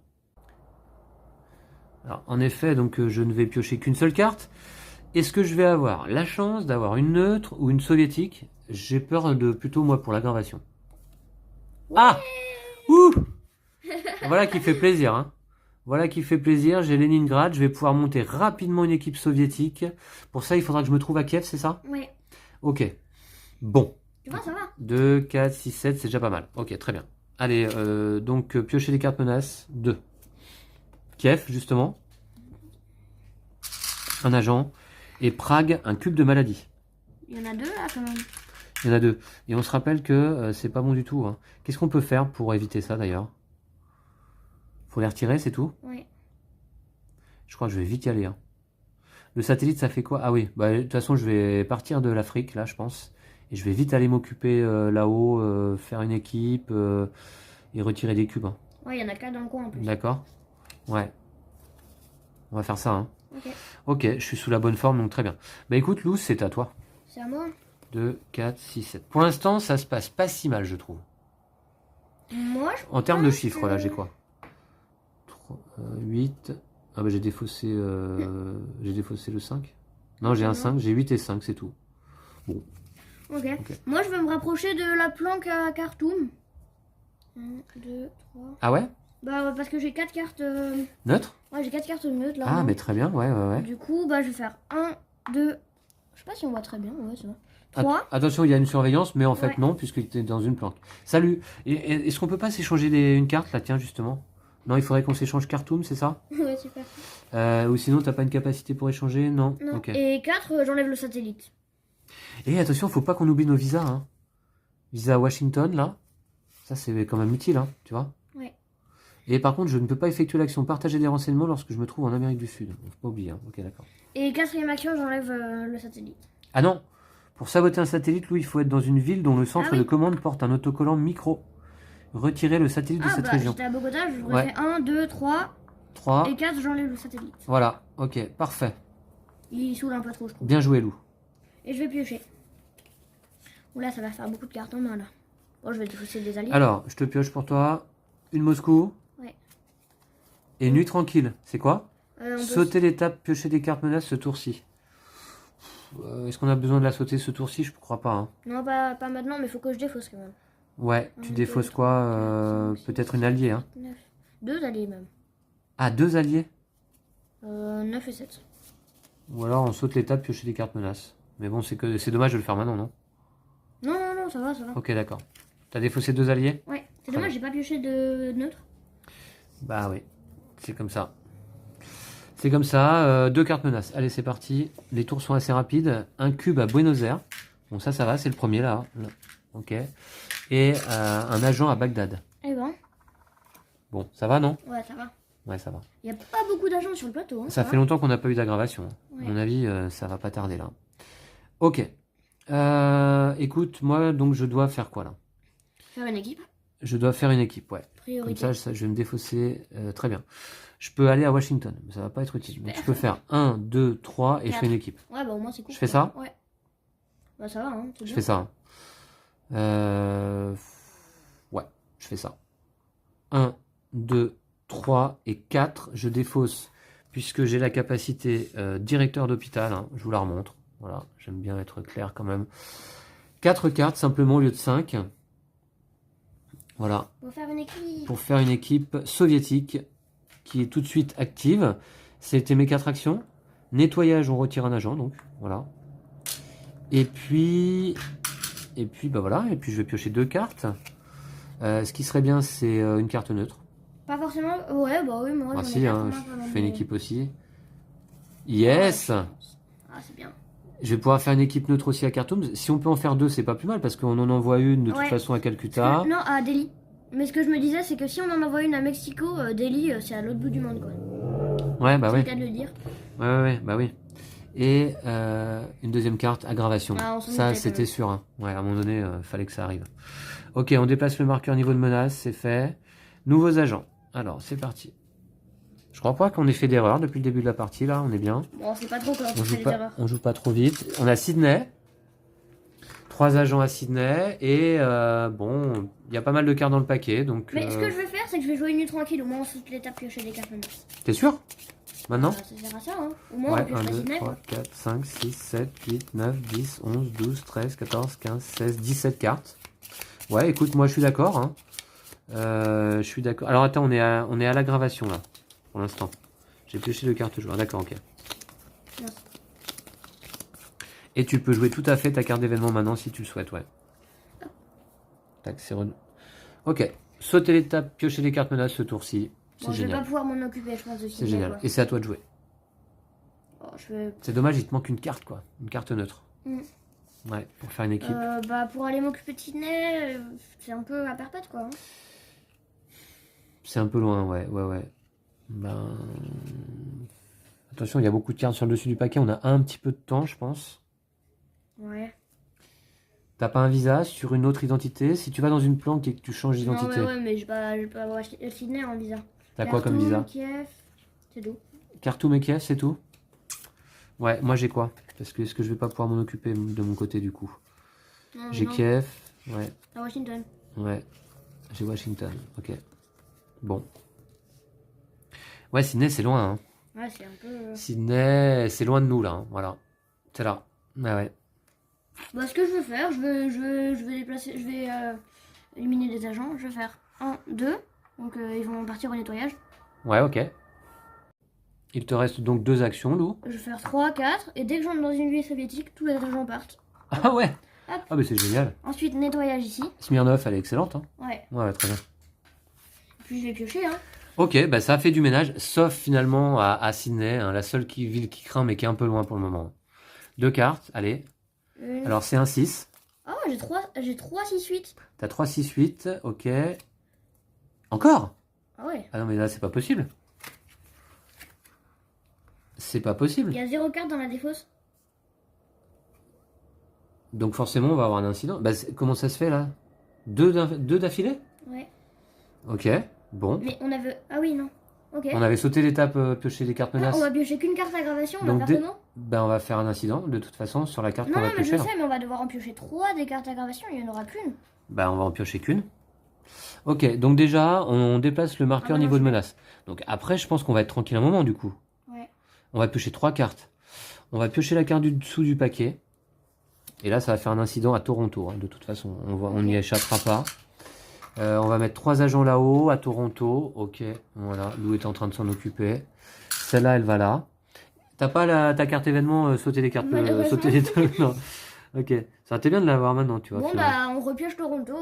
Speaker 1: Alors, en effet, donc je ne vais piocher qu'une seule carte. Est-ce que je vais avoir la chance d'avoir une neutre ou une soviétique? J'ai peur de plutôt moi pour l'aggravation. Ah! Ouh! Voilà qui fait plaisir, hein. Voilà qui fait plaisir. J'ai Leningrad. Je vais pouvoir monter rapidement une équipe soviétique. Pour ça, il faudra que je me trouve à Kiev, c'est ça?
Speaker 2: Ouais.
Speaker 1: Ok. Bon.
Speaker 2: Tu vois, ça va.
Speaker 1: 2, 4, 6, 7, c'est déjà pas mal. Ok, très bien. Allez, donc piocher des cartes menaces. 2. Kiev, justement. Un agent. Et Prague, un cube de maladie.
Speaker 2: Il y en a 2 là quand même.
Speaker 1: Il y en a 2. Et on se rappelle que c'est pas bon du tout, hein. Qu'est-ce qu'on peut faire pour éviter ça d'ailleurs? Faut les retirer, c'est tout?
Speaker 2: Ouais.
Speaker 1: Je crois que je vais vite y aller, hein. Le satellite, ça fait quoi? Ah oui, bah, de toute façon, je vais partir de l'Afrique, là, je pense. Et je vais vite aller m'occuper là-haut, faire une équipe et retirer des cubes, hein.
Speaker 2: Ouais, il y en a 4 dans le coin en plus.
Speaker 1: D'accord? Ouais. On va faire ça, hein.
Speaker 2: Ok.
Speaker 1: Ok, je suis sous la bonne forme, donc très bien. Bah écoute, Lou, c'est à toi.
Speaker 2: C'est à moi.
Speaker 1: 2, 4, 6, 7. Pour l'instant, ça se passe pas si mal, je trouve.
Speaker 2: Moi, je
Speaker 1: En termes de
Speaker 2: pense
Speaker 1: chiffres,
Speaker 2: que-
Speaker 1: là, j'ai quoi? 8. Ah bah j'ai défaussé le 5. Non, j'ai un 5, j'ai 8 et 5, c'est tout.
Speaker 2: Ok.
Speaker 1: Ok.
Speaker 2: Moi, je vais me rapprocher de la planque à Khartoum. 1, 2, 3.
Speaker 1: Ah ouais?
Speaker 2: Bah, ouais, parce que j'ai 4 cartes.
Speaker 1: Neutre?
Speaker 2: Ouais, j'ai 4 cartes neutres là.
Speaker 1: Ah,
Speaker 2: non.
Speaker 1: mais très bien, ouais.
Speaker 2: Du coup, bah, je vais faire 1, 2. Je sais pas si on voit très bien. Ouais, ça va.
Speaker 1: At-
Speaker 2: 3.
Speaker 1: Attention, il y a une surveillance, mais en fait
Speaker 2: Ouais.
Speaker 1: non, puisque tu es dans une planque. Salut. Est-ce qu'on peut pas s'échanger une carte là, tiens, justement? Non, il faudrait qu'on s'échange Khartoum, c'est ça?
Speaker 2: Ouais, super.
Speaker 1: Ou sinon, t'as pas une capacité pour échanger? Non?
Speaker 2: Non.
Speaker 1: Ok.
Speaker 2: Et 4, j'enlève le satellite.
Speaker 1: Et attention, faut pas qu'on oublie nos visas, hein. Visa à Washington, là. Ça, c'est quand même utile, hein, tu vois?
Speaker 2: Ouais.
Speaker 1: Et par contre, je ne peux pas effectuer l'action partager des renseignements lorsque je me trouve en Amérique du Sud. Faut pas oublier, hein. Ok, d'accord.
Speaker 2: Et 4e action, j'enlève le satellite.
Speaker 1: Ah non! Pour saboter un satellite, Louis, il faut être dans une ville dont le centre
Speaker 2: Ah oui.
Speaker 1: de commande porte un autocollant micro. Retirer le satellite de
Speaker 2: Ah,
Speaker 1: cette
Speaker 2: bah,
Speaker 1: région.
Speaker 2: j'étais à Bogota, j'aurais
Speaker 1: Ouais.
Speaker 2: fait 1, 2, 3.
Speaker 1: 3.
Speaker 2: Et 4, j'enlève le satellite.
Speaker 1: Voilà, ok, parfait.
Speaker 2: Il saoule un peu trop, je trouve.
Speaker 1: Bien joué, Lou.
Speaker 2: Et je vais piocher. Oula, ça va faire beaucoup de cartes en main là. Bon, je vais défausser des alliés.
Speaker 1: Alors, je te pioche pour toi une Moscou.
Speaker 2: Ouais.
Speaker 1: Et nuit tranquille. C'est quoi?
Speaker 2: On peut-
Speaker 1: Sauter l'étape, piocher des cartes menaces ce tour-ci. Est-ce qu'on a besoin de la sauter ce tour-ci? Je crois pas, hein.
Speaker 2: Non, pas maintenant, mais faut que je défausse quand même.
Speaker 1: Ouais, tu
Speaker 2: Un,
Speaker 1: défausses
Speaker 2: deux,
Speaker 1: quoi?
Speaker 2: trois, quatre, cinq,
Speaker 1: Peut-être
Speaker 2: six,
Speaker 1: une alliée, hein.
Speaker 2: 9. 2 alliés même.
Speaker 1: Ah, 2 alliés?
Speaker 2: 9 et 7.
Speaker 1: Ou alors on saute l'étape, piocher des cartes menaces. Mais bon, c'est dommage de le faire maintenant, non?
Speaker 2: Non, ça va, ça va.
Speaker 1: Ok, d'accord. T'as défaussé 2 alliés?
Speaker 2: Ouais, c'est
Speaker 1: Très
Speaker 2: dommage, j'ai pas pioché de neutre.
Speaker 1: Bah oui, c'est comme ça. C'est comme ça, 2 cartes menaces. Allez, c'est parti. Les tours sont assez rapides. Un cube à Buenos Aires. Bon, ça va, c'est le premier là. Ok. Et un agent à Bagdad.
Speaker 2: Eh ben,
Speaker 1: Bon, ça va, non?
Speaker 2: ouais, ça va.
Speaker 1: Ouais, ça va.
Speaker 2: Y a pas beaucoup d'agents sur le plateau. Hein,
Speaker 1: Ça fait longtemps qu'on n'a pas eu d'aggravation.
Speaker 2: Ouais.
Speaker 1: À mon avis, ça va pas tarder là. Ok. Écoute, moi, donc je dois faire quoi là?
Speaker 2: Faire une équipe.
Speaker 1: Je dois faire une équipe, ouais. Comme
Speaker 2: Priorité.
Speaker 1: ça, je vais me défausser. Très bien. Je peux aller à Washington, mais ça va pas être utile. Donc, je peux faire 1, 2, 3 et je fais une équipe.
Speaker 2: Ouais, bah au moins c'est cool.
Speaker 1: Je fais ça?
Speaker 2: Ouais. Bah ça va, hein. c'est
Speaker 1: Je
Speaker 2: bien.
Speaker 1: fais ça. Ouais, je fais ça. 1, 2, 3 et 4. Je défausse puisque j'ai la capacité directeur d'hôpital. Hein, je vous la remontre. Voilà, j'aime bien être clair quand même. 4 cartes simplement au lieu de 5. Voilà,
Speaker 2: Pour faire une équipe.
Speaker 1: pour faire une équipe soviétique qui est tout de suite active. C'était mes 4 actions. Nettoyage, on retire un agent, donc voilà. Et puis bah voilà. Et puis je vais piocher 2 cartes. Ce qui serait bien, c'est une carte neutre.
Speaker 2: Pas forcément. Ouais, bah oui, moi
Speaker 1: Ah
Speaker 2: j'en ai
Speaker 1: si,
Speaker 2: quatre
Speaker 1: hein,
Speaker 2: en main,
Speaker 1: je
Speaker 2: quand même,
Speaker 1: fais une
Speaker 2: mais-
Speaker 1: équipe aussi. Yes.
Speaker 2: Ah, c'est bien.
Speaker 1: Je vais pouvoir faire une équipe neutre aussi à Khartoum. Si on peut en faire 2, c'est pas plus mal parce qu'on en envoie une de toute
Speaker 2: Ouais.
Speaker 1: façon à Calcutta.
Speaker 2: Non, à Delhi. Mais ce que je me disais, c'est que si on en envoie une à Mexico, Delhi, c'est à l'autre bout du monde, quoi.
Speaker 1: Ouais, bah
Speaker 2: C'est
Speaker 1: ouais.
Speaker 2: le cas de le dire.
Speaker 1: Ouais, bah oui. Et une deuxième carte, aggravation.
Speaker 2: Ah, on s'en
Speaker 1: Ça,
Speaker 2: doutait, quand
Speaker 1: c'était
Speaker 2: même.
Speaker 1: sûr, hein. Ouais, à un moment donné, fallait que ça arrive. Ok, on déplace le marqueur niveau de menace, c'est fait. Nouveaux agents. Alors, c'est parti. Je crois pas qu'on ait fait d'erreur depuis le début de la partie, là, on est bien.
Speaker 2: Bon, c'est pas trop quand
Speaker 1: On
Speaker 2: on fait
Speaker 1: joue
Speaker 2: les
Speaker 1: pas,
Speaker 2: erreurs.
Speaker 1: on joue pas trop vite. On a Sydney. 3 agents à Sydney. Et bon, il y a pas mal de cartes dans le paquet. Donc,
Speaker 2: Mais ce que je vais faire, c'est que je vais jouer une nuit tranquille. Au moins, on saute l'étape piocher des cartes menaces.
Speaker 1: T'es sûr? Maintenant?
Speaker 2: Ça sert à ça, hein. Au moins,
Speaker 1: Ouais,
Speaker 2: on pioche
Speaker 1: 1,
Speaker 2: pas
Speaker 1: 2,
Speaker 2: Sydney,
Speaker 1: 3,
Speaker 2: quoi.
Speaker 1: 4, 5, 6, 7, 8, 9, 10, 11, 12, 13, 14, 15, 16, 17 cartes. Ouais, écoute, moi je suis d'accord. Hein. Je suis d'accord. Alors attends, on est à l'aggravation là, pour l'instant. J'ai pioché 2 cartes joueurs. D'accord, ok.
Speaker 2: Non.
Speaker 1: Et tu peux jouer tout à fait ta carte d'événement maintenant si tu le souhaites, ouais. Tac, c'est Ok. Sauter l'étape, piocher les cartes menaces ce tour-ci. C'est
Speaker 2: Bon, je vais
Speaker 1: génial.
Speaker 2: pas pouvoir m'en occuper, je pense, de
Speaker 1: C'est
Speaker 2: Sydney,
Speaker 1: génial.
Speaker 2: quoi.
Speaker 1: Et c'est à toi de jouer.
Speaker 2: Oh, je vais...
Speaker 1: C'est dommage, il te manque une carte, quoi. Une carte neutre.
Speaker 2: Mm.
Speaker 1: Ouais, pour faire une équipe.
Speaker 2: Bah, pour aller m'occuper de Sydney, c'est un peu à perpète, quoi. Hein.
Speaker 1: C'est un peu loin, ouais, ouais. Ben... Attention, il y a beaucoup de cartes sur le dessus du paquet. On a un petit peu de temps, je pense.
Speaker 2: Ouais.
Speaker 1: T'as pas un visa sur une autre identité. Si tu vas dans une planque et que tu changes d'identité,
Speaker 2: Non, ouais, mais je peux avoir Sydney en visa.
Speaker 1: t'as quoi comme
Speaker 2: Khartoum,
Speaker 1: visa?
Speaker 2: Kiev, c'est tout.
Speaker 1: Khartoum et Kiev, c'est tout? Ouais, moi j'ai quoi? Parce que est-ce que je vais pas pouvoir m'en occuper de mon côté du coup?
Speaker 2: Non,
Speaker 1: J'ai
Speaker 2: non.
Speaker 1: Kiev, ouais,
Speaker 2: À Washington.
Speaker 1: ouais. J'ai Washington, ok. Bon. Ouais, Sydney, c'est loin, hein.
Speaker 2: Ouais, c'est un peu...
Speaker 1: Sydney, c'est loin de nous, là, hein. Voilà. C'est là. Ouais.
Speaker 2: Bah, ce que je veux faire, je vais déplacer, je vais éliminer des agents. Je vais faire 1, 2. Donc, ils vont partir au nettoyage.
Speaker 1: Ouais, ok. Il te reste donc 2 actions, Lou.
Speaker 2: Je vais faire 3, 4. Et dès que j'entre dans une ville soviétique, tous les agents partent.
Speaker 1: Ah ouais.
Speaker 2: Hop.
Speaker 1: Ah mais c'est génial.
Speaker 2: Ensuite, nettoyage ici.
Speaker 1: Smirnov, elle est excellente, hein.
Speaker 2: Ouais.
Speaker 1: Ouais, très bien.
Speaker 2: Puis je vais piocher, hein.
Speaker 1: Ok, bah ça a fait du ménage, sauf finalement à Sydney, hein, la seule ville qui craint mais qui est un peu loin pour le moment. 2 cartes, allez.
Speaker 2: Une.
Speaker 1: Alors c'est un 6.
Speaker 2: Oh, j'ai 3, 6, 8.
Speaker 1: T'as 3, 6, 8, ok. Encore?
Speaker 2: Ah ouais.
Speaker 1: Ah non mais là c'est pas possible. C'est pas
Speaker 2: Il
Speaker 1: possible.
Speaker 2: y a 0 carte dans la défausse.
Speaker 1: Donc forcément on va avoir un incident. Bah, comment ça se fait là? Deux d'affilée?
Speaker 2: Ouais.
Speaker 1: Ok, bon.
Speaker 2: Mais on avait... Ah oui, non. Ok.
Speaker 1: On avait sauté l'étape piocher des cartes
Speaker 2: Ah,
Speaker 1: menaces.
Speaker 2: on va piocher qu'une carte aggravation, on
Speaker 1: Donc
Speaker 2: va faire comment?
Speaker 1: Ben on va faire un incident de toute façon sur la carte
Speaker 2: Non,
Speaker 1: qu'on
Speaker 2: non,
Speaker 1: va
Speaker 2: mais je
Speaker 1: piocher.
Speaker 2: sais, mais on va devoir en piocher 3 des cartes aggravation, il n'y en aura qu'une.
Speaker 1: Ben on va en piocher qu'une. Ok, donc déjà on déplace le marqueur
Speaker 2: Ah bah non,
Speaker 1: niveau de
Speaker 2: je vais.
Speaker 1: menace. Donc après je pense qu'on va être tranquille un moment du coup.
Speaker 2: Ouais.
Speaker 1: On va piocher 3 cartes. On va piocher la carte du dessous du paquet. Et là ça va faire un incident à Toronto. Hein, de toute façon, on n'y échappera pas. On va mettre 3 agents là-haut à Toronto. Ok, voilà, Lou est en train de s'en occuper. Celle-là elle va là. T'as pas ta carte événement sauter les cartes,
Speaker 2: Malheureusement.
Speaker 1: sauter les non. Ok, ça aurait été bien de l'avoir maintenant, tu vois.
Speaker 2: Bon,
Speaker 1: finalement.
Speaker 2: bah, on repioche Toronto,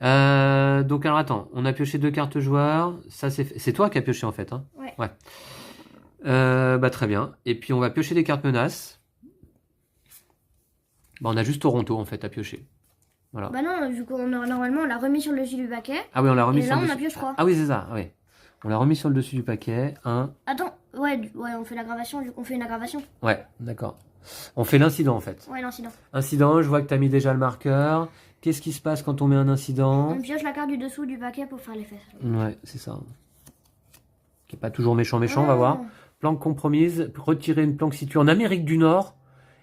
Speaker 2: hein.
Speaker 1: Donc alors attends, on a pioché 2 cartes joueurs. Ça c'est toi qui as pioché en fait, hein.
Speaker 2: Ouais.
Speaker 1: Bah très bien. Et puis on va piocher des cartes menaces. Bah on a juste Toronto en fait à piocher. Voilà.
Speaker 2: Bah non, vu qu'on a normalement, on l'a remis sur le dessus du paquet.
Speaker 1: Ah oui, on l'a remis
Speaker 2: Et
Speaker 1: sur
Speaker 2: là,
Speaker 1: le
Speaker 2: on
Speaker 1: dessus.
Speaker 2: a pioche 3.
Speaker 1: Ah oui, c'est ça. Ah oui. On l'a remis sur le dessus du paquet. 1.
Speaker 2: Attends, ouais, on fait l'aggravation, on fait une aggravation.
Speaker 1: Ouais, d'accord. On fait l'incident en fait.
Speaker 2: Ouais, l'incident.
Speaker 1: Incident, je vois que tu as mis déjà le marqueur. Qu'est-ce qui se passe quand on met un incident?
Speaker 2: On pioche la carte du dessous du paquet pour faire l'effet.
Speaker 1: Ouais, c'est ça. Qui n'est pas toujours méchant, on va voir. Planque compromise, retirez une planque située en Amérique du Nord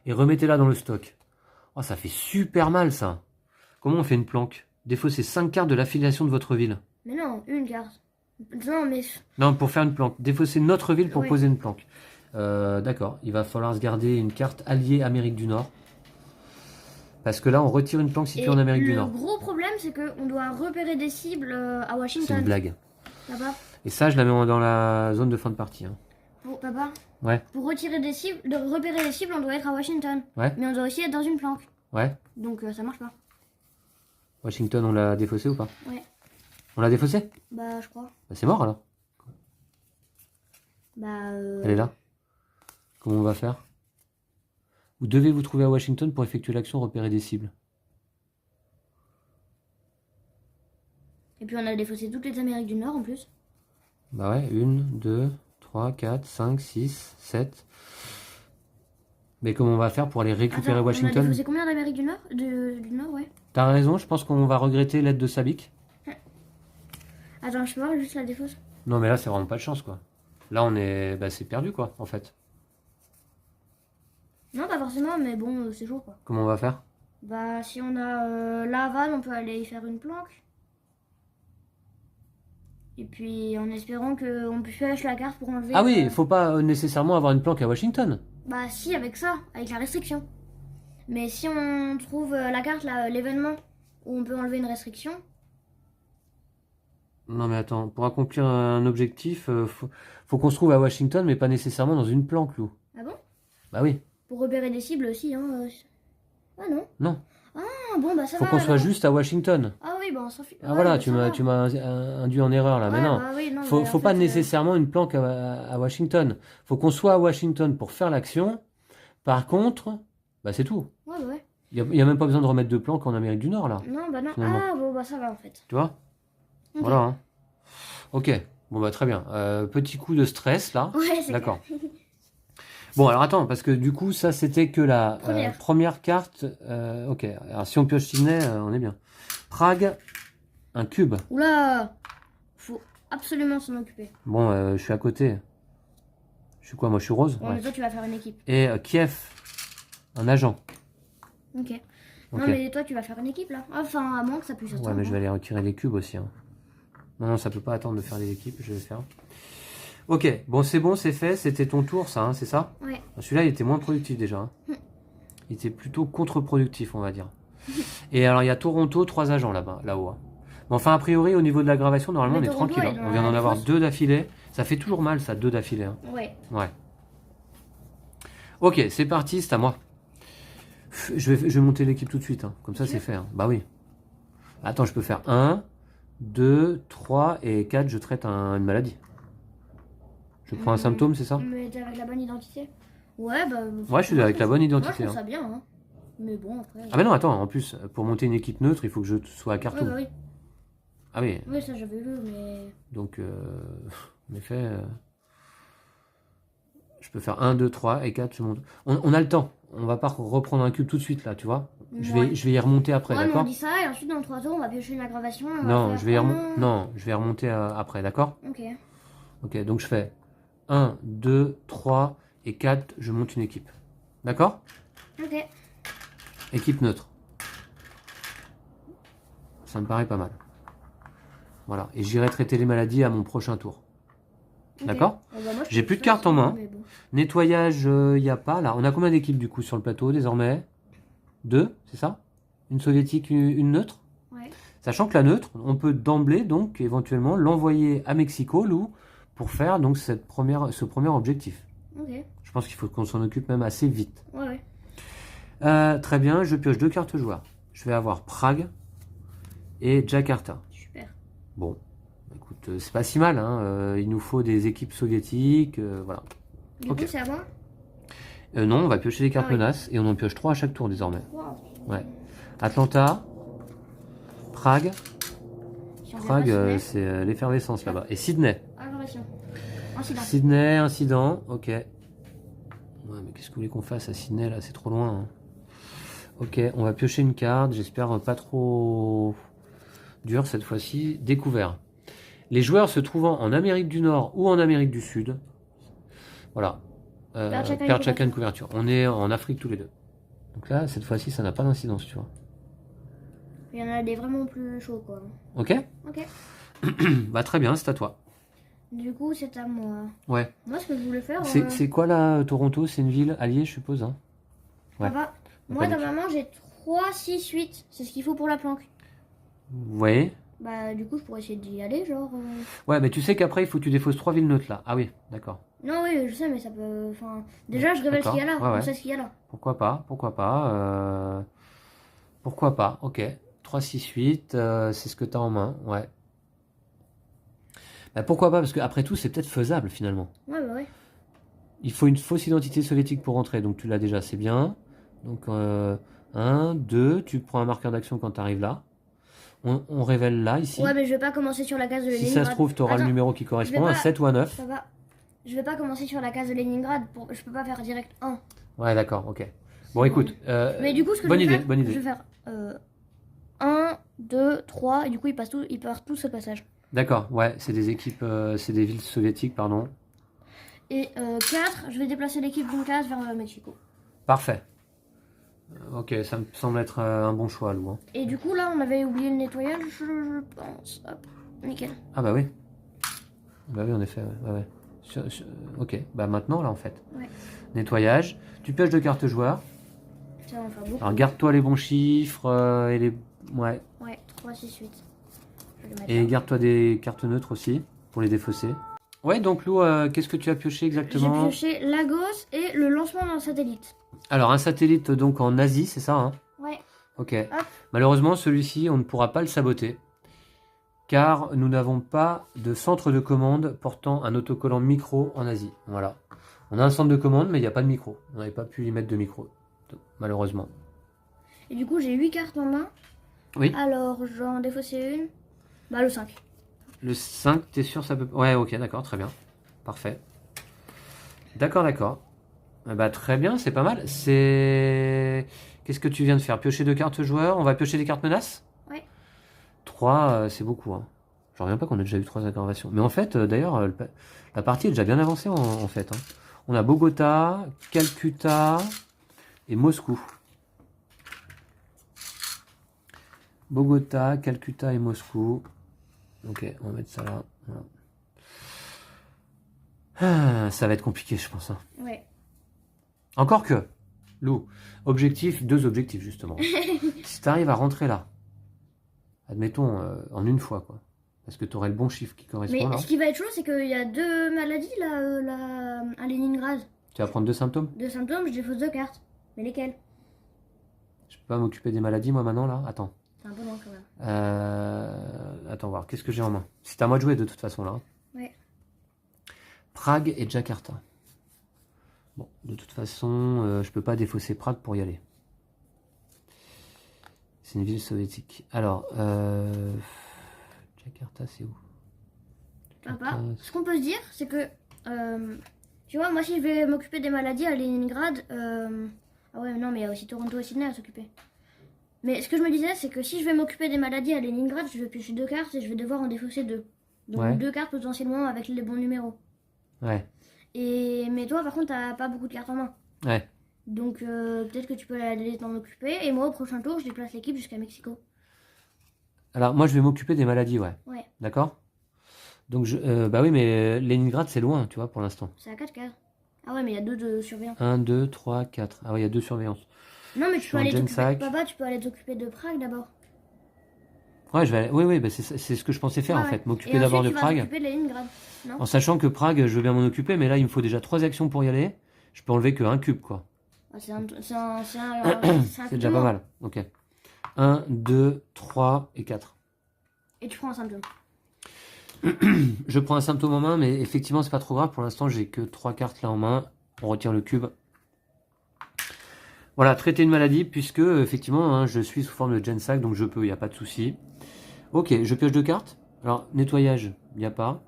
Speaker 1: et remettez-la dans le stock. Oh, ça fait super mal ça. Comment on fait une planque? Défaussez 5 cartes de l'affiliation de votre ville.
Speaker 2: Mais non, une carte. Non, mais...
Speaker 1: Non, pour faire une planque. Défaussez notre ville pour
Speaker 2: Ouais.
Speaker 1: poser une planque. D'accord, il va falloir se garder une carte alliée Amérique du Nord. Parce que là, on retire une planque située en Amérique du Nord.
Speaker 2: Le gros problème, c'est qu'on doit repérer des cibles à
Speaker 1: C'est
Speaker 2: Washington.
Speaker 1: une blague.
Speaker 2: Papa,
Speaker 1: Et ça, je la mets dans la zone de fin de partie. Hein.
Speaker 2: papa,
Speaker 1: Ouais,
Speaker 2: pour retirer des cibles, repérer des cibles, on doit être à Washington.
Speaker 1: ouais,
Speaker 2: Mais on doit aussi être dans une planque.
Speaker 1: ouais.
Speaker 2: Donc ça marche pas.
Speaker 1: Washington, on l'a défaussé ou pas?
Speaker 2: Ouais.
Speaker 1: On l'a défaussé?
Speaker 2: Bah, je crois.
Speaker 1: Bah, c'est mort alors.
Speaker 2: Bah,
Speaker 1: Elle est là. Comment on va faire? Vous devez vous trouver à Washington pour effectuer l'action repérer des cibles.
Speaker 2: Et puis on a défaussé toutes les Amériques du Nord en plus.
Speaker 1: Bah ouais, 1, 2, 3, 4, 5, 6, 7. Mais comment on va faire pour aller récupérer
Speaker 2: Attends, on a
Speaker 1: Washington?
Speaker 2: défaussé combien d'Amérique du Nord du Nord, ouais.
Speaker 1: T'as raison, je pense qu'on va regretter l'aide de Sabik.
Speaker 2: Attends, je peux voir juste la défausse.
Speaker 1: Non, mais là, c'est vraiment pas de chance, quoi. Là, on est... Bah, c'est perdu, quoi, en fait.
Speaker 2: Non, pas forcément, mais bon, c'est chaud quoi.
Speaker 1: Comment on va faire?
Speaker 2: Bah, si on a la vanne, on peut aller y faire une planque. Et puis, en espérant qu'on pioche la carte pour enlever.
Speaker 1: Ah oui, il faut pas nécessairement avoir une planque à Washington.
Speaker 2: Bah, si, avec ça, avec la restriction. Mais si on trouve la carte, là, l'événement, où on peut enlever une restriction.
Speaker 1: Non, mais attends, pour accomplir un objectif, faut qu'on se trouve à Washington, mais pas nécessairement dans une planque, Lou.
Speaker 2: Ah bon?
Speaker 1: Bah oui.
Speaker 2: Pour repérer des cibles aussi, hein. Ah non?
Speaker 1: Non.
Speaker 2: Ah bon, bah ça
Speaker 1: Faut
Speaker 2: va.
Speaker 1: qu'on soit
Speaker 2: alors.
Speaker 1: juste à Washington.
Speaker 2: Ah oui, bah on s'en fiche.
Speaker 1: Ah
Speaker 2: Ouais,
Speaker 1: voilà,
Speaker 2: bah,
Speaker 1: tu
Speaker 2: ça
Speaker 1: m'as,
Speaker 2: va.
Speaker 1: tu m'as induit en erreur là, mais
Speaker 2: Ouais,
Speaker 1: non.
Speaker 2: bah oui, non,
Speaker 1: Faut,
Speaker 2: mais
Speaker 1: faut
Speaker 2: en
Speaker 1: pas
Speaker 2: fait,
Speaker 1: nécessairement une planque à Washington. Faut qu'on soit à Washington pour faire l'action. Par contre, bah c'est tout.
Speaker 2: Ouais, bah ouais.
Speaker 1: Il y a même pas besoin de remettre de planque en Amérique du Nord là.
Speaker 2: Non, bah non.
Speaker 1: Finalement.
Speaker 2: Ah bon, bah ça va en fait.
Speaker 1: Tu vois?
Speaker 2: Ok.
Speaker 1: Voilà. Hein. Ok. Bon bah très bien. Petit coup de stress là.
Speaker 2: Ouais, c'est
Speaker 1: D'accord. Bon alors attends, parce que du coup ça c'était que la première carte. Ok. Alors si on pioche Sydney, on est bien. Prague, un cube.
Speaker 2: Oula! Faut absolument s'en occuper.
Speaker 1: Bon, je suis à côté. Je suis quoi? Moi je suis rose.
Speaker 2: Bon,
Speaker 1: Ouais.
Speaker 2: mais toi, tu vas faire une équipe.
Speaker 1: Et Kiev, un agent.
Speaker 2: Ok.
Speaker 1: Ok.
Speaker 2: Non, mais toi, tu vas faire une équipe là. Enfin, à moins que ça puisse attendre.
Speaker 1: Ouais, mais je vais aller retirer les cubes aussi. Hein. Non, non, ça peut pas attendre de faire des équipes. Je vais le faire. Ok. Bon, c'est fait. C'était ton tour, ça, hein, c'est ça?
Speaker 2: Ouais.
Speaker 1: Celui-là, il était moins productif déjà. Hein. Il était plutôt contre-productif, on va dire. Et alors, il y a Toronto, 3 agents là-bas, là-haut. Hein. Mais enfin, a priori, au niveau de l'aggravation, normalement,
Speaker 2: Mais
Speaker 1: on est
Speaker 2: Toronto,
Speaker 1: tranquille.
Speaker 2: elle est
Speaker 1: Hein.
Speaker 2: dans
Speaker 1: On vient
Speaker 2: la
Speaker 1: d'en avoir
Speaker 2: défausse.
Speaker 1: 2 d'affilée. Ça fait toujours mal, ça, 2 d'affilée. Hein.
Speaker 2: Ouais.
Speaker 1: Ouais. Ok, c'est parti, c'est à moi. Je vais monter l'équipe tout de suite. Hein. Comme ça, c'est fait. Hein. Bah oui. Attends, je peux faire 1, 2, 3 et 4, je traite une maladie. Je prends un symptôme, c'est ça?
Speaker 2: Mais t'es avec la bonne identité? Ouais, bah.
Speaker 1: Ouais, je suis avec la bonne
Speaker 2: Moi,
Speaker 1: identité.
Speaker 2: je trouve
Speaker 1: Hein.
Speaker 2: ça bien, hein. Mais bon, après.
Speaker 1: Ah mais non, attends, en plus, pour monter une équipe neutre, il faut que je sois à
Speaker 2: Ouais,
Speaker 1: Khartoum.
Speaker 2: bah oui.
Speaker 1: Ah oui,
Speaker 2: Oui, ça, j'avais vu, mais.
Speaker 1: donc, en effet, je peux faire 1, 2, 3 et 4, je monte. On a le temps, on va pas reprendre un cube tout de suite, là, tu vois. Je
Speaker 2: Ouais.
Speaker 1: vais y remonter après,
Speaker 2: Ouais, mais on
Speaker 1: d'accord?
Speaker 2: dit ça, et ensuite, dans 3 tours, on va piocher une aggravation. et on va
Speaker 1: Non,
Speaker 2: faire
Speaker 1: je vais y
Speaker 2: un-
Speaker 1: non, je vais y remonter après, d'accord?
Speaker 2: Ok.
Speaker 1: Ok, donc je fais 1, 2, 3 et 4, je monte une équipe. D'accord?
Speaker 2: Ok.
Speaker 1: Équipe neutre. Ça me paraît pas mal. Voilà, et j'irai traiter les maladies à mon prochain tour.
Speaker 2: Ok.
Speaker 1: D'accord?
Speaker 2: Bah, moi, je
Speaker 1: J'ai
Speaker 2: peux
Speaker 1: plus de
Speaker 2: faire
Speaker 1: cartes en
Speaker 2: ça,
Speaker 1: main.
Speaker 2: mais bon.
Speaker 1: Nettoyage, il n'y a pas. Là, on a combien d'équipes du coup sur le plateau désormais? 2, c'est ça? Une soviétique, une neutre?
Speaker 2: Ouais.
Speaker 1: Sachant que la neutre, on peut d'emblée donc éventuellement l'envoyer à Mexico, Lou, pour faire donc ce premier objectif.
Speaker 2: Ok.
Speaker 1: Je pense qu'il faut qu'on s'en occupe même assez vite.
Speaker 2: Ouais, ouais.
Speaker 1: Très bien, je pioche 2 cartes joueurs. Je vais avoir Prague et Jakarta.
Speaker 2: Super.
Speaker 1: Bon, écoute, c'est pas si mal. Hein. Il nous faut des équipes soviétiques, voilà.
Speaker 2: Du
Speaker 1: Ok.
Speaker 2: coup, c'est à moi?
Speaker 1: Non, on va piocher des cartes
Speaker 2: Ah oui.
Speaker 1: menaces et on en pioche 3 à chaque tour désormais.
Speaker 2: Wow.
Speaker 1: Ouais. Atlanta, Prague.
Speaker 2: Si on vient
Speaker 1: Prague,
Speaker 2: pas Sydney.
Speaker 1: c'est l'effervescence là-bas. Et Sydney.
Speaker 2: Aggravation. Incident.
Speaker 1: Sydney, incident, ok. Ouais, mais qu'est-ce que vous voulez qu'on fasse à Sydney là? C'est trop loin. Hein. Ok, on va piocher une carte. J'espère pas trop dur cette fois-ci. Découvert. Les joueurs se trouvant en Amérique du Nord ou en Amérique du Sud. Voilà. Perdent chacun une couverture. On est en Afrique tous les deux. Donc là, cette fois-ci, ça n'a pas d'incidence, tu vois.
Speaker 2: Il y en a des vraiment plus chauds, quoi.
Speaker 1: Ok?
Speaker 2: Ok.
Speaker 1: Bah très bien, c'est à toi.
Speaker 2: Du coup, c'est à moi.
Speaker 1: Ouais.
Speaker 2: Moi, ce que je voulais faire.
Speaker 1: C'est quoi là, Toronto? C'est une ville alliée, je suppose, hein? Ouais.
Speaker 2: Papa,
Speaker 1: On
Speaker 2: moi,
Speaker 1: peut
Speaker 2: normalement, j'ai 3, 6, 8. C'est ce qu'il faut pour la planque.
Speaker 1: Ouais.
Speaker 2: Bah, du coup, je pourrais essayer d'y aller, genre.
Speaker 1: Ouais, mais tu sais qu'après, il faut que tu défausses 3 villes neutres là. Ah oui, d'accord.
Speaker 2: Non, oui, je sais, mais ça peut. Enfin, déjà, je révèle ce qu'il y a là.
Speaker 1: D'accord, ouais,
Speaker 2: On
Speaker 1: ouais.
Speaker 2: sait ce qu'il y a là.
Speaker 1: Pourquoi pas, pourquoi pas. Pourquoi pas, ok. 3, 6, 8, c'est ce que tu as en main, ouais. Bah, pourquoi pas, parce qu'après tout, c'est peut-être faisable finalement.
Speaker 2: Ouais, bah ouais.
Speaker 1: Il faut une fausse identité soviétique pour rentrer, donc tu l'as déjà, c'est bien. Donc 1, 2, tu prends un marqueur d'action quand tu arrives là. On révèle là, ici.
Speaker 2: Ouais, mais je vais pas commencer sur la case de
Speaker 1: Si
Speaker 2: Leningrad.
Speaker 1: ça se trouve, tu auras le
Speaker 2: Attends,
Speaker 1: numéro qui correspond,
Speaker 2: je vais
Speaker 1: un
Speaker 2: pas-
Speaker 1: 7 ou un 9.
Speaker 2: Ça va. Je vais pas commencer sur la case de Leningrad. Je peux pas faire direct 1.
Speaker 1: Ouais, d'accord, ok. Bon, écoute,
Speaker 2: Mais du coup, ce que
Speaker 1: bonne
Speaker 2: je vais
Speaker 1: idée,
Speaker 2: faire,
Speaker 1: bonne idée.
Speaker 2: je vais faire 1, 2, 3, et du coup ils partent tous au passage.
Speaker 1: D'accord, ouais, c'est des équipes, c'est des villes soviétiques, pardon.
Speaker 2: Et 4, je vais déplacer l'équipe d'une case vers Mexico.
Speaker 1: Parfait. Ok, ça me semble être un bon choix, Lou. Hein.
Speaker 2: Et du coup, là, on avait oublié le nettoyage, je pense. Hop, nickel.
Speaker 1: Ah bah oui. Bah oui, en effet, ouais. Ouais. Ok, bah maintenant, là, en fait.
Speaker 2: Ouais.
Speaker 1: Nettoyage. Tu pioches de cartes joueurs.
Speaker 2: Ça va en faire beaucoup.
Speaker 1: Alors, garde-toi les bons chiffres et les... Ouais.
Speaker 2: Ouais, 3, 6, 8. Je vais le mettre
Speaker 1: Et
Speaker 2: là.
Speaker 1: garde-toi des cartes neutres aussi, pour les défausser. Ouais, donc Lou, qu'est-ce que tu as pioché
Speaker 2: J'ai
Speaker 1: exactement?
Speaker 2: pioché Lagos et le lancement d'un satellite.
Speaker 1: Alors, un satellite donc en Asie, c'est ça, hein?
Speaker 2: Ouais.
Speaker 1: Ok.
Speaker 2: Hop.
Speaker 1: Malheureusement, celui-ci, on ne pourra pas le saboter, car nous n'avons pas de centre de commande portant un autocollant micro en Asie. Voilà. On a un centre de commande, mais il n'y a pas de micro. On n'avait pas pu y mettre de micro, malheureusement.
Speaker 2: Et du coup, j'ai 8 cartes en main.
Speaker 1: Oui.
Speaker 2: Alors, j'en défausser une. Bah, le 5.
Speaker 1: Le 5, t'es sûr ça peut... Ouais, ok, d'accord, très bien. Parfait. D'accord, d'accord. Eh bah, très bien, c'est pas mal. C'est... Qu'est-ce que tu viens de faire? Piocher 2 cartes joueurs. On va piocher des cartes menaces?
Speaker 2: Ouais.
Speaker 1: 3, c'est beaucoup. Hein. Je reviens pas qu'on ait déjà eu 3 aggravations. Mais en fait, d'ailleurs, la partie est déjà bien avancée en fait. Hein. On a Bogota, Calcutta et Moscou. Bogota, Calcutta et Moscou. Ok, on va mettre ça là. Voilà. Ah, ça va être compliqué, je pense. Hein.
Speaker 2: Ouais.
Speaker 1: Encore que, Lou, objectif, 2 objectifs justement. Si tu arrives à rentrer là, admettons en une fois, quoi. Parce que tu aurais le bon chiffre qui correspond
Speaker 2: Mais
Speaker 1: là.
Speaker 2: ce qui va être chaud, c'est qu'il y a 2 maladies là, à Leningrad.
Speaker 1: Tu vas prendre 2 symptômes?
Speaker 2: 2 symptômes, je défausse 2 cartes. Mais lesquelles?
Speaker 1: Je peux pas m'occuper des maladies moi maintenant là? Attends.
Speaker 2: C'est un peu loin quand même.
Speaker 1: Attends voir, qu'est-ce que j'ai en main? C'est à moi de jouer de toute façon là.
Speaker 2: Ouais.
Speaker 1: Prague et Jakarta. Bon, de toute façon, je peux pas défausser Prague pour y aller. C'est une ville soviétique. Alors, Jakarta, c'est où?
Speaker 2: Papa, ce qu'on peut se dire, c'est que, tu vois, moi si je vais m'occuper des maladies à Leningrad, ah ouais, non, mais il y a aussi Toronto et Sydney à s'occuper. Mais ce que je me disais, c'est que si je vais m'occuper des maladies à Leningrad, je vais piocher 2 cartes et je vais devoir en défausser 2. Donc
Speaker 1: Ouais.
Speaker 2: 2 cartes potentiellement avec les bons numéros.
Speaker 1: Ouais,
Speaker 2: Mais toi, par contre, t'as pas beaucoup de cartes en main.
Speaker 1: ouais.
Speaker 2: Donc peut-être que tu peux aller t'en occuper. Et moi, au prochain tour, je déplace l'équipe jusqu'à Mexico.
Speaker 1: Alors, moi, je vais m'occuper des maladies, ouais.
Speaker 2: Ouais,
Speaker 1: D'accord? Donc, bah oui, mais Leningrad, c'est loin, tu vois, pour l'instant.
Speaker 2: c'est à 4 cases. Ah ouais, mais il y a 2 de surveillance.
Speaker 1: 1, 2, 3, 4. Ah ouais, il y a 2 surveillances.
Speaker 2: Non, mais
Speaker 1: Je
Speaker 2: tu
Speaker 1: suis
Speaker 2: peux
Speaker 1: en
Speaker 2: aller t'occuper.
Speaker 1: Gensac.
Speaker 2: Papa, tu peux aller t'occuper de Prague d'abord.
Speaker 1: Ouais, je vais aller... Oui, bah, c'est ce que je pensais faire,
Speaker 2: Ouais,
Speaker 1: en
Speaker 2: ouais.
Speaker 1: fait.
Speaker 2: Et
Speaker 1: M'occuper d'abord
Speaker 2: ensuite,
Speaker 1: de
Speaker 2: tu vas
Speaker 1: Prague.
Speaker 2: t'occuper de Leningrad. Non?
Speaker 1: En sachant que Prague, je veux bien m'en occuper, mais là, il me faut déjà 3 actions pour y aller. Je peux enlever que un cube, quoi.
Speaker 2: Ah, c'est un
Speaker 1: C'est déjà pas mal. Ok. 1, 2, 3 et 4.
Speaker 2: Et tu prends un symptôme.
Speaker 1: Je prends un symptôme en main, mais effectivement, c'est pas trop grave. Pour l'instant, j'ai que 3 cartes là en main. On retire le cube. Voilà, traiter une maladie, puisque, effectivement, hein, je suis sous forme de Gensac, donc je peux, il n'y a pas de souci. Ok, je pioche 2 cartes. Alors, nettoyage, il n'y a pas.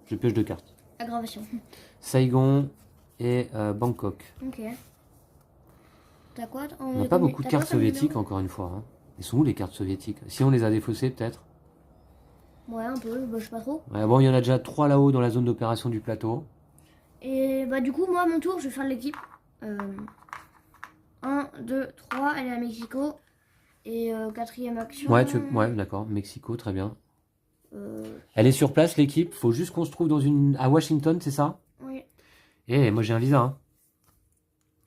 Speaker 1: Je pioche 2 cartes.
Speaker 2: Aggravation.
Speaker 1: Saigon et Bangkok.
Speaker 2: Ok. T'as quoi?
Speaker 1: On n'a pas beaucoup de cartes soviétiques, encore une fois. Hein. Elles sont où les cartes soviétiques? Si on les a défaussées, peut-être.
Speaker 2: Ouais, un peu, bah, je sais pas trop.
Speaker 1: Ouais, bon, il y en a déjà 3 là-haut dans la zone d'opération du plateau.
Speaker 2: Et bah, du coup, moi, à mon tour, je vais faire l'équipe. 1, 2, 3, elle est à Mexico. Et quatrième action.
Speaker 1: Ouais, ouais, d'accord. Mexico, très bien.
Speaker 2: Euh,
Speaker 1: Elle est sur place, l'équipe. Faut juste qu'on se trouve à Washington, c'est ça?
Speaker 2: oui.
Speaker 1: Et moi, j'ai un visa. Hein.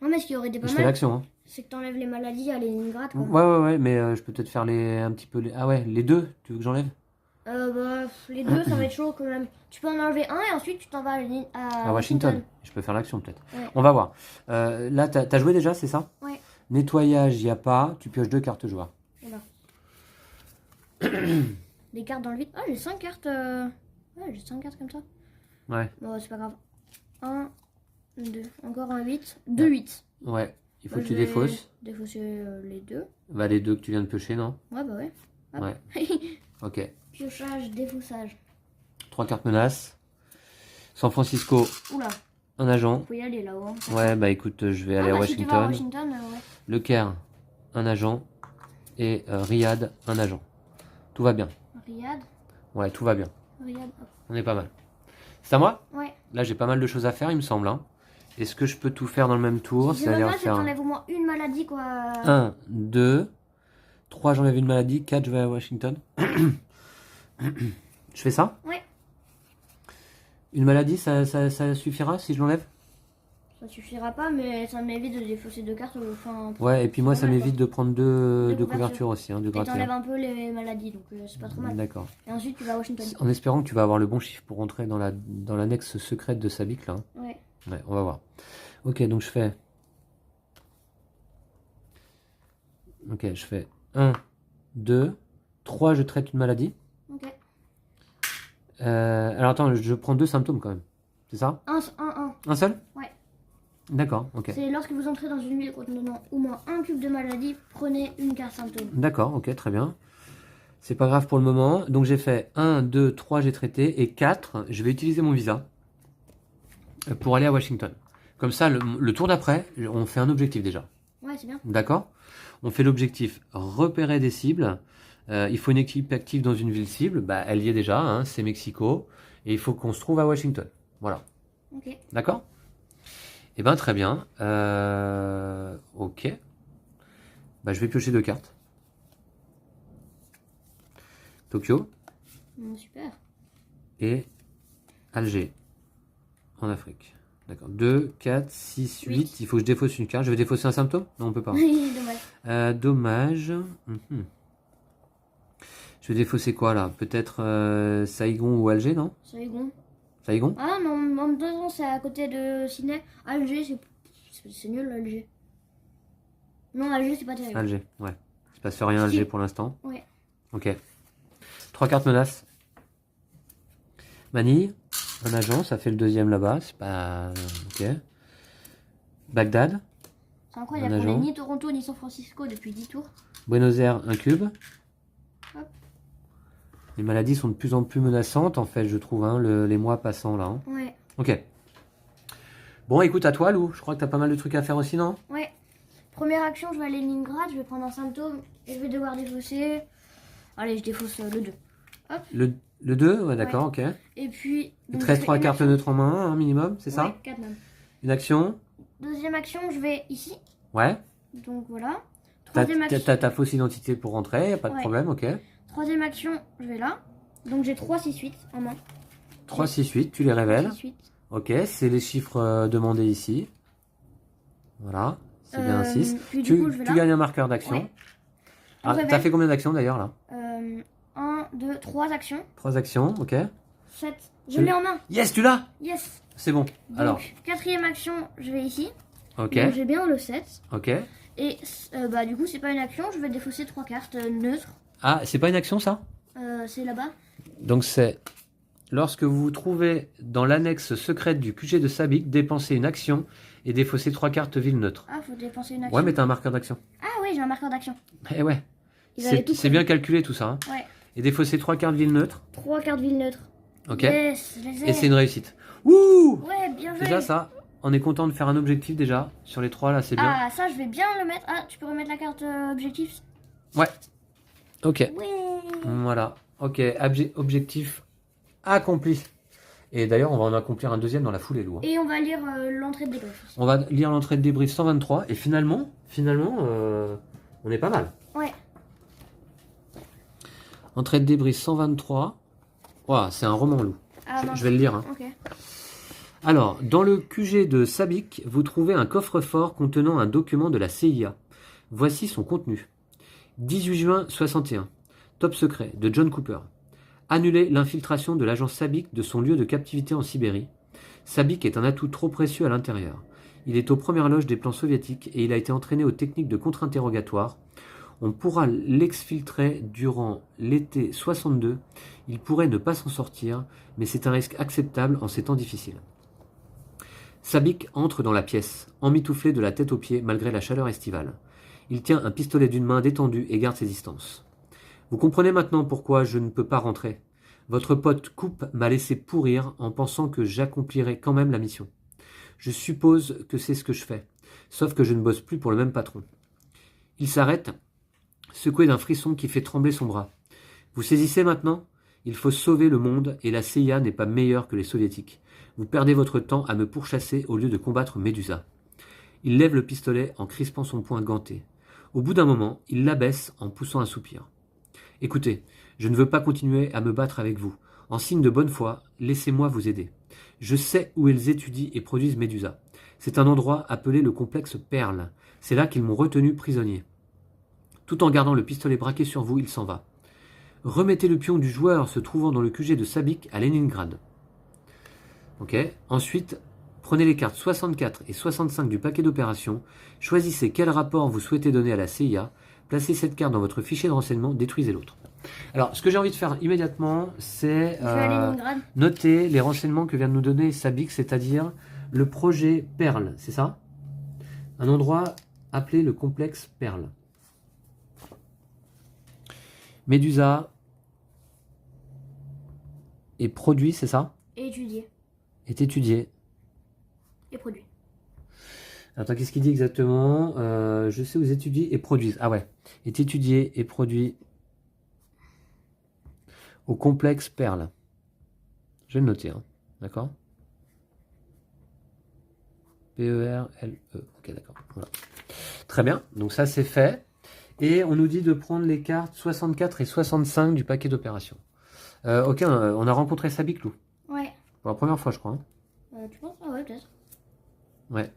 Speaker 2: Non, mais ce qui aurait été
Speaker 1: Et
Speaker 2: pas
Speaker 1: je fais
Speaker 2: mal,
Speaker 1: l'action. Hein.
Speaker 2: c'est que t'enlèves les maladies à Leningrad, quoi.
Speaker 1: Ouais, mais je peux peut-être faire un petit peu. Ah ouais, les deux. Tu veux que j'enlève?
Speaker 2: Bah, les deux, ça va être chaud quand même. Tu peux en enlever un et ensuite tu t'en vas à
Speaker 1: Washington. Je peux faire l'action peut-être.
Speaker 2: Ouais.
Speaker 1: On va voir. Là, t'as joué déjà, c'est ça?
Speaker 2: Ouais.
Speaker 1: Nettoyage, il n'y a pas. Tu pioches 2 cartes joueurs.
Speaker 2: Voilà. Des cartes dans le vide. Ah, j'ai 5 cartes. Ouais, j'ai 5 cartes comme ça.
Speaker 1: Ouais.
Speaker 2: Bon, c'est pas grave. 1, 2, encore un 8. 2 8.
Speaker 1: Ouais. Il faut
Speaker 2: Bah,
Speaker 1: que tu
Speaker 2: je vais
Speaker 1: défausses.
Speaker 2: Défausser les deux.
Speaker 1: Bah, les 2 que tu viens de piocher, non?
Speaker 2: Ouais, bah ouais. Hop.
Speaker 1: Ouais. Ok.
Speaker 2: Piochage, défaussage.
Speaker 1: 3 cartes menaces. San Francisco,
Speaker 2: Oula,
Speaker 1: un agent.
Speaker 2: faut y aller là-haut. Hein.
Speaker 1: Ouais, bah écoute, je vais aller à
Speaker 2: Si tu vas à
Speaker 1: Washington.
Speaker 2: Washington, ouais.
Speaker 1: Le Caire, un agent. et Riyad, un agent. Tout va bien.
Speaker 2: Riyad.
Speaker 1: Ouais, tout va bien.
Speaker 2: Riyad, hop.
Speaker 1: On est pas mal. C'est à moi?
Speaker 2: Ouais.
Speaker 1: Là, j'ai pas mal de choses à faire, il me semble. Hein. Est-ce que je peux tout faire dans le même tour?
Speaker 2: Si c'est pas mal, c'est que t'enlèves au moins une maladie, quoi.
Speaker 1: 1, 2, 3, j'enlève une maladie. 4, je vais à Washington. Je fais ça?
Speaker 2: Ouais.
Speaker 1: Une maladie, ça suffira si je l'enlève?
Speaker 2: Ça suffira pas, mais ça m'évite de défausser 2 cartes. Enfin,
Speaker 1: Ouais, et puis moi, ça m'évite de prendre deux
Speaker 2: couvertures.
Speaker 1: couvertures aussi, hein, de
Speaker 2: et
Speaker 1: gratter.
Speaker 2: t'enlèves un peu les maladies, donc c'est pas trop mal.
Speaker 1: D'accord.
Speaker 2: Et ensuite, tu vas à Washington.
Speaker 1: En espérant que tu vas avoir le bon chiffre pour rentrer dans l'annexe secrète de Sabik, là.
Speaker 2: Ouais.
Speaker 1: Ouais, on va voir. Ok, donc je fais... Ok, je fais 1, 2, 3, je traite une maladie.
Speaker 2: Ok.
Speaker 1: Alors attends, je prends 2 symptômes quand même. C'est ça?
Speaker 2: Un.
Speaker 1: Un seul?
Speaker 2: Ouais.
Speaker 1: D'accord, ok.
Speaker 2: C'est lorsque vous entrez dans une ville contenant au moins un cube de maladie, prenez une carte symptôme.
Speaker 1: D'accord, ok, très bien. C'est pas grave pour le moment. Donc j'ai fait 1, 2, 3, j'ai traité. Et 4, je vais utiliser mon visa pour aller à Washington. Comme ça, le tour d'après, on fait un objectif déjà.
Speaker 2: Ouais, c'est bien.
Speaker 1: D'accord? On fait l'objectif repérer des cibles. Il faut une équipe active dans une ville cible. Bah, elle y est déjà, hein, c'est Mexico. Et il faut qu'on se trouve à Washington. Voilà.
Speaker 2: Ok.
Speaker 1: D'accord? Eh ben très bien. Ok. Bah, je vais piocher 2 cartes. Tokyo
Speaker 2: Super.
Speaker 1: et Alger en Afrique. D'accord. 2, 4, 6, 8. Il faut que je défausse une carte. Je vais défausser un symptôme? Non, on peut pas.
Speaker 2: Dommage.
Speaker 1: Dommage. Je vais défausser quoi là? Peut-être Saigon ou Alger, non?
Speaker 2: Saigon.
Speaker 1: Saigon?
Speaker 2: Ah non, en même temps, c'est à côté de Sydney. Alger, c'est nul, Alger. Non, Alger, c'est pas terrible.
Speaker 1: Alger, ouais. Il se passe rien à Alger pour l'instant.
Speaker 2: Ouais.
Speaker 1: Ok. 3 cartes menaces. Manille, un agent, ça fait le deuxième là-bas. C'est pas... Ok. Bagdad.
Speaker 2: C'est incroyable,
Speaker 1: Un
Speaker 2: on est
Speaker 1: agent.
Speaker 2: ni Toronto ni San Francisco depuis 10 tours.
Speaker 1: Buenos Aires, un cube.
Speaker 2: Hop.
Speaker 1: Les maladies sont de plus en plus menaçantes, en fait, je trouve, hein, les mois passant là. Hein.
Speaker 2: Ouais.
Speaker 1: Ok. Bon, écoute, à toi, Lou. Je crois que t'as pas mal de trucs à faire aussi, non?
Speaker 2: Ouais. Première action, je vais à Leningrad, je vais prendre un symptôme et je vais devoir défausser. Allez, je défausse le 2. Hop.
Speaker 1: Le 2, ouais, d'accord, ok.
Speaker 2: Et puis.
Speaker 1: Il te reste 3 cartes neutres en main, hein, minimum, c'est ça?
Speaker 2: Ouais, 4 même.
Speaker 1: Une action?
Speaker 2: Deuxième action, je vais ici.
Speaker 1: Ouais.
Speaker 2: Donc voilà.
Speaker 1: T'as
Speaker 2: Troisième action.
Speaker 1: ta fausse identité pour rentrer, y a pas de
Speaker 2: Ouais.
Speaker 1: problème, ok.
Speaker 2: Troisième action, je vais là. Donc j'ai 3, 6, 8 en main.
Speaker 1: 3, 6, 8, tu les révèles.
Speaker 2: 6, 8.
Speaker 1: Ok, c'est les chiffres demandés ici. Voilà, c'est bien un 6.
Speaker 2: Puis du coup, je vais
Speaker 1: Tu
Speaker 2: là.
Speaker 1: gagnes un marqueur d'action.
Speaker 2: Ouais.
Speaker 1: Ah,
Speaker 2: révèle.
Speaker 1: t'as fait combien d'actions d'ailleurs là?
Speaker 2: 1, 2, 3 actions.
Speaker 1: 3 actions, ok.
Speaker 2: 7. Je l'ai en main.
Speaker 1: Yes, tu l'as?
Speaker 2: Yes.
Speaker 1: C'est bon.
Speaker 2: Donc,
Speaker 1: Alors,
Speaker 2: quatrième action, je vais ici.
Speaker 1: ok,
Speaker 2: Donc j'ai bien le 7.
Speaker 1: ok.
Speaker 2: Et bah du coup, c'est pas une action, je vais défausser 3 cartes neutres.
Speaker 1: Ah, c'est pas une action ça?
Speaker 2: C'est là-bas.
Speaker 1: Donc c'est lorsque vous vous trouvez dans l'annexe secrète du QG de Sabik, dépensez une action et défaussez 3 cartes ville neutres.
Speaker 2: Ah, faut dépenser une action.
Speaker 1: Ouais, mais t'as un marqueur d'action.
Speaker 2: Ah oui, j'ai un marqueur d'action.
Speaker 1: Eh ouais.
Speaker 2: Ils avaient tout
Speaker 1: C'est bien calculé tout ça. Hein.
Speaker 2: Ouais.
Speaker 1: Et défausser 3 cartes ville neutres.
Speaker 2: 3 cartes ville neutres.
Speaker 1: Ok.
Speaker 2: Yes, je les ai.
Speaker 1: Et c'est une réussite. Ouh!
Speaker 2: Ouais, bien joué.
Speaker 1: Déjà ça, on est content de faire un objectif déjà. Sur les 3 là, c'est bien.
Speaker 2: Ah, ça, je vais bien le mettre. Ah, tu peux remettre la carte objectif.
Speaker 1: Ouais. Ok.
Speaker 2: Ouais.
Speaker 1: Voilà. Ok. Objectif accompli. Et d'ailleurs, on va en accomplir un deuxième dans la foulée, Lou. Hein.
Speaker 2: Et on va lire l'entrée de débrief.
Speaker 1: On va lire l'entrée de débrief 123. Et finalement, on est pas mal.
Speaker 2: Ouais.
Speaker 1: Entrée de débrief 123. Ouah, c'est un roman, Lou.
Speaker 2: Ah,
Speaker 1: Je vais le lire. Hein.
Speaker 2: Ok.
Speaker 1: Alors, dans le QG de Sabik, vous trouvez un coffre-fort contenant un document de la CIA. Voici son contenu. 18 juin 61. Top secret de John Cooper. Annuler l'infiltration de l'agent Sabik de son lieu de captivité en Sibérie. Sabik est un atout trop précieux à l'intérieur. Il est aux premières loges des plans soviétiques et il a été entraîné aux techniques de contre-interrogatoire. On pourra l'exfiltrer durant l'été 62. Il pourrait ne pas s'en sortir, mais c'est un risque acceptable en ces temps difficiles. Sabik entre dans la pièce, emmitouflé de la tête aux pieds malgré la chaleur estivale. Il tient un pistolet d'une main détendue et garde ses distances. Vous comprenez maintenant pourquoi je ne peux pas rentrer. Votre pote Coupe m'a laissé pourrir en pensant que j'accomplirais quand même la mission. Je suppose que c'est ce que je fais, sauf que je ne bosse plus pour le même patron. Il s'arrête secoué d'un frisson qui fait trembler son bras. Vous saisissez maintenant? Il faut sauver le monde et la CIA n'est pas meilleure que les soviétiques. Vous perdez votre temps à me pourchasser au lieu de combattre Médusa. Il lève le pistolet en crispant son poing ganté. Au bout d'un moment, il l'abaisse en poussant un soupir. Écoutez, je ne veux pas continuer à me battre avec vous. En signe de bonne foi, laissez-moi vous aider. Je sais où ils étudient et produisent Médusa. C'est un endroit appelé le complexe Perle. C'est là qu'ils m'ont retenu prisonnier. Tout en gardant le pistolet braqué sur vous, il s'en va. Remettez le pion du joueur se trouvant dans le QG de Sabik à Leningrad. Ok. Ensuite, prenez les cartes 64 et 65 du paquet d'opérations, choisissez quel rapport vous souhaitez donner à la CIA, placez cette carte dans votre fichier de renseignement, détruisez l'autre. Alors, ce que j'ai envie de faire immédiatement, c'est noter les renseignements que vient de nous donner Sabik, c'est-à-dire le projet Perle, c'est ça? Un endroit appelé le complexe Perle. Médusa est produit, c'est ça?
Speaker 2: Et étudié.
Speaker 1: Est étudié.
Speaker 2: Et produit.
Speaker 1: Attends, qu'est-ce qu'il dit exactement? Je sais où ils étudient et produisent. Ah ouais. Est étudié et produit au complexe Perle. Je vais le noter, hein. D'accord? P-E-R-L-E. Ok, d'accord. Voilà. Très bien. Donc ça, c'est fait. Et on nous dit de prendre les cartes 64 et 65 du paquet d'opérations. Ok, on a rencontré Sabik, Lou.
Speaker 2: Ouais.
Speaker 1: Pour la première fois, je crois.
Speaker 2: Tu penses? Ah ouais, peut-être.
Speaker 1: Ouais.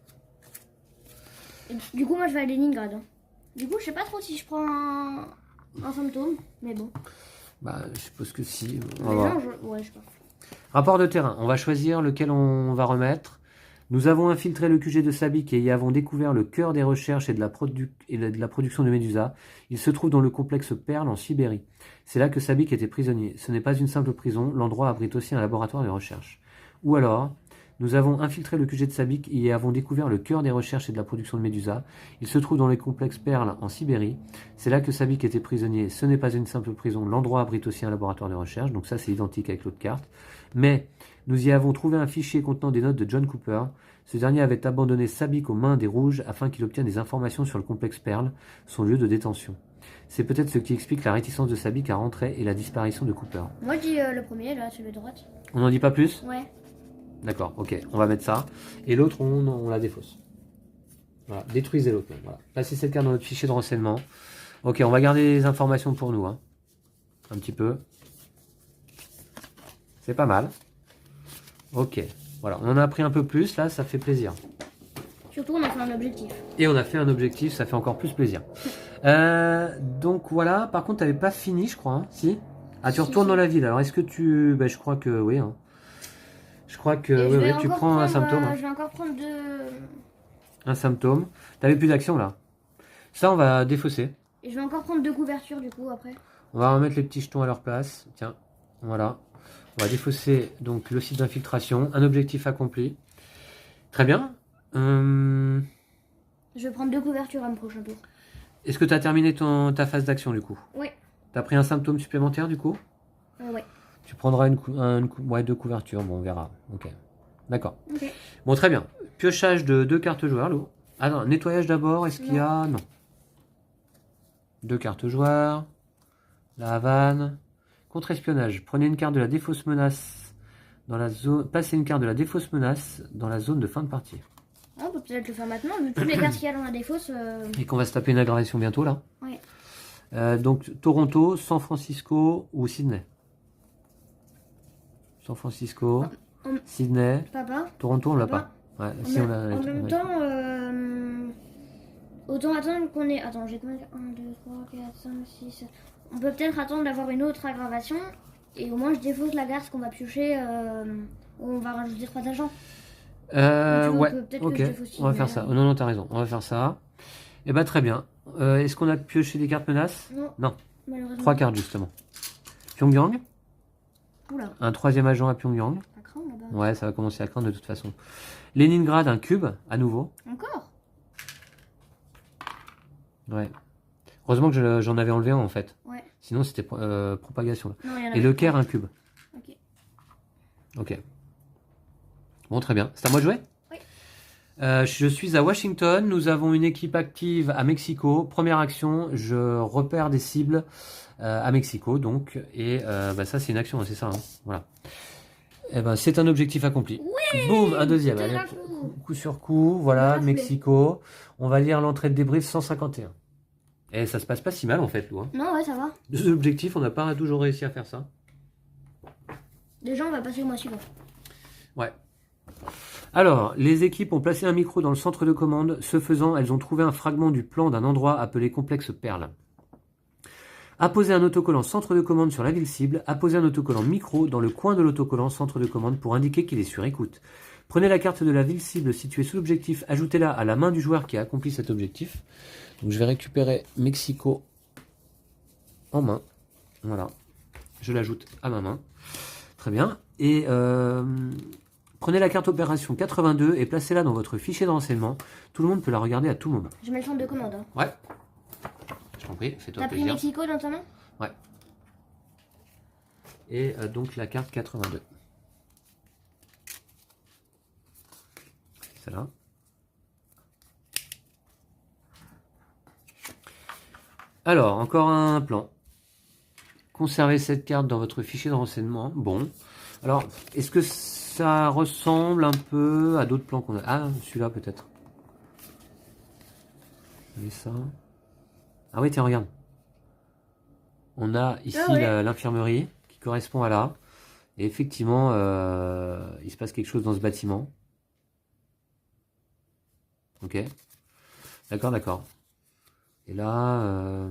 Speaker 2: Et du coup, moi, je vais à Leningrad. Hein. Du coup, je sais pas trop si je prends un symptôme, mais bon.
Speaker 1: Bah, je suppose que si.
Speaker 2: Mais non, ouais, je sais pas.
Speaker 1: Rapport de terrain. On va choisir lequel on va remettre. Nous avons infiltré le QG de Sabik et y avons découvert le cœur des recherches et de la production de Médusa. Il se trouve dans le complexe Perle en Sibérie. C'est là que Sabik était prisonnier. Ce n'est pas une simple prison, l'endroit abrite aussi un laboratoire de recherche. Ou alors, nous avons infiltré le QG de Sabik et y avons découvert le cœur des recherches et de la production de Médusa. Il se trouve dans le complexe Perle en Sibérie. C'est là que Sabik était prisonnier. Ce n'est pas une simple prison, l'endroit abrite aussi un laboratoire de recherche. Donc ça, c'est identique avec l'autre carte. Mais nous y avons trouvé un fichier contenant des notes de John Cooper. Ce dernier avait abandonné Sabik aux mains des Rouges afin qu'il obtienne des informations sur le complexe Perle, son lieu de détention. C'est peut-être ce qui explique la réticence de Sabik à rentrer et la disparition de Cooper.
Speaker 2: Moi, je dis le premier, là, celui de droite.
Speaker 1: On n'en dit pas plus?
Speaker 2: Ouais.
Speaker 1: D'accord, ok, on va mettre ça. Et l'autre, on la défausse. Voilà, détruisez l'autre. Voilà. Placez cette carte dans notre fichier de renseignement. Ok, on va garder les informations pour nous. Hein. Un petit peu. C'est pas mal. Ok, voilà, on en a appris un peu plus, là, ça fait plaisir.
Speaker 2: Surtout, on a fait un objectif.
Speaker 1: Et on a fait un objectif, ça fait encore plus plaisir. Donc voilà, par contre, tu n'avais pas fini, je crois, hein. Si? Ah, tu retournes dans la ville, alors est-ce que tu... Ben, je crois que oui, hein. Je crois que oui, tu prends un symptôme.
Speaker 2: Je vais encore prendre
Speaker 1: un symptôme. T'avais plus d'action, là. Ça, on va défausser.
Speaker 2: Et je vais encore prendre 2 couvertures, du coup, après.
Speaker 1: On va remettre les petits jetons à leur place. Tiens, voilà. On va défausser donc le site d'infiltration. Un objectif accompli. Très bien.
Speaker 2: Je vais prendre 2 couvertures à mon prochain tour.
Speaker 1: Est-ce que tu as terminé ta phase d'action du coup?
Speaker 2: Oui.
Speaker 1: Tu as pris un symptôme supplémentaire du coup?
Speaker 2: Oui.
Speaker 1: Tu prendras 2 couvertures. Bon, on verra. Ok. D'accord.
Speaker 2: Okay.
Speaker 1: Bon, très bien. Piochage de 2 cartes joueurs, Lou. Ah non, nettoyage d'abord. Est-ce qu'il y a... Non. 2 cartes joueurs. La Havane. Contre-espionnage. Prenez une carte de la défausse menace dans la zone. Passez une carte de la défausse menace dans la zone de fin de partie.
Speaker 2: Ah, on peut peut-être le faire maintenant, vu toutes les cartes qu'il y a dans la défausse.
Speaker 1: Et qu'on va se taper une aggravation bientôt là.
Speaker 2: Oui.
Speaker 1: Donc Toronto, San Francisco ou Sydney. San Francisco, Sydney,
Speaker 2: Papa,
Speaker 1: Toronto on l'a pas. Ouais, si on a,
Speaker 2: en même temps, autant attendre qu'on ait... Attends, j'ai combien? 1, 2, 3, 4, 5, 6, 7... On peut peut-être attendre d'avoir une autre aggravation. Et au moins je défausse la garce qu'on va piocher. Où on va rajouter 3 agents.
Speaker 1: Ouais, ok, on va faire ça. Non, non, t'as raison, on va faire ça. Et bah très bien. Est-ce qu'on a pioché des cartes menaces?
Speaker 2: Non. Malheureusement.
Speaker 1: 3 cartes justement. Pyongyang.
Speaker 2: Oula.
Speaker 1: Un 3e agent à Pyongyang.
Speaker 2: Ça craint là-bas.
Speaker 1: Ouais, ça va commencer à craindre de toute façon. Leningrad, un cube, à nouveau.
Speaker 2: Encore?
Speaker 1: Ouais. Heureusement que j'en avais enlevé un en fait.
Speaker 2: Ouais.
Speaker 1: Sinon c'était propagation.
Speaker 2: Non,
Speaker 1: et le Caire, un cube.
Speaker 2: Ok.
Speaker 1: Ok. Bon, très bien. C'est à moi de jouer?
Speaker 2: Oui.
Speaker 1: Je suis à Washington. Nous avons une équipe active à Mexico. Première action, je repère des cibles à Mexico, donc. Et ça, c'est une action, c'est ça. Hein, voilà. Eh ben, c'est un objectif accompli.
Speaker 2: Oui,
Speaker 1: boum, un deuxième. Allez, coup sur coup. Voilà, Mexico. On va lire l'entrée de débrief 151. Et ça se passe pas si mal en fait, Lou. Hein.
Speaker 2: Non, ouais, ça va.
Speaker 1: Deux objectifs, on n'a pas toujours réussi à faire ça.
Speaker 2: Déjà, on va passer au mois suivant.
Speaker 1: Ouais. Alors, les équipes ont placé un micro dans le centre de commande. Ce faisant, elles ont trouvé un fragment du plan d'un endroit appelé complexe Perle. Apposez un autocollant centre de commande sur la ville cible. Apposez un autocollant micro dans le coin de l'autocollant centre de commande pour indiquer qu'il est sur écoute. Prenez la carte de la ville cible située sous l'objectif. Ajoutez-la à la main du joueur qui a accompli cet objectif. Donc, je vais récupérer Mexico en main. Voilà. Je l'ajoute à ma main. Très bien. Et prenez la carte opération 82 et placez-la dans votre fichier de renseignement. Tout le monde peut la regarder à tout moment.
Speaker 2: Je mets le centre de commande. Hein.
Speaker 1: Ouais. Je t'en prie, fais-toi plaisir.
Speaker 2: T'as pris Mexico dans ta main?
Speaker 1: Ouais. Et donc la carte 82. Celle-là. Alors, encore un plan. Conservez cette carte dans votre fichier de renseignement. Bon. Alors, est-ce que ça ressemble un peu à d'autres plans qu'on a? Ah, celui-là peut-être. Et ça. Ah oui, tiens, regarde. On a ici l'infirmerie qui correspond à là. Et effectivement, il se passe quelque chose dans ce bâtiment. Ok. D'accord, d'accord. Et là...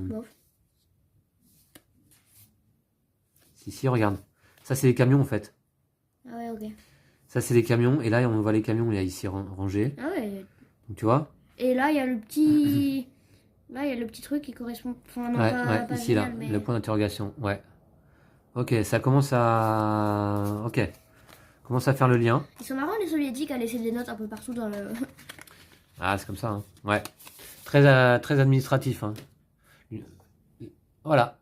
Speaker 1: Si, regarde. Ça, c'est les camions, en fait.
Speaker 2: Ah ouais, ok.
Speaker 1: Ça, c'est les camions. Et là, on voit les camions, il y a ici rangés.
Speaker 2: Ah ouais.
Speaker 1: Donc, tu vois?
Speaker 2: Et là, il y a le petit... Là, il y a le petit truc qui correspond... Enfin, non, pas
Speaker 1: ici, génial, là. Mais... Le point d'interrogation. Ouais. Ok, ça commence à... Ok. Commence à faire le lien.
Speaker 2: Ils sont marrants, les soviétiques, à laisser des notes un peu partout dans le...
Speaker 1: Ah, c'est comme ça, hein. Ouais. Très administratif, hein. Voilà.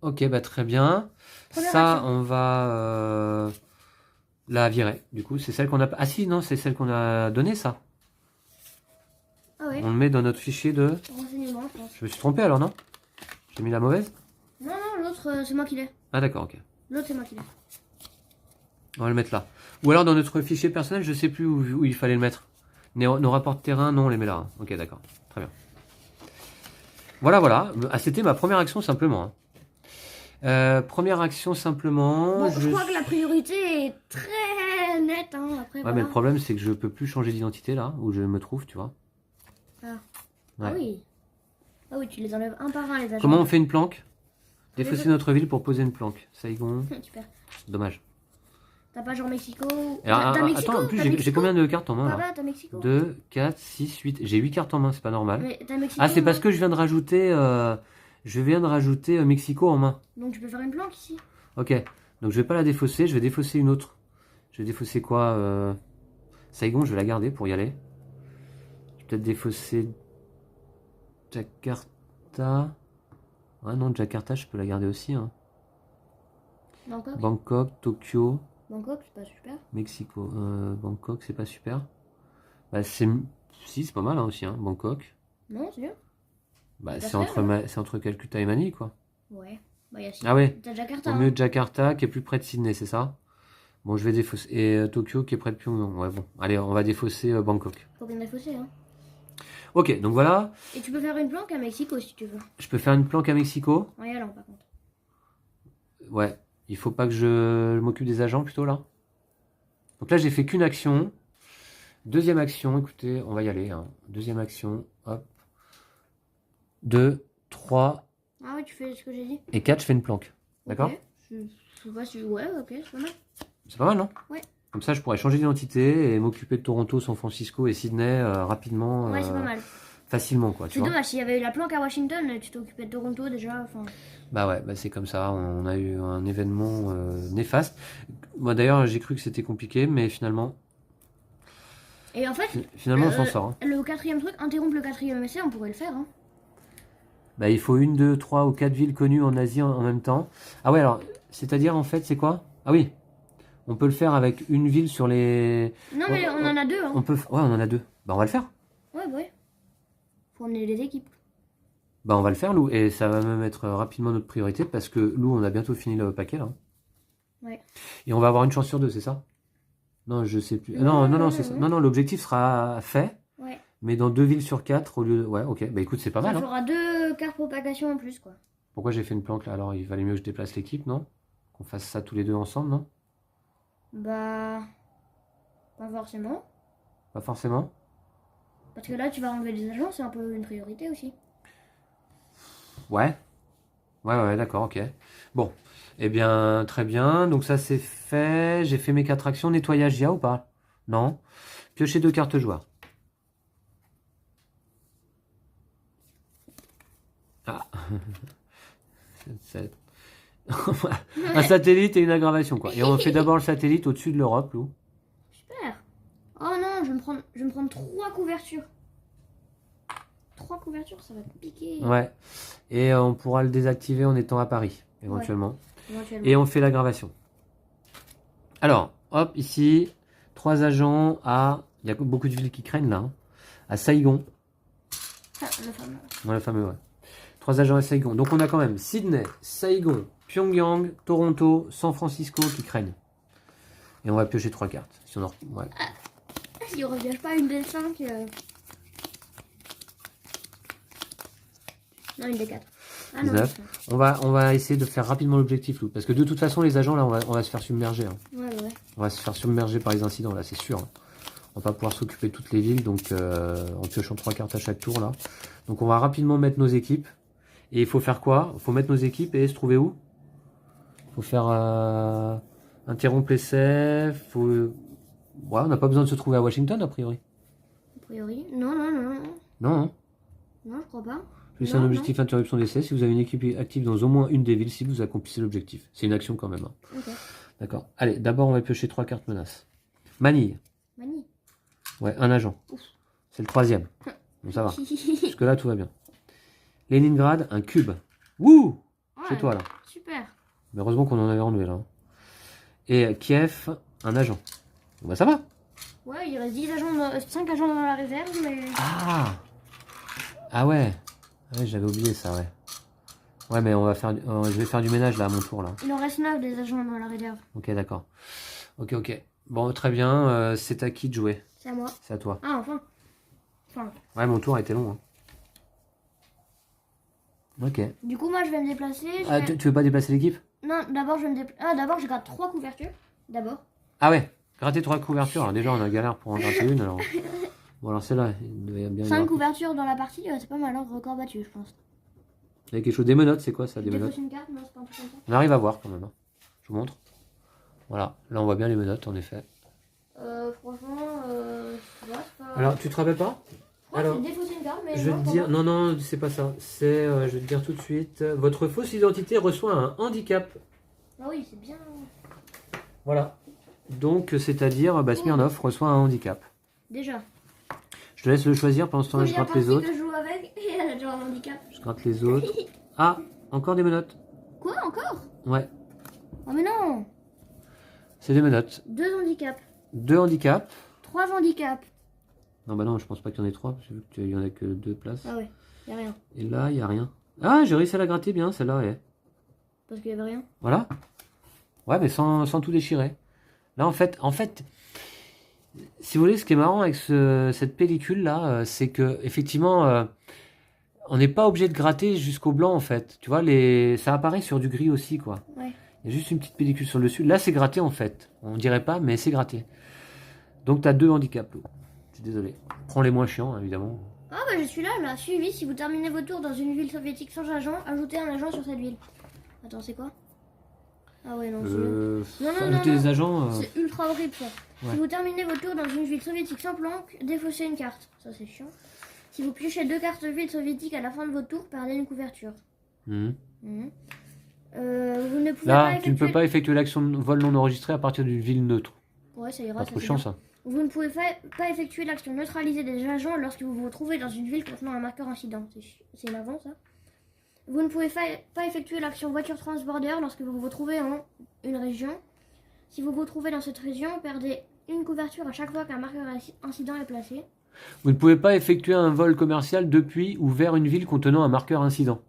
Speaker 1: Ok, bah très bien. Ça, on va la virer. Du coup, c'est celle qu'on a... Ah si, non, c'est celle qu'on a donnée, ça.
Speaker 2: Ah ouais.
Speaker 1: On le met dans notre fichier de...
Speaker 2: renseignement, je pense.
Speaker 1: Je me suis trompé alors, non? J'ai mis la mauvaise?
Speaker 2: Non, l'autre, c'est moi qui l'ai.
Speaker 1: Ah d'accord, ok.
Speaker 2: L'autre, c'est moi qui l'ai.
Speaker 1: On va le mettre là. Ou alors dans notre fichier personnel, je sais plus où il fallait le mettre. Nos rapports de terrain, non, on les met là. Hein. Ok, d'accord. Très bien. Voilà. Ah, c'était ma première action simplement. Hein. Première action simplement.
Speaker 2: Bon, je crois que la priorité est très nette. Hein. Après,
Speaker 1: ouais, mais le problème, c'est que je peux plus changer d'identité là, où je me trouve, tu vois.
Speaker 2: Ah.
Speaker 1: Ouais.
Speaker 2: Ah oui. Ah oui, tu les enlèves un par un, les agents.
Speaker 1: Comment on fait une planque? Défausser notre ville pour poser une planque. Saigon.
Speaker 2: Super.
Speaker 1: Dommage.
Speaker 2: T'as pas genre Mexico?
Speaker 1: T'as Mexico? Attends, en plus, j'ai combien de cartes en main là?
Speaker 2: T'as Mexico?
Speaker 1: 2, 4, 6, 8. J'ai 8 cartes en main, c'est pas normal.
Speaker 2: Mais t'as Mexico?
Speaker 1: Ah, c'est parce que je viens de rajouter... Mexico en main.
Speaker 2: Donc tu peux faire une planque ici.
Speaker 1: Ok, donc je vais pas la défausser, je vais défausser une autre. Je vais défausser quoi Saigon, je vais la garder pour y aller. Je vais peut-être défausser Jakarta. Ah non, Jakarta, je peux la garder aussi. Hein. Bangkok, Tokyo.
Speaker 2: Bangkok, c'est pas super.
Speaker 1: Mexico. Bangkok, c'est pas super. Bah, si, c'est pas mal hein, aussi, hein, Bangkok.
Speaker 2: Non, c'est bien.
Speaker 1: Bah, c'est entre Calcutta et Manille, quoi.
Speaker 2: Ouais. Bah, y a
Speaker 1: ah ouais.
Speaker 2: T'as Jakarta.
Speaker 1: Au mieux Jakarta, qui est plus près de Sydney, c'est ça? Bon, je vais défausser. Et Tokyo, qui est près de Pyongyang. Ouais, bon. Allez, on va défausser Bangkok.
Speaker 2: Faut bien défausser, hein.
Speaker 1: Ok, donc voilà.
Speaker 2: Et tu peux faire une planque à Mexico, si tu veux.
Speaker 1: Je peux faire une planque à Mexico?
Speaker 2: Ouais, alors, par contre.
Speaker 1: Ouais. Il faut pas que je m'occupe des agents, plutôt, là? Donc là, j'ai fait qu'une action. Deuxième action, écoutez, on va y aller. Hein. Deuxième action, hop. 2, 3.
Speaker 2: Ah ouais, tu fais ce que j'ai dit.
Speaker 1: Et 4, je fais une planque. D'accord?
Speaker 2: Okay. Je sais pas si... Ouais, ok, c'est pas mal.
Speaker 1: C'est pas mal, non?
Speaker 2: Ouais.
Speaker 1: Comme ça, je pourrais changer d'identité et m'occuper de Toronto, San Francisco et Sydney rapidement.
Speaker 2: Ouais, c'est pas mal.
Speaker 1: Facilement, quoi.
Speaker 2: C'est dommage, s'il y avait eu la planque à Washington, tu t'occupais de Toronto déjà. Enfin...
Speaker 1: Bah ouais, bah c'est comme ça. On a eu un événement néfaste. Moi, d'ailleurs, j'ai cru que c'était compliqué, mais finalement...
Speaker 2: Et en fait...
Speaker 1: Finalement, on s'en sort. Hein.
Speaker 2: Le quatrième truc, interrompre le quatrième essai, on pourrait le faire. Hein.
Speaker 1: Bah, il faut 1, 2, 3 ou 4 villes connues en Asie en même temps. Ah ouais, alors, c'est-à-dire, en fait, c'est quoi? Ah oui. On peut le faire avec une ville sur les...
Speaker 2: Non, mais on en a deux. Hein.
Speaker 1: Ouais, on en a deux. Bah, on va le faire.
Speaker 2: Ouais. Faut emmener les équipes.
Speaker 1: Bah, on va le faire, Lou. Et ça va même être rapidement notre priorité parce que, Lou, on a bientôt fini le paquet, là.
Speaker 2: Ouais.
Speaker 1: Et on va avoir une chance sur deux, c'est ça? Non, je sais plus. Non, c'est ça. Non, l'objectif sera fait.
Speaker 2: Ouais.
Speaker 1: Mais dans 2 villes sur 4 au lieu de... Ouais, ok. Bah, écoute, c'est pas mal.
Speaker 2: Ça fera 2 cartes propagation en plus, quoi.
Speaker 1: Pourquoi j'ai fait une planque, là? Alors, il valait mieux que je déplace l'équipe, non? Qu'on fasse ça tous les deux ensemble, non?
Speaker 2: Bah... Pas forcément.
Speaker 1: Pas forcément.
Speaker 2: Parce que là, tu vas enlever les agents, c'est un peu une priorité aussi.
Speaker 1: Ouais, d'accord, ok. Bon, eh bien, très bien. Donc ça, c'est fait. J'ai fait mes 4 actions. Nettoyage, il y a ou pas? Non. Piocher 2 cartes joueurs. Ah. Un satellite et une aggravation, quoi. Et on fait d'abord le satellite au-dessus de l'Europe, Lou.
Speaker 2: Super. Oh non, je vais me prendre 3 couvertures. 3 couvertures, ça va te piquer.
Speaker 1: Ouais. Et on pourra le désactiver en étant à Paris, éventuellement.
Speaker 2: Éventuellement.
Speaker 1: Et on fait l'aggravation. Alors, hop, ici, 3 agents à... Il y a beaucoup de villes qui craignent, là. Hein. À Saigon.
Speaker 2: Ah, le fameux.
Speaker 1: Ouais, le fameux, ouais. 3 agents à Saigon. Donc on a quand même Sydney, Saigon, Pyongyang, Toronto, San Francisco qui craignent. Et on va piocher 3 cartes. Si on en... ouais.
Speaker 2: Si on revienne pas une des 5... Non, une des 4. Ah,
Speaker 1: 19. On va essayer de faire rapidement l'objectif, Lou. Parce que de toute façon, les agents, là, on va se faire submerger. Hein.
Speaker 2: Ouais.
Speaker 1: On va se faire submerger par les incidents, là, c'est sûr. Hein. On va pas pouvoir s'occuper de toutes les villes, donc en piochant 3 cartes à chaque tour, là. Donc on va rapidement mettre nos équipes. Et il faut faire quoi? Il faut mettre nos équipes et se trouver où? Il faut faire interrompre l'essai. Ouais, on n'a pas besoin de se trouver à Washington, a priori.
Speaker 2: A priori, non.
Speaker 1: Non, hein.
Speaker 2: Non, je crois pas.
Speaker 1: Plus un objectif interruption d'essai. Si vous avez une équipe active dans au moins une des villes, si vous accomplissez l'objectif. C'est une action quand même. Hein.
Speaker 2: Ok.
Speaker 1: D'accord. Allez, d'abord on va piocher 3 cartes menaces. Manille. Ouais, un agent. C'est le 3e. Bon, ça va. Jusque là, tout va bien. Leningrad, un cube. Wouh! Chez toi, là.
Speaker 2: Super.
Speaker 1: Mais heureusement qu'on en avait enlevé, là. Et Kiev, un agent. Bon, bah, ça va.
Speaker 2: Ouais, il reste 5 agents dans la réserve, mais...
Speaker 1: Ah ouais. Ouais, j'avais oublié ça, ouais. Ouais, mais je vais faire du ménage, là, à mon tour, là.
Speaker 2: Il en reste 9 des agents dans la réserve.
Speaker 1: Ok, d'accord. Ok. Bon, très bien. C'est à qui de jouer?
Speaker 2: C'est à moi.
Speaker 1: C'est à toi.
Speaker 2: Ah, enfin.
Speaker 1: Ouais, mon tour a été long. Hein. Ok.
Speaker 2: Du coup, moi, je vais me déplacer.
Speaker 1: Tu veux pas déplacer l'équipe?
Speaker 2: Non, d'abord, je vais me déplacer. Ah, d'abord, je gratte 3 couvertures. D'abord.
Speaker 1: Ah ouais, gratter 3 couvertures. Alors déjà, on a galère pour en gratter une. Alors... Bon, alors celle-là, il devait bien
Speaker 2: 5 couvertures dans la partie, c'est pas mal, hein, record battu, je pense.
Speaker 1: Il y a quelque chose. Des menottes, c'est quoi ça, des menottes?
Speaker 2: Une carte, non, c'est pas un truc comme ça.
Speaker 1: On arrive à voir quand même. Hein. Je vous montre. Voilà, là on voit bien les menottes en effet.
Speaker 2: Franchement, c'est pas...
Speaker 1: Alors, tu te rappelles pas?
Speaker 2: Alors, défausser une carte, mais
Speaker 1: je vais te dire, non, c'est pas ça. C'est, je vais te dire tout de suite, votre fausse identité reçoit un handicap.
Speaker 2: Ah oui, c'est bien.
Speaker 1: Voilà. Donc, c'est-à-dire, Smirnov reçoit un handicap.
Speaker 2: Déjà.
Speaker 1: Je te laisse le choisir, pendant ce temps-là, je gratte les autres.
Speaker 2: Que je joue avec, et elle a déjà un handicap.
Speaker 1: Je gratte les autres. Ah, encore des menottes.
Speaker 2: Quoi, encore?
Speaker 1: Ouais.
Speaker 2: Oh mais non.
Speaker 1: C'est des menottes.
Speaker 2: 2 handicaps.
Speaker 1: 2 handicaps.
Speaker 2: 3 handicaps.
Speaker 1: Non, bah non, je pense pas qu'il y en ait 3. J'ai vu qu'il y en a que 2 places.
Speaker 2: Ah ouais, y a rien.
Speaker 1: Et là, il y a rien. Ah, j'ai réussi à la gratter bien, celle-là, ouais.
Speaker 2: Parce qu'il y avait rien.
Speaker 1: Voilà. Ouais, mais sans tout déchirer. Là, en fait, si vous voulez, ce qui est marrant avec cette pellicule-là, c'est que effectivement, on n'est pas obligé de gratter jusqu'au blanc, en fait. Tu vois, ça apparaît sur du gris aussi, quoi.
Speaker 2: Ouais.
Speaker 1: Il y a juste une petite pellicule sur le dessus. Là, c'est gratté, en fait. On dirait pas, mais c'est gratté. Donc, tu as 2 handicaps. Je suis désolé. Prends les moins chiants, évidemment.
Speaker 2: Ah bah je suis là. Suivi, si vous terminez votre tour dans une ville soviétique sans agent, ajoutez un agent sur cette ville. Attends, c'est quoi? Ah ouais, non,
Speaker 1: ajouter des agents...
Speaker 2: C'est ultra horrible, ça.
Speaker 1: Ouais.
Speaker 2: Si vous terminez votre tour dans une ville soviétique sans planque, défaussez une carte. Ça, c'est chiant. Si vous piochez 2 cartes ville soviétiques à la fin de votre tour, perdez une couverture.
Speaker 1: Vous
Speaker 2: ne pouvez
Speaker 1: là,
Speaker 2: pas effectuer...
Speaker 1: tu ne peux pas effectuer l'action de vol non enregistrée à partir d'une ville neutre.
Speaker 2: Ouais, ça ira.
Speaker 1: Pas trop chiant, ça.
Speaker 2: Vous ne pouvez pas effectuer l'action neutraliser des agents lorsque vous vous trouvez dans une ville contenant un marqueur incident. C'est l'avant, ça. Vous ne pouvez pas effectuer l'action voiture transborder lorsque vous vous trouvez en une région. Si vous vous trouvez dans cette région, perdez une couverture à chaque fois qu'un marqueur incident est placé.
Speaker 1: Vous ne pouvez pas effectuer un vol commercial depuis ou vers une ville contenant un marqueur incident.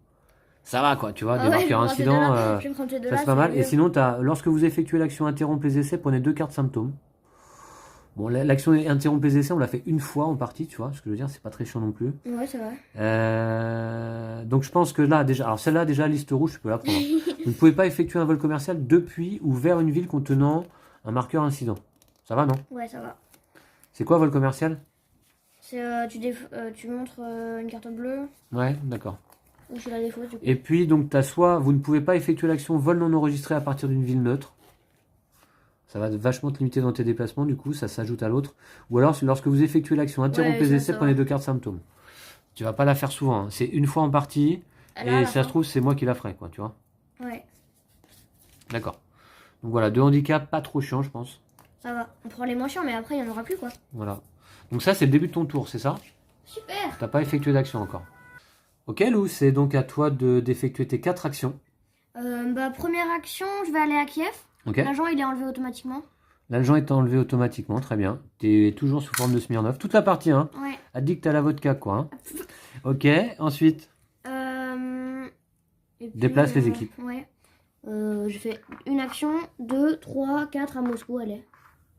Speaker 1: Ça va quoi, tu vois, des marqueurs incidents, ça c'est pas mal. Et sinon, lorsque vous effectuez l'action interrompre les essais, prenez 2 cartes symptômes. Bon, l'action interrompre les essais, on l'a fait une fois en partie, tu vois, ce que je veux dire, c'est pas très chiant non plus.
Speaker 2: Ouais, c'est vrai.
Speaker 1: Donc je pense que là, déjà, alors celle-là, déjà, liste rouge, je peux la prendre. Vous ne pouvez pas effectuer un vol commercial depuis ou vers une ville contenant un marqueur incident. Ça va, non?
Speaker 2: Ouais, ça va.
Speaker 1: C'est quoi, vol commercial?
Speaker 2: C'est tu montres une carte bleue.
Speaker 1: Ouais, d'accord.
Speaker 2: Ou tu la défausses, du coup.
Speaker 1: Et puis, donc, t'as soit, vous ne pouvez pas effectuer l'action vol non enregistré à partir d'une ville neutre. Ça va vachement te limiter dans tes déplacements, du coup, ça s'ajoute à l'autre. Ou alors, lorsque vous effectuez l'action interrompre les essais, prenez 2 cartes symptômes. Tu vas pas la faire souvent, hein. C'est une fois en partie, et si ça se trouve, c'est moi qui la ferai, quoi, tu vois.
Speaker 2: Ouais.
Speaker 1: D'accord. Donc voilà, 2 handicaps, pas trop chiant, je pense.
Speaker 2: Ça va. On prend les moins chiants, mais après, il n'y en aura plus, quoi.
Speaker 1: Voilà. Donc ça, c'est le début de ton tour, c'est ça?
Speaker 2: Super.
Speaker 1: T'as pas effectué d'action encore. Ok, Lou, c'est donc à toi d'effectuer tes 4 actions.
Speaker 2: Première action, je vais aller à Kiev.
Speaker 1: Okay.
Speaker 2: L'agent, il est enlevé automatiquement.
Speaker 1: L'agent est enlevé automatiquement, très bien. Tu es toujours sous forme de Smirnoff. Toute la partie, hein.
Speaker 2: Ouais.
Speaker 1: Elle dit que t'as la vodka, quoi. Hein. Ok, ensuite.
Speaker 2: Et puis,
Speaker 1: déplace les équipes.
Speaker 2: Ouais. Je fais une action, 2, 3, 4 à Moscou, allez.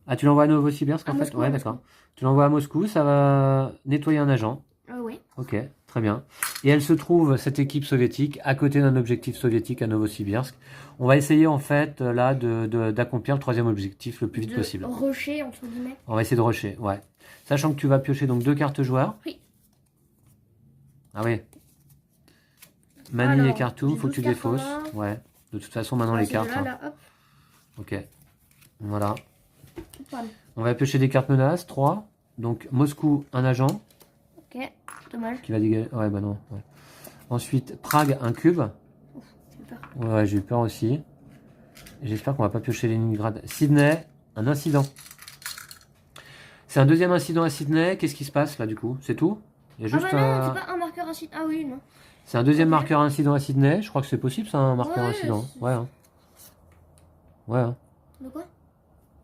Speaker 1: Ah, tu l'envoies à Novosibirsk en fait?
Speaker 2: Moscou,
Speaker 1: ouais, d'accord. Tu l'envoies à Moscou, ça va nettoyer un agent.
Speaker 2: Oui.
Speaker 1: Ok, très bien. Et elle se trouve, cette équipe soviétique, à côté d'un objectif soviétique à Novosibirsk. On va essayer en fait là d'accomplir le 3e objectif le plus vite possible.
Speaker 2: Rusher, entre guillemets.
Speaker 1: On va essayer de rusher, ouais. Sachant que tu vas piocher donc 2 cartes joueurs.
Speaker 2: Oui.
Speaker 1: Ah oui. Mani et Khartoum, faut que tu défausses. Ouais. De toute façon, maintenant les cartes.
Speaker 2: Là, hop.
Speaker 1: Ok. Voilà.
Speaker 2: Voilà.
Speaker 1: On va piocher des cartes menaces, 3. Donc Moscou, un agent.
Speaker 2: Ok, dommage.
Speaker 1: Qui va dégager. Ouais, bah non. Ouais. Ensuite, Prague, un cube.
Speaker 2: J'ai peur.
Speaker 1: Ouais, j'ai eu peur aussi. J'espère qu'on va pas piocher Leningrad. Sydney, un incident. C'est un 2e incident à Sydney. Qu'est-ce qui se passe là du coup? C'est tout? Il y a juste
Speaker 2: ah bah non, c'est pas un marqueur incident. Ah oui, non.
Speaker 1: C'est un 2e marqueur incident à Sydney. Je crois que c'est possible, ça, un marqueur incident. Ouais. Hein. Ouais. Hein.
Speaker 2: De quoi?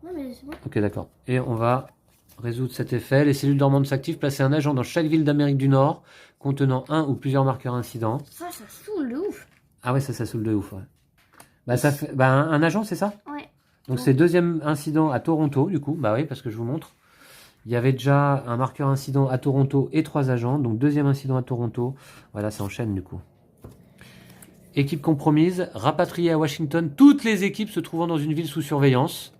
Speaker 2: Non, mais c'est bon.
Speaker 1: Ok, d'accord. Et on va résoudre cet effet. Les cellules dormantes s'activent. Placer un agent dans chaque ville d'Amérique du Nord contenant un ou plusieurs marqueurs incidents.
Speaker 2: Ça saoule de ouf.
Speaker 1: Ah ouais, ça saoule de ouf, ouais. Bah, ça fait... bah, un agent, c'est ça?
Speaker 2: Ouais.
Speaker 1: Donc, c'est 2e incident à Toronto, du coup. Bah oui, parce que je vous montre. Il y avait déjà un marqueur incident à Toronto et 3 agents. Donc, 2e incident à Toronto. Voilà, ça enchaîne, du coup. Équipe compromise. Rapatriée à Washington. Toutes les équipes se trouvant dans une ville sous surveillance.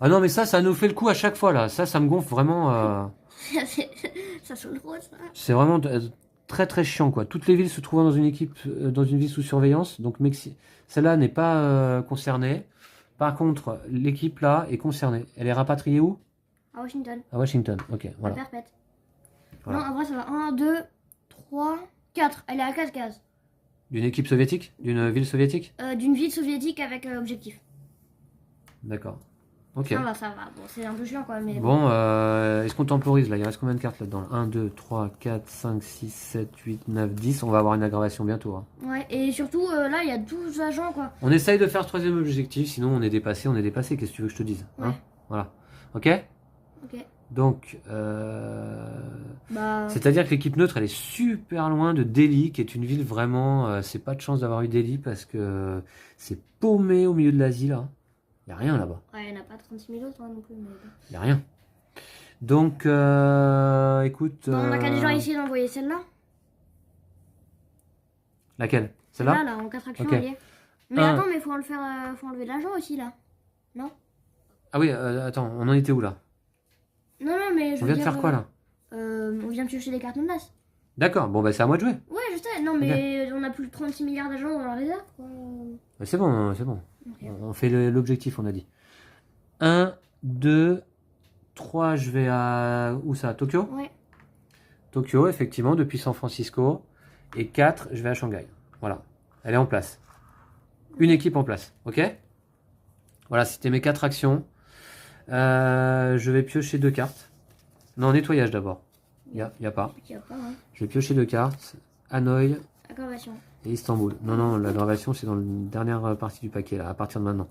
Speaker 1: Ah non, mais ça nous fait le coup à chaque fois, là. Ça me gonfle vraiment.
Speaker 2: Ça saoule trop, ça.
Speaker 1: C'est vraiment très très chiant, quoi. Toutes les villes se trouvant dans une ville sous surveillance. Donc, celle-là n'est pas concernée. Par contre, l'équipe là est concernée. Elle est rapatriée où?
Speaker 2: À Washington.
Speaker 1: À Washington, ok, voilà.
Speaker 2: Perpète.
Speaker 1: Voilà.
Speaker 2: Non, en vrai, ça va. 1, 2, 3, 4. Elle est à 4 cases.
Speaker 1: D'une équipe soviétique? D'une ville soviétique?
Speaker 2: D'une ville soviétique avec objectif.
Speaker 1: D'accord. Ok.
Speaker 2: Ça va. Bon, c'est un peu chiant quand même. Mais
Speaker 1: bon, est-ce qu'on temporise là? Il reste combien de cartes là-dedans? 1, 2, 3, 4, 5, 6, 7, 8, 9, 10. On va avoir une aggravation bientôt. Hein.
Speaker 2: Ouais, et surtout là, il y a 12 agents quoi.
Speaker 1: On essaye de faire ce 3e objectif, sinon on est dépassé. Qu'est-ce que tu veux que je te dise? Hein? Voilà. Ok?
Speaker 2: Ok.
Speaker 1: Donc, c'est-à-dire que l'équipe neutre, elle est super loin de Delhi, qui est une ville vraiment. C'est pas de chance d'avoir eu Delhi parce que c'est paumé au milieu de l'Asie là. Il n'y a rien là-bas.
Speaker 2: Ouais, il n'y en a pas 36 000 autres hein, non plus. Mais...
Speaker 1: Il n'y a rien. Donc, écoute.
Speaker 2: Bon, on a qu'à déjà essayer d'envoyer celle-là.
Speaker 1: Laquelle? Celle-là?
Speaker 2: Là, en 4 actions, elle y est. Mais attends, mais faut enlever l'agent aussi là. Non?
Speaker 1: Ah oui, attends, on en était où là?
Speaker 2: Non, mais
Speaker 1: on vient de faire quoi là?
Speaker 2: On vient de piocher des cartes menaces.
Speaker 1: D'accord, bon bah c'est à moi de jouer.
Speaker 2: Ouais, je sais, non mais on a plus de 36 milliards d'agents dans la réserve quoi.
Speaker 1: C'est bon, c'est bon. Okay. On fait l'objectif, on a dit. 1, 2, 3, je vais à... Où ça? Tokyo?
Speaker 2: Ouais.
Speaker 1: Tokyo, effectivement, depuis San Francisco. Et 4, je vais à Shanghai. Voilà, elle est en place. Une équipe en place, ok? Voilà, c'était mes 4 actions. Je vais piocher 2 cartes. Non, nettoyage d'abord. Il n'y a pas.
Speaker 2: Hein.
Speaker 1: Je vais piocher 2 cartes. Hanoï.
Speaker 2: Aggravation.
Speaker 1: Et Istanbul. Non, l'aggravation, c'est dans la dernière partie du paquet, là, à partir de maintenant.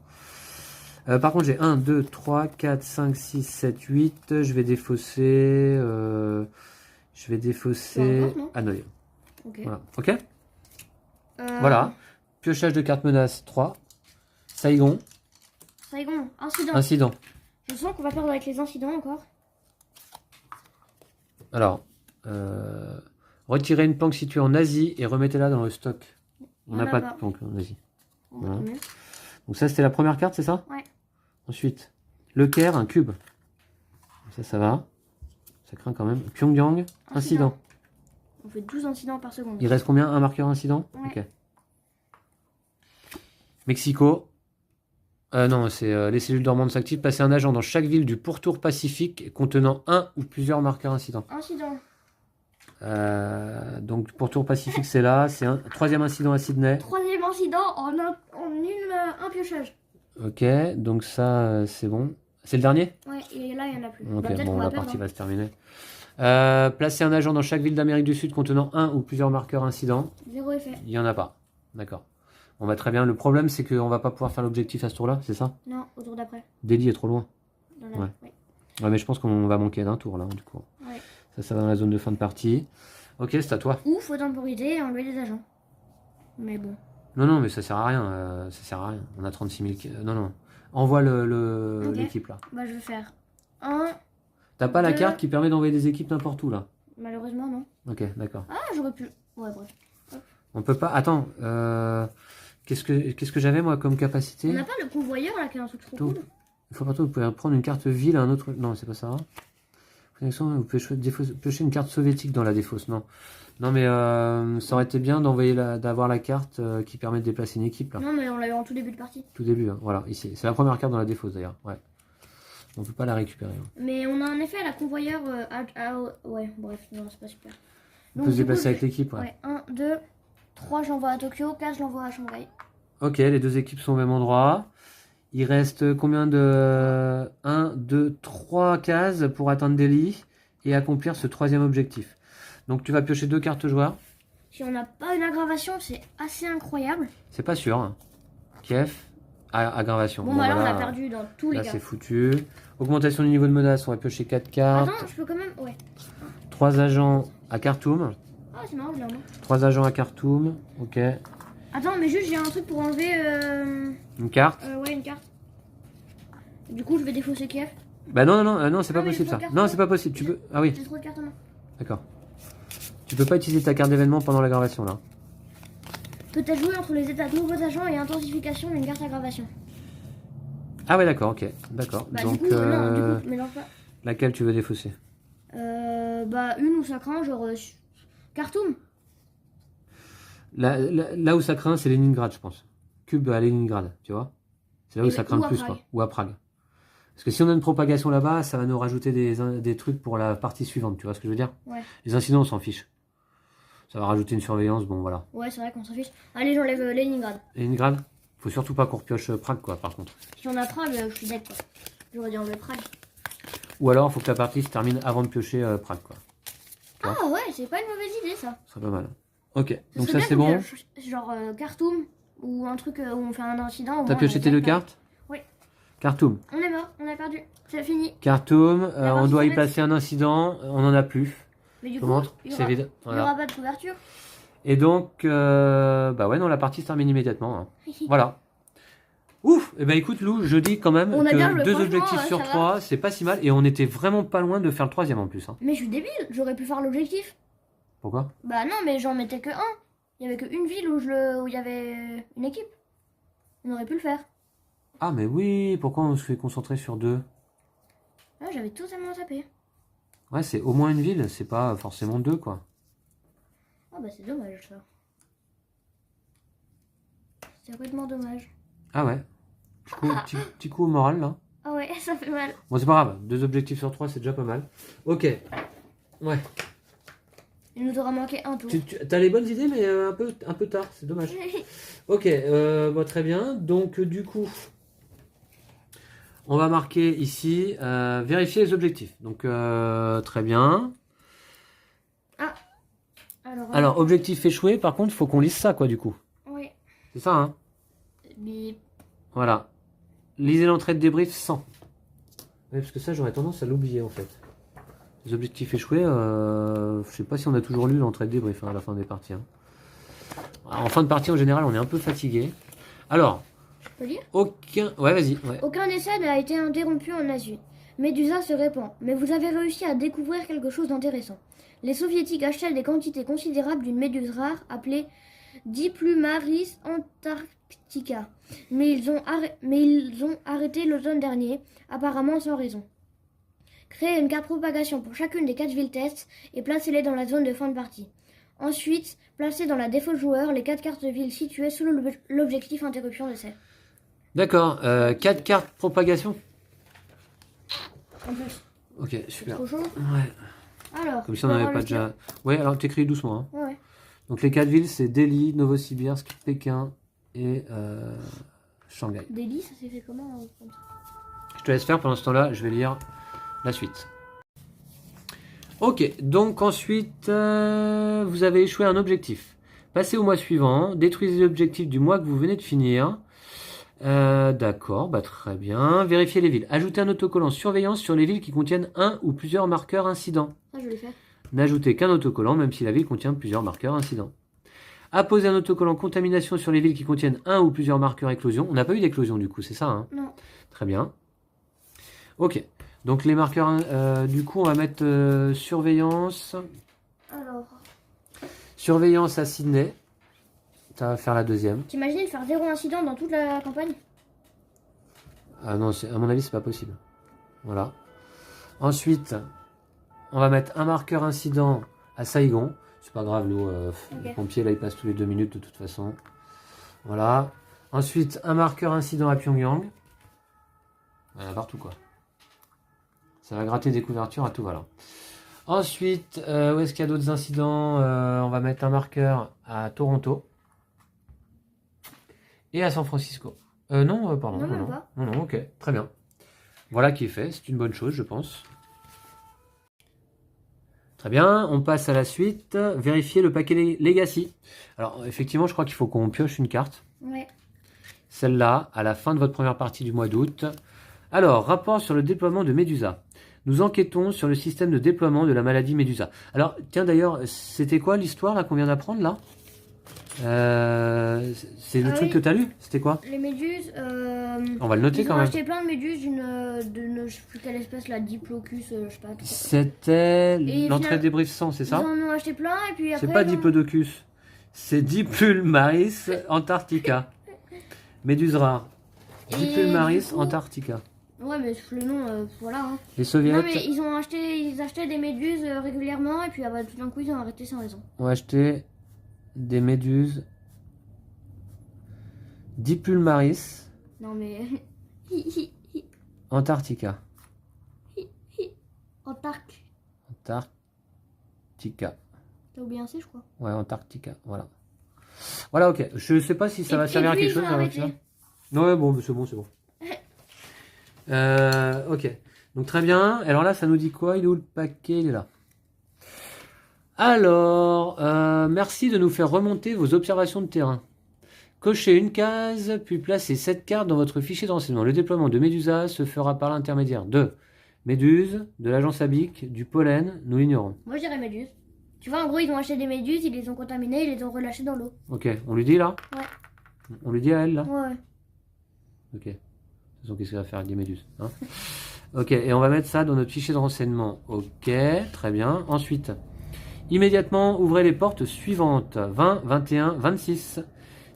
Speaker 1: Par contre, j'ai 1, 2, 3, 4, 5, 6, 7, 8. Je vais défausser. Je vais défausser.
Speaker 2: Peu importe, non
Speaker 1: Hanoï.
Speaker 2: Ok.
Speaker 1: Voilà. Ok. Voilà. Piochage de cartes menace 3. Saigon.
Speaker 2: Saigon, incident.
Speaker 1: Incident.
Speaker 2: Je sens qu'on va perdre avec les incidents encore.
Speaker 1: Alors, retirez une planque située en Asie et remettez-la dans le stock. On n'a pas de planque en Asie. Voilà. Donc ça, c'était la première carte, c'est ça?
Speaker 2: Ouais.
Speaker 1: Ensuite, le Caire, un cube. Ça va. Ça craint quand même. Pyongyang, incident.
Speaker 2: On fait 12 incidents par seconde.
Speaker 1: Il reste combien? Un marqueur incident?
Speaker 2: Ouais.
Speaker 1: Ok. Mexico. Non, c'est les cellules dormantes s'activent. Passez un agent dans chaque ville du pourtour pacifique contenant un ou plusieurs marqueurs incidents.
Speaker 2: Incident.
Speaker 1: Donc pourtour pacifique, c'est là. C'est un troisième incident à Sydney.
Speaker 2: Troisième incident en un piochage.
Speaker 1: Ok, donc ça, c'est bon. C'est le dernier?
Speaker 2: Ouais, et là, il n'y en a plus.
Speaker 1: Ok,
Speaker 2: Bah,
Speaker 1: bon,
Speaker 2: on
Speaker 1: la
Speaker 2: va
Speaker 1: partie
Speaker 2: perdre,
Speaker 1: va se terminer. Placez un agent dans chaque ville d'Amérique du Sud contenant un ou plusieurs marqueurs incidents.
Speaker 2: Zéro effet.
Speaker 1: Il n'y en a pas. D'accord. On va très bien. Le problème, c'est qu'on va pas pouvoir faire l'objectif à ce tour-là, c'est ça?
Speaker 2: Non, au tour d'après.
Speaker 1: Delhi est trop loin.
Speaker 2: Ouais.
Speaker 1: Ouais, mais je pense qu'on va manquer d'un tour, là, du coup.
Speaker 2: Ouais.
Speaker 1: Ça va dans la zone de fin de partie. Ok, c'est à toi.
Speaker 2: Ou faut temporiser et enlever les agents. Mais bon.
Speaker 1: Non, mais ça sert à rien. Ça sert à rien. On a 36 000... Non. Envoie l'équipe, là.
Speaker 2: Bah, je vais faire un.
Speaker 1: T'as pas la
Speaker 2: 2.
Speaker 1: carte qui permet d'envoyer des équipes n'importe où, là?
Speaker 2: Malheureusement, non.
Speaker 1: Ok, d'accord.
Speaker 2: Ah, j'aurais pu. Ouais, bref.
Speaker 1: On peut pas... Attends, qu'est-ce que j'avais, moi, comme capacité?
Speaker 2: On n'a pas le convoyeur, là, qui est un truc trop cool.
Speaker 1: Il faut pas vous pouvez prendre une carte ville à un autre... Non, c'est pas ça. Vous pouvez piocher une carte soviétique dans la défausse, non. Non, mais ça aurait été bien d'avoir la carte qui permet de déplacer une équipe, là.
Speaker 2: Non, mais on l'a eu en tout début de partie.
Speaker 1: Tout début, hein. Voilà, ici. C'est la première carte dans la défausse, d'ailleurs. Ouais. On peut pas la récupérer. Hein.
Speaker 2: Mais on a en effet la convoyeur ouais, bref, non, c'est pas super.
Speaker 1: On peut se déplacer avec l'équipe, ouais.
Speaker 2: Ouais, 1, 2, 3, j'envoie à Tokyo, 4, je l'envoie à Shanghai.
Speaker 1: Ok, les deux équipes sont au même endroit. Il reste combien de... 1, 2, 3 cases pour atteindre Delhi et accomplir ce troisième objectif. Donc tu vas piocher 2 cartes joueurs.
Speaker 2: Si on n'a pas une aggravation, c'est assez incroyable.
Speaker 1: C'est pas sûr. Hein. Kiev, aggravation.
Speaker 2: Bon, bah là, on a perdu dans tous les cas.
Speaker 1: Là, c'est foutu. Augmentation du niveau de menace, on va piocher 4 cartes.
Speaker 2: Attends, je peux quand même... Ouais.
Speaker 1: 3 agents à Khartoum.
Speaker 2: Ah, c'est marrant, je l'ai en main.
Speaker 1: 3 agents à Khartoum, ok.
Speaker 2: Attends, mais juste, j'ai un truc pour enlever...
Speaker 1: Une carte.
Speaker 2: Ouais, une carte. Du coup, je vais défausser Kiev.
Speaker 1: Bah non, c'est pas
Speaker 2: mais
Speaker 1: possible ça.
Speaker 2: j'ai trop de
Speaker 1: Non,
Speaker 2: cartes.
Speaker 1: c'est pas possible. Tu peux... Ah oui,
Speaker 2: J'ai trop de cartes en main.
Speaker 1: d'accord. Tu peux pas utiliser ta carte d'événement pendant l'aggravation là.
Speaker 2: Peut-être jouer entre les états de nouveaux agents et intensification d'une carte aggravation.
Speaker 1: Ah ouais, d'accord, ok. D'accord.
Speaker 2: Bah,
Speaker 1: Donc,
Speaker 2: du coup, non, du coup, mélange pas.
Speaker 1: laquelle tu veux défausser?
Speaker 2: Bah, une où ça craint, genre... Khartoum.
Speaker 1: Là où ça craint, c'est Leningrad, je pense. Cube à Leningrad, tu vois. C'est là où ça craint le plus, quoi. Ou à Prague. Parce que si on a une propagation là-bas, ça va nous rajouter des trucs pour la partie suivante, tu vois ce que je veux dire?
Speaker 2: Ouais.
Speaker 1: Les incidents, on s'en fiche. Ça va rajouter une surveillance, bon voilà.
Speaker 2: Ouais, c'est vrai qu'on s'en fiche. Allez, j'enlève Leningrad.
Speaker 1: Leningrad? Faut surtout pas qu'on repioche Prague, quoi, par contre.
Speaker 2: Si on a Prague, je suis dead, quoi. J'aurais dû enlever Prague.
Speaker 1: Ou alors, faut que la partie se termine avant de piocher Prague, quoi.
Speaker 2: Ah ouais, c'est pas une mauvaise idée, ça.
Speaker 1: Ce serait pas mal. Ok, donc
Speaker 2: serait
Speaker 1: ça
Speaker 2: bien
Speaker 1: c'est
Speaker 2: qu'on
Speaker 1: bon.
Speaker 2: pioche, genre Khartoum, ou un truc où on fait un incident. au
Speaker 1: T'as
Speaker 2: moins,
Speaker 1: pioché
Speaker 2: on
Speaker 1: tes 2
Speaker 2: perd.
Speaker 1: cartes?
Speaker 2: Oui.
Speaker 1: Khartoum.
Speaker 2: On est mort, on a perdu. C'est fini.
Speaker 1: Khartoum,
Speaker 2: La
Speaker 1: on doit y
Speaker 2: partie
Speaker 1: placer un incident, on en a plus.
Speaker 2: Mais du
Speaker 1: Je
Speaker 2: coup,
Speaker 1: vous montre,
Speaker 2: il y
Speaker 1: c'est
Speaker 2: aura,
Speaker 1: vide.
Speaker 2: il y aura pas de couverture.
Speaker 1: Et donc, bah ouais, non, la partie se termine immédiatement. Hein. Voilà. Ouf! Et ben écoute, Lou, je dis quand même
Speaker 2: On a bien
Speaker 1: que
Speaker 2: joué,
Speaker 1: 2
Speaker 2: franchement,
Speaker 1: objectifs sur
Speaker 2: ça
Speaker 1: 3, c'est pas si mal. Et on était vraiment pas loin de faire le troisième en plus. Hein.
Speaker 2: Mais je suis débile, j'aurais pu faire l'objectif.
Speaker 1: Pourquoi?
Speaker 2: Bah non, mais j'en mettais que un. Il y avait qu'une ville où il y avait une équipe. On aurait pu le faire.
Speaker 1: Ah mais oui, pourquoi on se fait concentrer sur 2?
Speaker 2: Ah, j'avais totalement tapé.
Speaker 1: Ouais, c'est au moins une ville, c'est pas forcément 2 quoi.
Speaker 2: Ah bah c'est dommage ça. C'est complètement dommage.
Speaker 1: Ah ouais. Petit coup au moral là.
Speaker 2: Ah ouais, ça fait mal.
Speaker 1: Bon, c'est pas grave, 2 objectifs sur 3, c'est déjà pas mal. Ok. Ouais.
Speaker 2: Il nous aura manqué un tour.
Speaker 1: T'as les bonnes idées, mais un peu tard, c'est dommage. Ok, bon, très bien. Donc, du coup, on va marquer ici, vérifier les objectifs. Donc, très bien.
Speaker 2: Ah.
Speaker 1: Alors, objectif échoué, par contre, il faut qu'on lise ça, quoi, du coup.
Speaker 2: Oui.
Speaker 1: C'est ça, hein?
Speaker 2: Bip.
Speaker 1: Voilà. Lisez l'entrée de débrief 100. Ouais, parce que ça, j'aurais tendance à l'oublier en fait. Les objectifs échoués, je sais pas si on a toujours lu l'entrée de débrief à la fin des parties. Hein. En fin de partie, en général, on est un peu fatigué. Alors,
Speaker 2: Je peux lire?
Speaker 1: aucun... Ouais, vas-y. Ouais.
Speaker 2: Aucun essai n'a été interrompu en Asie. Médusa se répand, mais vous avez réussi à découvrir quelque chose d'intéressant. Les soviétiques achètent des quantités considérables d'une méduse rare appelée Diplumaris antarctica. Mais ils ont arrêté l'automne dernier, apparemment sans raison. Créez une carte propagation pour chacune des 4 villes tests et placez-les dans la zone de fin de partie. Ensuite, placez dans la défaut joueur les 4 cartes de ville situées sous l'objectif interruption d'essai.
Speaker 1: D'accord. 4 cartes propagation.
Speaker 2: En plus,
Speaker 1: Ok,
Speaker 2: c'est
Speaker 1: super.
Speaker 2: trop chaud.
Speaker 1: Ouais.
Speaker 2: Alors,
Speaker 1: Comme si on n'avait pas déjà... Ouais, alors t'écris doucement. Hein.
Speaker 2: Ouais.
Speaker 1: Donc les 4 villes, c'est Delhi, Novosibirsk, Pékin et Shanghai.
Speaker 2: Delhi, ça s'est fait comment comme ça?
Speaker 1: Je te laisse faire pendant ce temps-là, je vais lire la suite. Ok, donc ensuite, vous avez échoué un objectif. Passez au mois suivant, détruisez l'objectif du mois que vous venez de finir. D'accord, bah très bien. Vérifiez les villes. Ajoutez un autocollant surveillance sur les villes qui contiennent un ou plusieurs marqueurs incidents.
Speaker 2: Ça, je l'ai fait.
Speaker 1: N'ajoutez qu'un autocollant même si la ville contient plusieurs marqueurs incidents. Apposez un autocollant contamination sur les villes qui contiennent un ou plusieurs marqueurs éclosion. On n'a pas eu d'éclosion du coup, c'est ça hein?
Speaker 2: Non.
Speaker 1: Très bien. Ok, donc les marqueurs, du coup on va mettre surveillance.
Speaker 2: Alors,
Speaker 1: Surveillance à Sydney. Ça va faire la deuxième.
Speaker 2: t'imagines faire 0 incident dans toute la campagne?
Speaker 1: Ah non, à mon avis c'est pas possible. Voilà. Ensuite, on va mettre un marqueur incident à Saigon. C'est pas grave, l'eau, les pompiers là ils passent tous les 2 minutes de toute façon. Voilà. Ensuite, un marqueur incident à Pyongyang. Voilà, partout quoi. Ça va gratter des couvertures à tout va là. Ensuite, où est-ce qu'il y a d'autres incidents? On va mettre un marqueur à Toronto. Et à San Francisco. Non, pardon.
Speaker 2: Non, même pas.
Speaker 1: Non, ok, très bien. Voilà qui est fait, c'est une bonne chose, je pense. Très bien, on passe à la suite. Vérifier le paquet Legacy. Alors, effectivement, je crois qu'il faut qu'on pioche une carte.
Speaker 2: Ouais.
Speaker 1: Celle-là, à la fin de votre première partie du mois d'août. Alors, rapport sur le déploiement de Médusa. Nous enquêtons sur le système de déploiement de la maladie Médusa. Alors, tiens d'ailleurs, c'était quoi l'histoire là qu'on vient d'apprendre là? C'est le truc que tu as lu? C'était quoi?
Speaker 2: Les méduses.
Speaker 1: On va le noter
Speaker 2: ils
Speaker 1: quand
Speaker 2: ont
Speaker 1: même.
Speaker 2: acheté plein de méduses de je sais plus quelle espèce, la Diplocus, je sais pas.
Speaker 1: C'était
Speaker 2: Et
Speaker 1: l'entrée
Speaker 2: final-
Speaker 1: de débrief 100, c'est
Speaker 2: Ils
Speaker 1: ça?
Speaker 2: en ont acheté plein et puis après.
Speaker 1: C'est pas
Speaker 2: ils ont-
Speaker 1: Diplodocus. C'est Dipulmaris antarctica. Méduse rare.
Speaker 2: Et
Speaker 1: Dipulmaris
Speaker 2: du coup-
Speaker 1: antarctica.
Speaker 2: Ouais, mais le nom, voilà. Hein.
Speaker 1: Les soviets
Speaker 2: Non, mais ils achetaient des méduses régulièrement et puis bah, tout d'un coup ils ont arrêté sans raison.
Speaker 1: ont acheté des méduses Dipulmaris
Speaker 2: Non, mais.
Speaker 1: antarctica.
Speaker 2: Antarctica.
Speaker 1: Antarctica.
Speaker 2: T'as oublié un C, je crois.
Speaker 1: Ouais, Antarctica. Voilà. Voilà, ok. Je sais pas si ça va servir à
Speaker 2: puis,
Speaker 1: quelque chose.
Speaker 2: ils ont arrêté.
Speaker 1: Ouais, bon, c'est bon, c'est bon. Ok. Donc très bien. Alors là, ça nous dit quoi? Il est où le paquet? Il est là. Alors, merci de nous faire remonter vos observations de terrain. Cochez une case, puis placez 7 cartes dans votre fichier de renseignement. Le déploiement de Médusa se fera par l'intermédiaire de méduses, de l'agence abique, du pollen, nous l'ignorons.
Speaker 2: Moi, je dirais méduses. Tu vois, en gros, ils ont acheté des méduses, ils les ont contaminées, ils les ont relâchées dans l'eau.
Speaker 1: Ok, on lui dit là?
Speaker 2: Ouais.
Speaker 1: On lui dit à elle là?
Speaker 2: Ouais.
Speaker 1: Ok. De toute façon, qu'est-ce qu'il va faire avec des méduses hein? Ok, et on va mettre ça dans notre fichier de renseignement. Ok, très bien. Ensuite, immédiatement, ouvrez les portes suivantes. 20, 21, 26.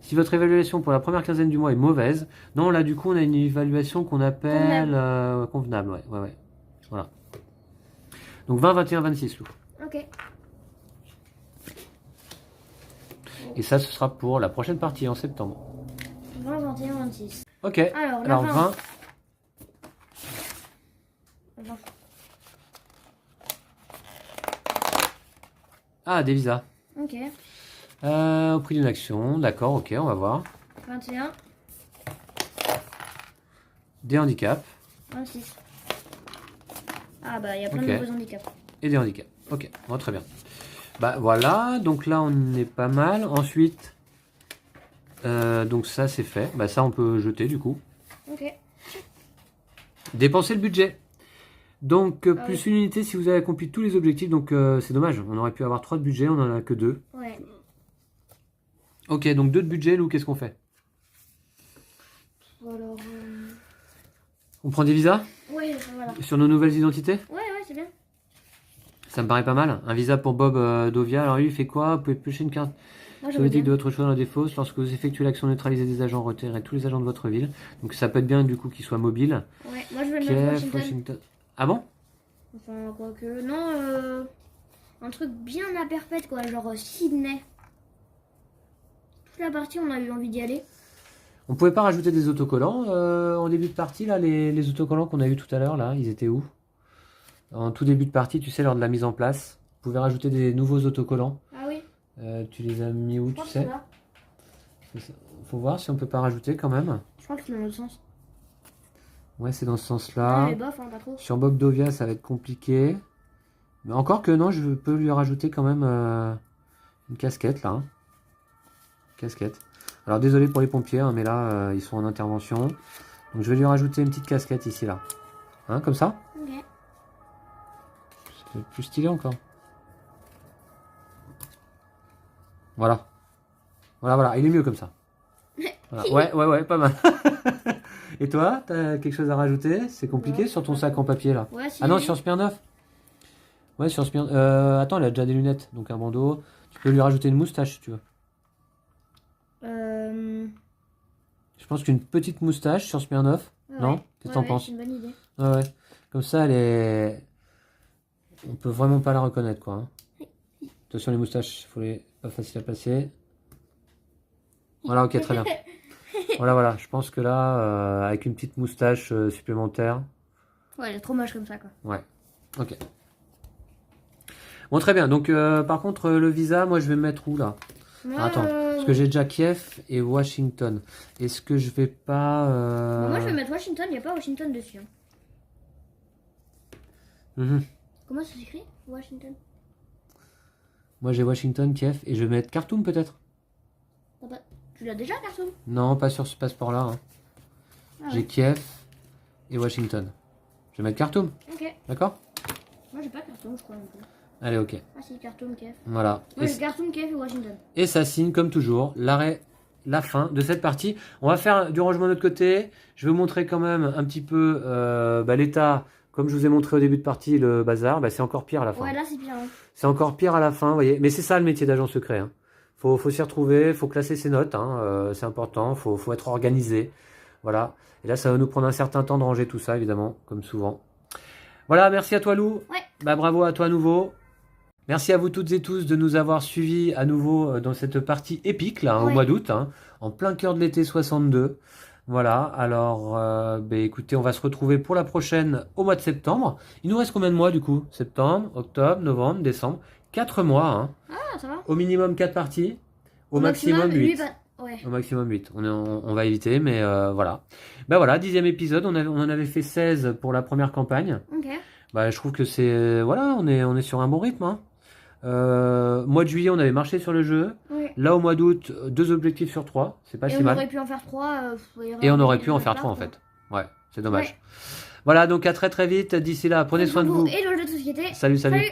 Speaker 1: Si votre évaluation pour la première quinzaine du mois est mauvaise, non, là, du coup, on a une évaluation qu'on appelle convenable. Ouais. Voilà. Donc 20, 21, 26, Lou.
Speaker 2: Ok.
Speaker 1: Et ça, ce sera pour la prochaine partie en septembre.
Speaker 2: 20, 21, 26.
Speaker 1: Ok.
Speaker 2: Alors, la
Speaker 1: Alors
Speaker 2: 20.
Speaker 1: 20.
Speaker 2: 20.
Speaker 1: Ah, des visas.
Speaker 2: Ok.
Speaker 1: Au prix d'une action. D'accord, ok, on va voir.
Speaker 2: 21,
Speaker 1: Des handicaps
Speaker 2: 26. Ah bah, il y a plein
Speaker 1: Ok.
Speaker 2: de nouveaux handicaps.
Speaker 1: et des handicaps. Ok, bon, très bien. Bah voilà, donc là on est pas mal. Ensuite, donc ça c'est fait. Bah ça on peut jeter du coup.
Speaker 2: Ok.
Speaker 1: Dépenser le budget. Donc,
Speaker 2: Ah
Speaker 1: plus une unité si vous avez accompli tous les objectifs. Donc, c'est dommage. On aurait pu avoir 3 de budget, on en a que 2.
Speaker 2: Ouais.
Speaker 1: Ok, donc 2 de budget, Lou, qu'est-ce qu'on fait?
Speaker 2: Alors,
Speaker 1: On prend des visas
Speaker 2: ouais, voilà.
Speaker 1: sur nos nouvelles identités?
Speaker 2: Ouais, c'est bien.
Speaker 1: Ça me paraît pas mal. Un visa pour Bob Dovia. Alors, lui, il fait quoi? Vous pouvez piocher une carte
Speaker 2: Moi, j'aurais
Speaker 1: politique de
Speaker 2: bien.
Speaker 1: votre choix dans la défausse. Lorsque vous effectuez l'action neutraliser des agents, retirez tous les agents de votre ville. Donc, ça peut être bien, du coup, qu'ils soient mobiles.
Speaker 2: Ouais, moi, je vais mettre
Speaker 1: Kiev,
Speaker 2: Washington.
Speaker 1: Ah bon?
Speaker 2: Enfin, quoique. Non, un truc bien à perpète, quoi. Genre Sydney. Toute la partie, on a eu envie d'y aller.
Speaker 1: On pouvait pas rajouter des autocollants en début de partie, là, les autocollants qu'on a eu tout à l'heure, là, ils étaient où? En tout début de partie, tu sais, lors de la mise en place, vous pouvez rajouter des nouveaux autocollants.
Speaker 2: Ah oui.
Speaker 1: Tu les as mis où,
Speaker 2: Je
Speaker 1: tu
Speaker 2: crois que
Speaker 1: sais?
Speaker 2: c'est là.
Speaker 1: Faut voir si on peut pas rajouter quand même.
Speaker 2: Je crois que c'est dans l'autre sens.
Speaker 1: Ouais, c'est dans ce
Speaker 2: Ah,
Speaker 1: sens-là.
Speaker 2: mais bof, hein, pas trop.
Speaker 1: Sur Bob Dovia, ça va être compliqué. Mais encore que non, je peux lui rajouter quand même une casquette, là. Casquette. Alors, désolé pour les pompiers, hein, mais là, ils sont en intervention. Donc, je vais lui rajouter une petite casquette ici, là. Hein, comme ça?
Speaker 2: Ok.
Speaker 1: C'est plus stylé encore. Voilà. Voilà. Il est mieux comme ça. Voilà. Ouais, pas mal. Et toi, t'as quelque chose à rajouter? C'est compliqué
Speaker 2: Ouais,
Speaker 1: sur ton sac en papier, là.
Speaker 2: Ouais, si.
Speaker 1: Ah non, sur Smirnoff. Ouais, sur Smirnoff. Attends, elle a déjà des lunettes, donc un bandeau. Tu peux lui rajouter une moustache, si tu veux. Je pense qu'une petite moustache sur Smirnoff.
Speaker 2: Ouais.
Speaker 1: Non? Qu'est-ce que t'en penses?
Speaker 2: C'est une bonne idée.
Speaker 1: Ouais. Comme ça, elle est... On peut vraiment pas la reconnaître, quoi. Hein. Attention, les moustaches, pas facile à placer. Voilà, ok, très bien. Voilà. Je pense que là, avec une petite moustache supplémentaire.
Speaker 2: Ouais, elle est trop moche comme ça, quoi.
Speaker 1: Ouais. Ok. Bon, très bien. Donc, par contre, le visa, moi, je vais me mettre où, là?
Speaker 2: Moi,
Speaker 1: Attends, parce que j'ai déjà Kiev et Washington. Est-ce que je vais pas...
Speaker 2: moi, je vais mettre Washington. Il n'y a pas Washington dessus. Hein.
Speaker 1: Mhm.
Speaker 2: Comment ça s'écrit? Washington.
Speaker 1: Moi, j'ai Washington, Kiev, et je vais mettre Khartoum, peut-être?
Speaker 2: Tu l'as déjà, Khartoum?
Speaker 1: Non, pas sur ce passeport-là. Hein.
Speaker 2: Ah
Speaker 1: J'ai
Speaker 2: ouais.
Speaker 1: Kiev et Washington. Je vais mettre Khartoum,
Speaker 2: Ok.
Speaker 1: d'accord?
Speaker 2: Moi, j'ai pas Khartoum, je crois. Non plus.
Speaker 1: Allez, ok.
Speaker 2: Ah, si, Khartoum, Kiev.
Speaker 1: Voilà.
Speaker 2: Moi, j'ai Khartoum, Kiev et Washington.
Speaker 1: Et ça signe, comme toujours, la fin de cette partie. On va faire du rangement de notre côté. Je vais vous montrer quand même un petit peu l'état. Comme je vous ai montré au début de partie, le bazar, c'est encore pire à la fin.
Speaker 2: Ouais, là, c'est pire. Hein.
Speaker 1: C'est encore pire à la fin, vous voyez. Mais c'est ça le métier d'agent secret. Hein. Faut s'y retrouver, faut classer ses notes, hein, c'est important, faut être organisé. Voilà. Et là, ça va nous prendre un certain temps de ranger tout ça, évidemment, comme souvent. Voilà, merci à toi, Lou.
Speaker 2: Ouais.
Speaker 1: Bravo à toi à nouveau. Merci à vous toutes et tous de nous avoir suivis à nouveau dans cette partie épique, là, au mois d'août, hein, en plein cœur de l'été 62. Voilà, alors, écoutez, on va se retrouver pour la prochaine au mois de septembre. Il nous reste combien de mois, du coup? Septembre, octobre, novembre, décembre. 4 mois, hein.
Speaker 2: Ah, ça va.
Speaker 1: Au minimum 4 parties, au maximum 8.
Speaker 2: Ouais.
Speaker 1: Au maximum 8. On va éviter, mais voilà. Voilà, 10e épisode. On en avait fait 16 pour la première campagne.
Speaker 2: Ok.
Speaker 1: Je trouve que c'est... Voilà, on est sur un bon rythme. Hein. Mois de juillet, on avait marché sur le jeu.
Speaker 2: Ouais.
Speaker 1: Là, au mois d'août, 2 objectifs sur 3. C'est pas si mal.
Speaker 2: On aurait pu en faire 3.
Speaker 1: Et on aurait pu en faire 3, en fait. Ouais, c'est dommage.
Speaker 2: Ouais.
Speaker 1: Voilà, donc à très très vite. D'ici là, prenez soin de vous.
Speaker 2: Et le jeu de société.
Speaker 1: Salut.
Speaker 2: Salut.